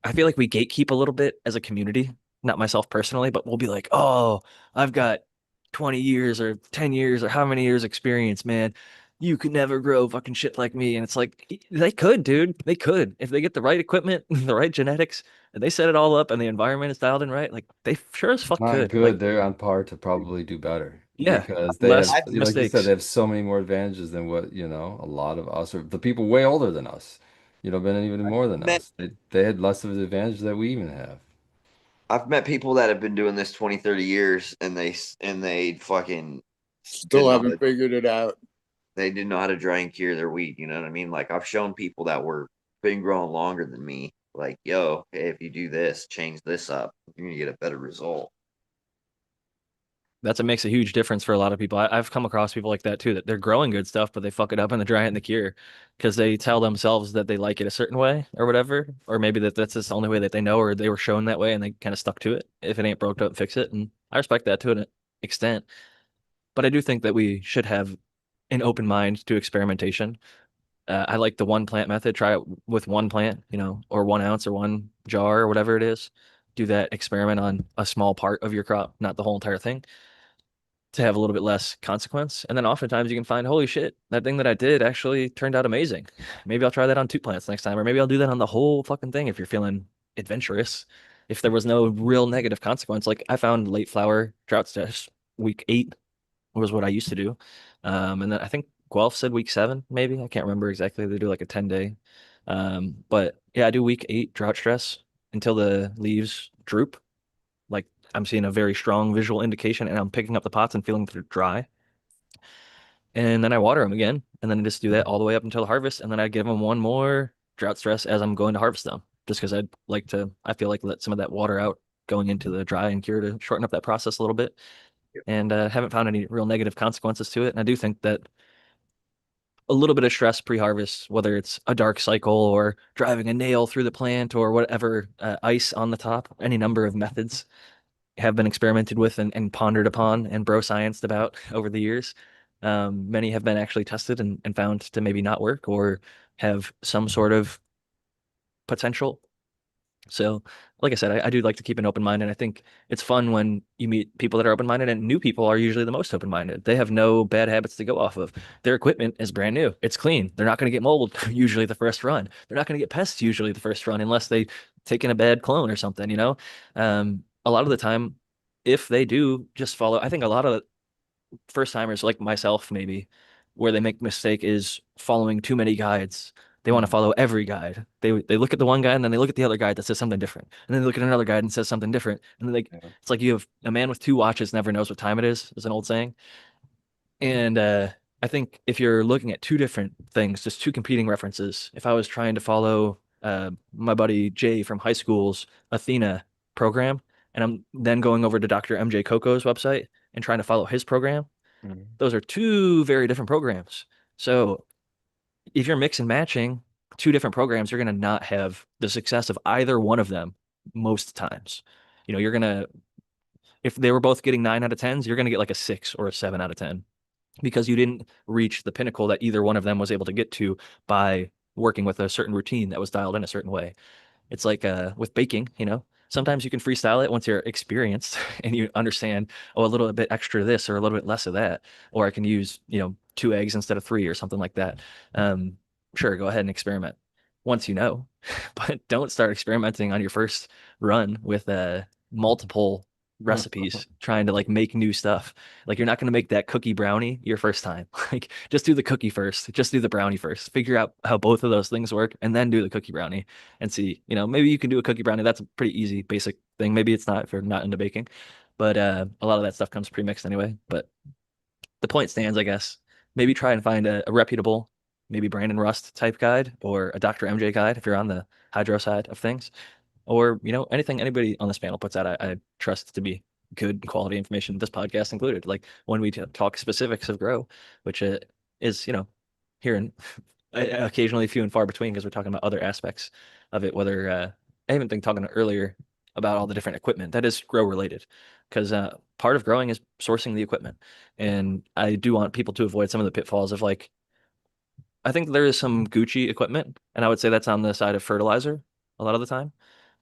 I feel like we gatekeep a little bit as a community, not myself personally, but we'll be like, oh, I've got 20 years or 10 years or how many years experience, man. You could never grow fucking shit like me. And it's like, they could, dude. They could. If they get the right equipment, the right genetics, and they set it all up and the environment is dialed in right, like they sure as fuck Not could. Like, good. They're on par to probably do better yeah, because they have, less I like you said, they mistakes. have so many more advantages than what, a lot of us or the people way older than us, been even more than met us. They had less of an advantage that we even have. I've met people that have been doing this 20, 30 years, and they fucking Still didn't know how haven't to figured it out. they didn't know how to dry and cure their wheat. You know what I mean? Like I've shown people that were been growing longer than me, like, yo, hey, if you do this, change this up, you're gonna get a better result. That's what makes a huge difference for a lot of people. I've come across people like that too, that they're growing good stuff, but they fuck it up and they dry it in the cure because they tell themselves that they like it a certain way or whatever, or maybe that's just the only way that they know, or they were shown that way and they kind of stuck to it. If it ain't broke, don't fix it. And I respect that to an extent, but I do think that we should have an open mind to experimentation. I like the one plant method. Try it with one plant, or 1 ounce or one jar or whatever it is. Do that experiment on a small part of your crop, not the whole entire thing, to have a little bit less consequence. And then oftentimes you can find, holy shit, that thing that I did actually turned out amazing. Maybe I'll try that on 2 plants next time, or maybe I'll do that on the whole fucking thing if you're feeling adventurous. If there was no real negative consequence, like I found late flower drought stress week 8 was what I used to do. And then I think Guelph said week 7, maybe. I can't remember exactly. They do like a 10-day. But yeah, I do week 8 drought stress until the leaves droop. Like I'm seeing a very strong visual indication and I'm picking up the pots and feeling they're dry. And then I water them again. And then I just do that all the way up until harvest. And then I give them one more drought stress as I'm going to harvest them. Just because I feel like let some of that water out going into the dry and cure to shorten up that process a little bit. And haven't found any real negative consequences to it. And I do think that a little bit of stress pre-harvest, whether it's a dark cycle or driving a nail through the plant or whatever, ice on the top, any number of methods have been experimented with and pondered upon and bro scienced about over the years. Many have been actually tested and found to maybe not work or have some sort of potential. So, like I said, I do like to keep an open mind, and I think it's fun when you meet people that are open minded, and new people are usually the most open minded. They have no bad habits to go off of. Their equipment is brand new, it's clean. They're not going to get mold usually the first run. They're not going to get pests usually the first run unless they take in a bad clone or something. A lot of the time, if they do just follow, I think a lot of first timers like myself maybe where they make mistake is following too many guides. They want to follow every guide. They look at the one guide and then they look at the other guide that says something different. And then they look at another guide and says something different. And then Yeah. it's like you have a man with two watches never knows what time it is an old saying. And I think if you're looking at two different things, just two competing references, if I was trying to follow my buddy Jay from high school's Athena program, and I'm then going over to Dr. MJ Coco's website and trying to follow his program, those are two very different programs. So if you're mix and matching two different programs, you're going to not have the success of either one of them most times. You're going to, if they were both getting 9 out of 10s, you're going to get like a 6 or a 7 out of 10 because you didn't reach the pinnacle that either one of them was able to get to by working with a certain routine that was dialed in a certain way. It's like with baking. Sometimes you can freestyle it once you're experienced and you understand, oh, a little bit extra of this or a little bit less of that, or I can use, 2 eggs instead of 3 or something like that. Sure, go ahead and experiment once you know, but don't start experimenting on your first run with multiple recipes trying to like make new stuff. Like you're not going to make that cookie brownie your first time. Like just do the cookie first, just do the brownie first. Figure out how both of those things work and then do the cookie brownie and see, maybe you can do a cookie brownie. That's a pretty easy basic thing. Maybe it's not if you're not into baking, but a lot of that stuff comes pre-mixed anyway. But the point stands, I guess. Maybe try and find a reputable, maybe Brandon Rust type guide or a Dr. MJ guide if you're on the hydro side of things, or anything anybody on this panel puts out. I trust to be good quality information. This podcast included. Like when we talk specifics of grow, which is here and occasionally few and far between because we're talking about other aspects of it. Whether I even been talking earlier about all the different equipment that is grow related, because part of growing is sourcing the equipment, and I do want people to avoid some of the pitfalls of like I think there is some Gucci equipment, and I would say that's on the side of fertilizer a lot of the time.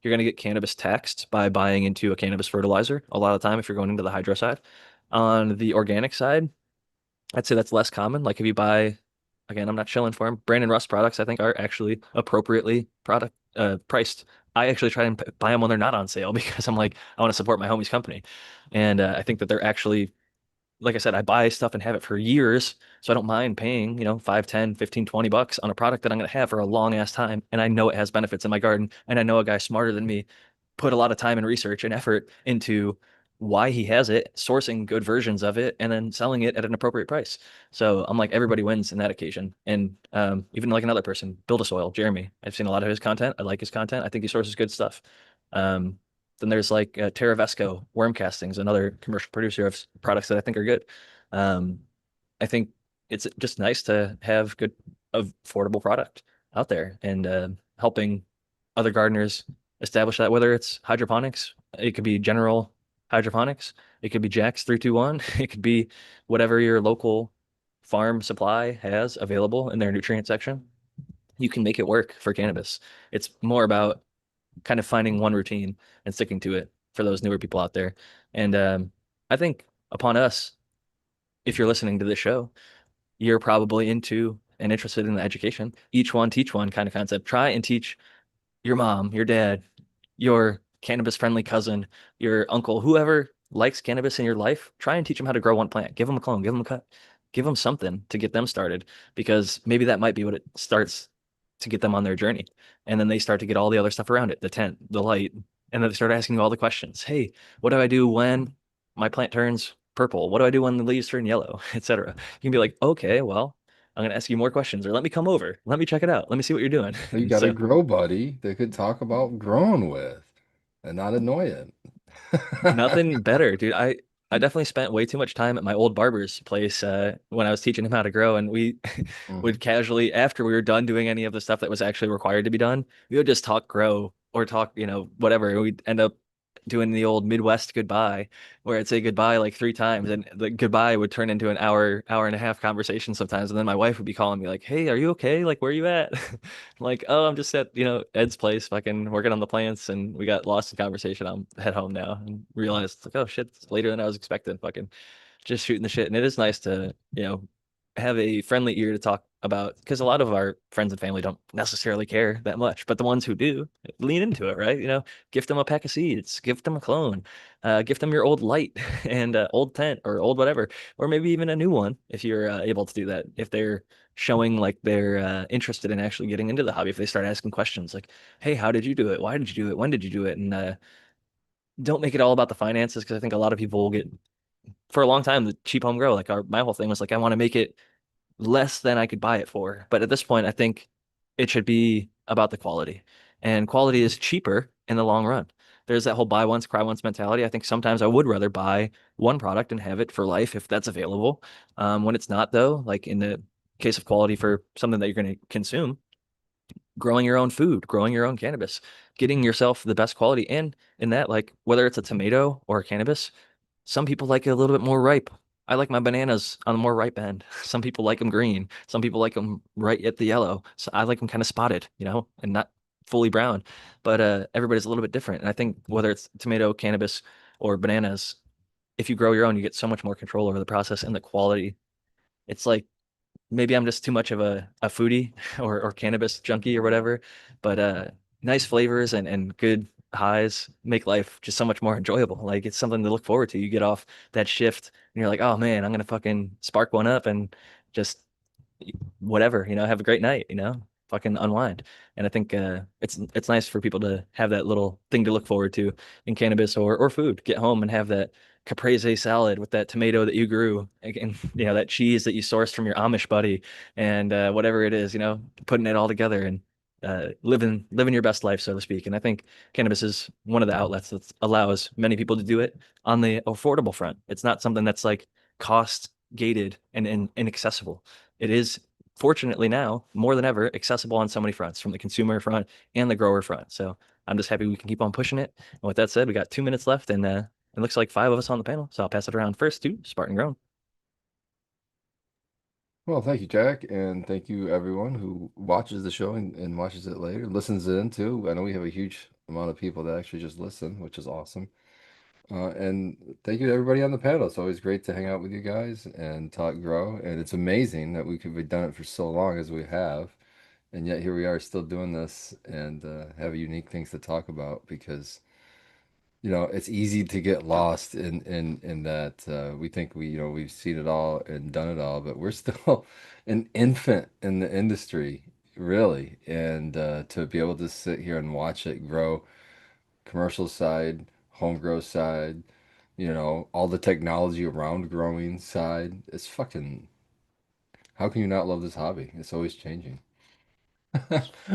You're going to get cannabis taxed by buying into a cannabis fertilizer a lot of the time if you're going into the hydro side. On the organic side, I'd say that's less common. Like if you buy, again, I'm not shilling for them. Brandon Rust products, I think, are actually appropriately product priced. I actually try and buy them when they're not on sale because I'm like, I want to support my homie's company. And I think that they're actually like I said, I buy stuff and have it for years. So I don't mind paying, 5, 10, 15, $20 on a product that I'm going to have for a long ass time. And I know it has benefits in my garden. And I know a guy smarter than me put a lot of time and research and effort into why he has it, sourcing good versions of it, and then selling it at an appropriate price. So I'm like, everybody wins in that occasion. And even like another person, Build a Soil, Jeremy. I've seen a lot of his content. I like his content. I think he sources good stuff. Um, Then there's like Terravesco worm castings, another commercial producer of products that I think are good. Um, I think it's just nice to have good, affordable product out there and helping other gardeners establish that, whether it's hydroponics, it could be general hydroponics, it could be Jack's 321, it could be whatever your local farm supply has available in their nutrient section. You can make it work for cannabis. It's more about kind of finding one routine and sticking to it for those newer people out there. And I think upon us, if you're listening to this show, you're probably into and interested in the education. Each one teach one kind of concept. Try and teach your mom, your dad, your cannabis friendly cousin, your uncle, whoever likes cannabis in your life. Try and teach them how to grow one plant. Give them a clone, give them a cut, give them something to get them started because maybe that might be what it starts to get them on their journey. And then they start to get all the other stuff around it, the tent, the light, and then they start asking you all the questions. Hey, what do I do when my plant turns purple? What do I do when the leaves turn yellow, etc. You can be like, okay, well, I'm going to ask you more questions, or let me come over. Let me check it out. Let me see what you're doing. So you And got a so grow buddy that could talk about growing with and not annoy it. nothing better, dude. I definitely spent way too much time at my old barber's place when I was teaching him how to grow, and we Mhm. would casually, after we were done doing any of the stuff that was actually required to be done, we would just talk grow or talk, whatever. And we'd end up doing the old Midwest goodbye, where I'd say goodbye like three times, and the goodbye would turn into an hour and a half conversation sometimes. And then my wife would be calling me like, "Hey, are you okay? Like, where you at?" I'm like, "Oh, I'm just at, Ed's place, fucking working on the plants," and we got lost in conversation. I'm head home now and realized like, oh shit, it's later than I was expecting. Fucking just shooting the shit. And it is nice to, have a friendly ear to talk about because a lot of our friends and family don't necessarily care that much, but the ones who do lean into it, right? Gift them a pack of seeds, gift them a clone, gift them your old light and old tent or old whatever, or maybe even a new one if you're able to do that. If they're showing like they're interested in actually getting into the hobby, if they start asking questions like, "Hey, how did you do it? Why did you do it? When did you do it?" And don't make it all about the finances because I think a lot of people will get for a long time the cheap home grow. Like my whole thing was like I want to make it less than I could buy it for. But at this point, I think it should be about the quality. And quality is cheaper in the long run. There's that whole buy once, cry once mentality. I think sometimes I would rather buy one product and have it for life if that's available. When it's not, though, like in the case of quality for something that you're going to consume, growing your own food, growing your own cannabis, getting yourself the best quality. And in that, like whether it's a tomato or a cannabis, some people like it a little bit more ripe. I like my bananas on the more ripe end. Some people like them green. Some people like them right at the yellow. So I like them kind of spotted, and not fully brown. But everybody's a little bit different. And I think whether it's tomato, cannabis, or bananas, if you grow your own, you get so much more control over the process and the quality. It's like maybe I'm just too much of a foodie or cannabis junkie or whatever. But nice flavors and good highs make life just so much more enjoyable. Like it's something to look forward to. You get off that shift and you're like, oh man, I'm gonna fucking spark one up and just whatever, have a great night, fucking unwind. And I think it's nice for people to have that little thing to look forward to in cannabis or food. Get home and have that caprese salad with that tomato that you grew and that cheese that you sourced from your Amish buddy and whatever it is, putting it all together and living your best life, so to speak. And I think cannabis is one of the outlets that allows many people to do it on the affordable front. It's not something that's like cost gated and inaccessible. It is fortunately now more than ever accessible on so many fronts from the consumer front and the grower front. So I'm just happy we can keep on pushing it. And with that said, we got 2 minutes left and it looks like five of us on the panel. So I'll pass it around first to Spartan Grown. Well, thank you, Jack, and thank you everyone who watches the show and watches it later, listens in too. I know we have a huge amount of people that actually just listen, which is awesome. And thank you to everybody on the panel. It's always great to hang out with you guys and talk grow. And it's amazing that we could have done it for so long as we have. And yet here we are still doing this and have unique things to talk about because, it's easy to get lost in that we think we've seen it all and done it all, but we're still an infant in the industry, really. And to be able to sit here and watch it grow, commercial side, home grow side, all the technology around growing side. It's fucking, how can you not love this hobby? It's always changing.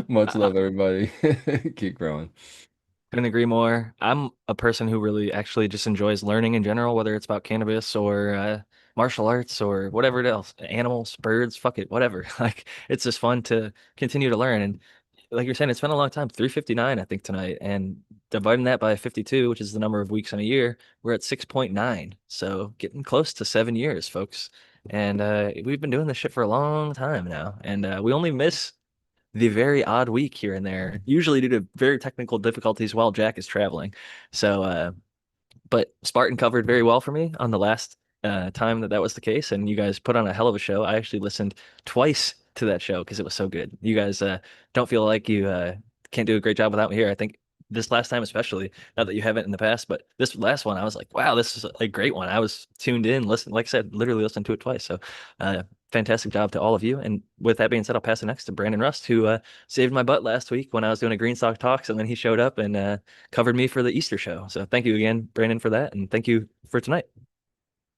Much Uh, love, everybody. Keep growing. Couldn't agree more. I'm a person who really actually just enjoys learning in general, whether it's about cannabis or martial arts or whatever else, animals, birds, fuck it, whatever. Like it's just fun to continue to learn. And like you're saying, it's been a long time, 359, I think tonight, and dividing that by 52, which is the number of weeks in a year, we're at 6.9. So getting close to 7 years, folks. And we've been doing this shit for a long time now, and we only miss the very odd week here and there, usually due to very technical difficulties while Jack is traveling. So, but Spartan covered very well for me on the last time that was the case, and you guys put on a hell of a show. I actually listened twice to that show because it was so good. You guys don't feel like you can't do a great job without me here. I think this last time, especially, not that you haven't in the past, but this last one, I was like, wow, this is a great one. I was tuned in, listen, like I said, literally listened to it twice. So, fantastic job to all of you. And with that being said, I'll pass it next to Brandon Rust, who saved my butt last week when I was doing a Greenstock Talks, and then he showed up and covered me for the Easter show. So thank you again, Brandon, for that, and thank you for tonight.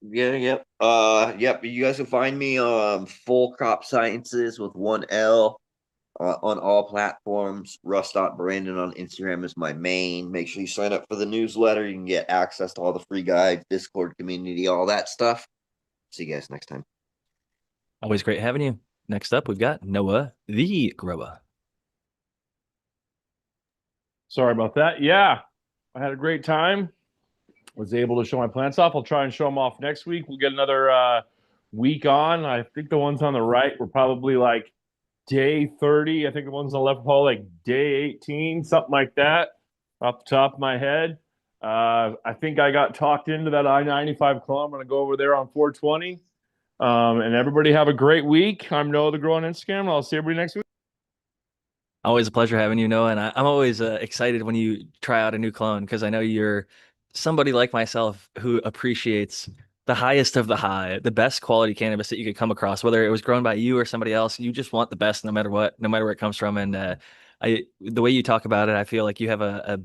Yeah, yep. Yep. You guys can find me on Full Crop Sciences with one L on all platforms. Russ.Brandon on Instagram is my main. Make sure you sign up for the newsletter. You can get access to all the free guides, Discord community, all that stuff. See you guys next time. Always great having you. Next up, we've got Noah the Grower. Sorry about that. Yeah, I had a great time. Was able to show my plants off. I'll try and show them off next week. We'll get another week on. I think the ones on the right were probably like day 30. I think the ones on the left were probably like day 18, something like that, off the top of my head. I think I got talked into that I-95 club. I'm going to go over there on 420. And everybody have a great week. I'm Noah the Grow on Instagram, and I'll see everybody next week. Always a pleasure having you, Noah. And I'm always excited when you try out a new clone because I know you're somebody like myself who appreciates the highest of the high, the best quality cannabis that you could come across, whether it was grown by you or somebody else. You just want the best no matter what, no matter where it comes from. And the way you talk about it, I feel like you have a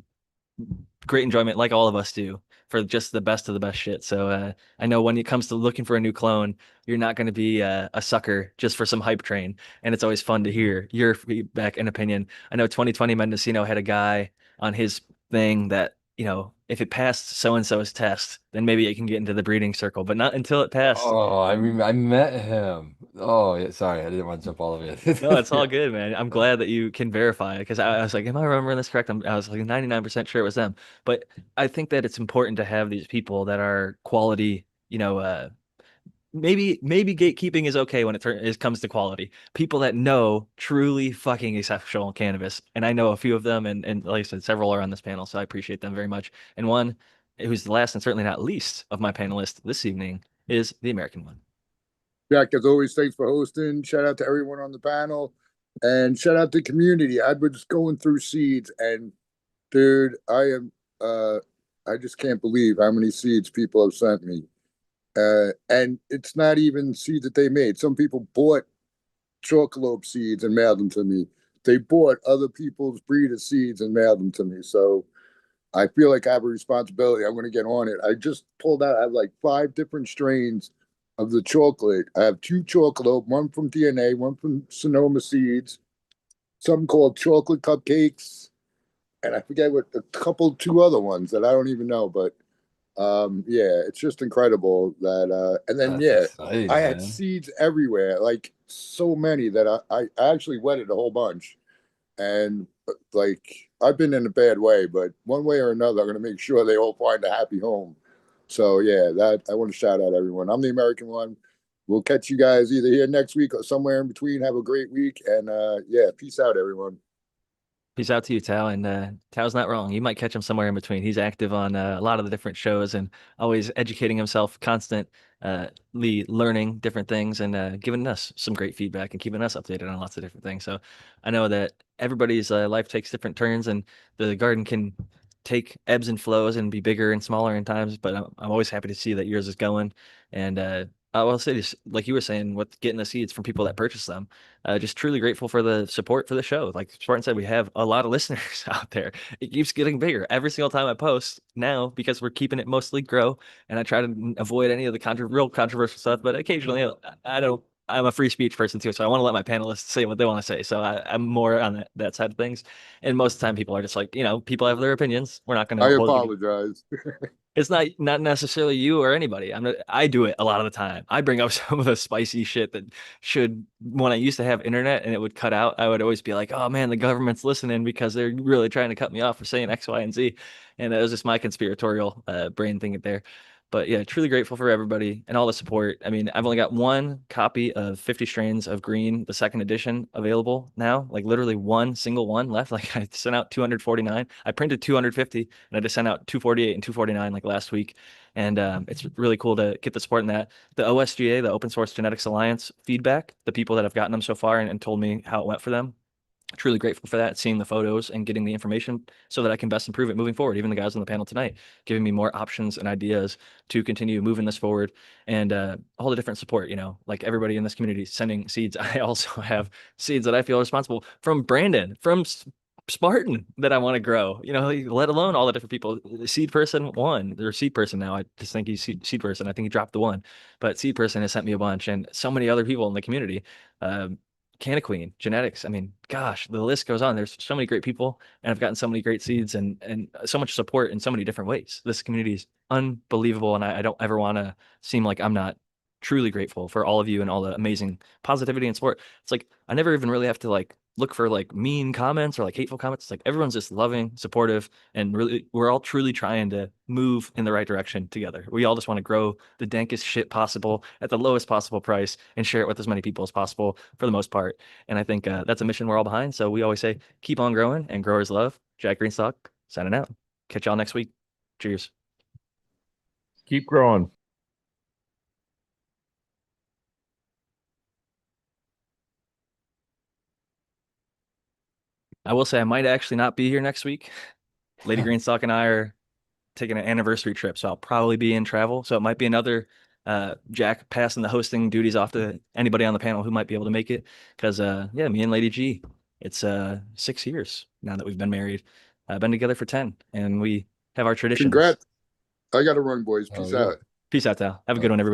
great enjoyment, like all of us do, for just the best of the best shit. So I know when it comes to looking for a new clone, you're not going to be a sucker just for some hype train. And it's always fun to hear your feedback and opinion. I know 2020 Mendocino had a guy on his thing that, if it passed so and so's test, then maybe it can get into the breeding circle, but not until it passed. Oh, I met him. Oh, yeah, sorry, I didn't want to jump all over you. No, it's all Yeah. good, man. I'm glad that you can verify it because I was like, am I remembering this correct? I was like 99% sure it was them. But I think that it's important to have these people that are quality, maybe gatekeeping is okay when it comes to quality. People that know truly fucking exceptional cannabis. And I know a few of them, and like I said, several are on this panel, so I appreciate them very much. And one who's the last and certainly not least of my panelists this evening is the American one. Jack, as always, thanks for hosting. Shout out to everyone on the panel, and shout out to the community. I was going through seeds, and dude, I just can't believe how many seeds people have sent me. And it's not even seeds that they made. Some people bought chocolate seeds and mailed them to me. They bought other people's breeder seeds and mailed them to me. So I feel like I have a responsibility. I'm going to get on it. I just pulled out, I have like 5 different strains of the chocolate. I have 2 chocolate, one from DNA, one from Sonoma Seeds, something called chocolate cupcakes, and I forget what a couple, 2 other ones that I don't even know. But yeah, it's just incredible that. And then That's yeah, exciting, I had man. seeds everywhere, like so many that I actually wetted a whole bunch. And like I've been in a bad way, but one way or another, I'm going to make sure they all find a happy home. So yeah, that I want to shout out everyone. I'm the American one. We'll catch you guys either here next week or somewhere in between. Have a great week, and yeah, peace out, everyone. Peace out to you, Tao. And Tao's not wrong. You might catch him somewhere in between. He's active on a lot of the different shows and always educating himself, constantly learning different things and giving us some great feedback and keeping us updated on lots of different things. So I know that everybody's life takes different turns and the garden can take ebbs and flows and be bigger and smaller in times, but I'm always happy to see that yours is going. And I will say this, like you were saying, with getting the seeds from people that purchase them, just truly grateful for the support for the show. Like Spartan said, we have a lot of listeners out there. It keeps getting bigger every single time I post now because we're keeping it mostly grow. And I try to avoid any of the real controversial stuff, but occasionally I don't I'm a free speech person too, so I want to let my panelists say what they want to say. So I'm more on that side of things. And most of the time, people are just like, people have their opinions. We're not going to I hold it. apologize. It's not necessarily you or anybody. I do it a lot of the time. I bring up some of the spicy shit that should when I used to have internet and it would cut out, I would always be like, "Oh man, the government's listening because they're really trying to cut me off for saying X, Y, and Z." And that was just my conspiratorial brain thing there. But yeah, truly grateful for everybody and all the support. I mean, I've only got one copy of 50 Strains of Green, the second edition, available now. Like literally one single one left. Like I sent out 249. I printed 250 and I just sent out 248 and 249 like last week. And it's really cool to get the support in that. The OSGA, the Open Source Genetics Alliance feedback, the people that have gotten them so far and told me how it went for them, truly grateful for that, seeing the photos and getting the information so that I can best improve it moving forward. Even the guys on the panel tonight giving me more options and ideas to continue moving this forward, and all the different support, like everybody in this community sending seeds. I also have seeds that I feel responsible from Brandon, from Spartan, that I want to grow, let alone all the different people. The seed person one, or seed person now, I just think he's seed person. I think he dropped the one, but seed person has sent me a bunch, and so many other people in the community. Canna Queen, genetics. I mean, gosh, the list goes on. There's so many great people, and I've gotten so many great seeds and so much support in so many different ways. This community is unbelievable, and I don't ever want to seem like I'm not truly grateful for all of you and all the amazing positivity and support. It's like I never even really have to like look for like mean comments or like hateful comments. It's like everyone's just loving, supportive, and really we're all truly trying to move in the right direction together. We all just want to grow the dankest shit possible at the lowest possible price and share it with as many people as possible for the most part. And I think that's a mission we're all behind. So we always say, keep on growing and growers love. Jack Greenstock signing out. Catch y'all next week. Cheers. Keep growing. I will say I might actually not be here next week. Lady Greenstock and I are taking an anniversary trip, so I'll probably be in travel. So it might be another Jack passing the hosting duties off to anybody on the panel who might be able to make it. Because yeah, me and Lady G, it's 6 years now that we've been married. Been together for 10, and we have our traditions. Congrats. I got to run, boys. Oh, Peace yeah. out. Peace out, Tal. Have a good one, everybody.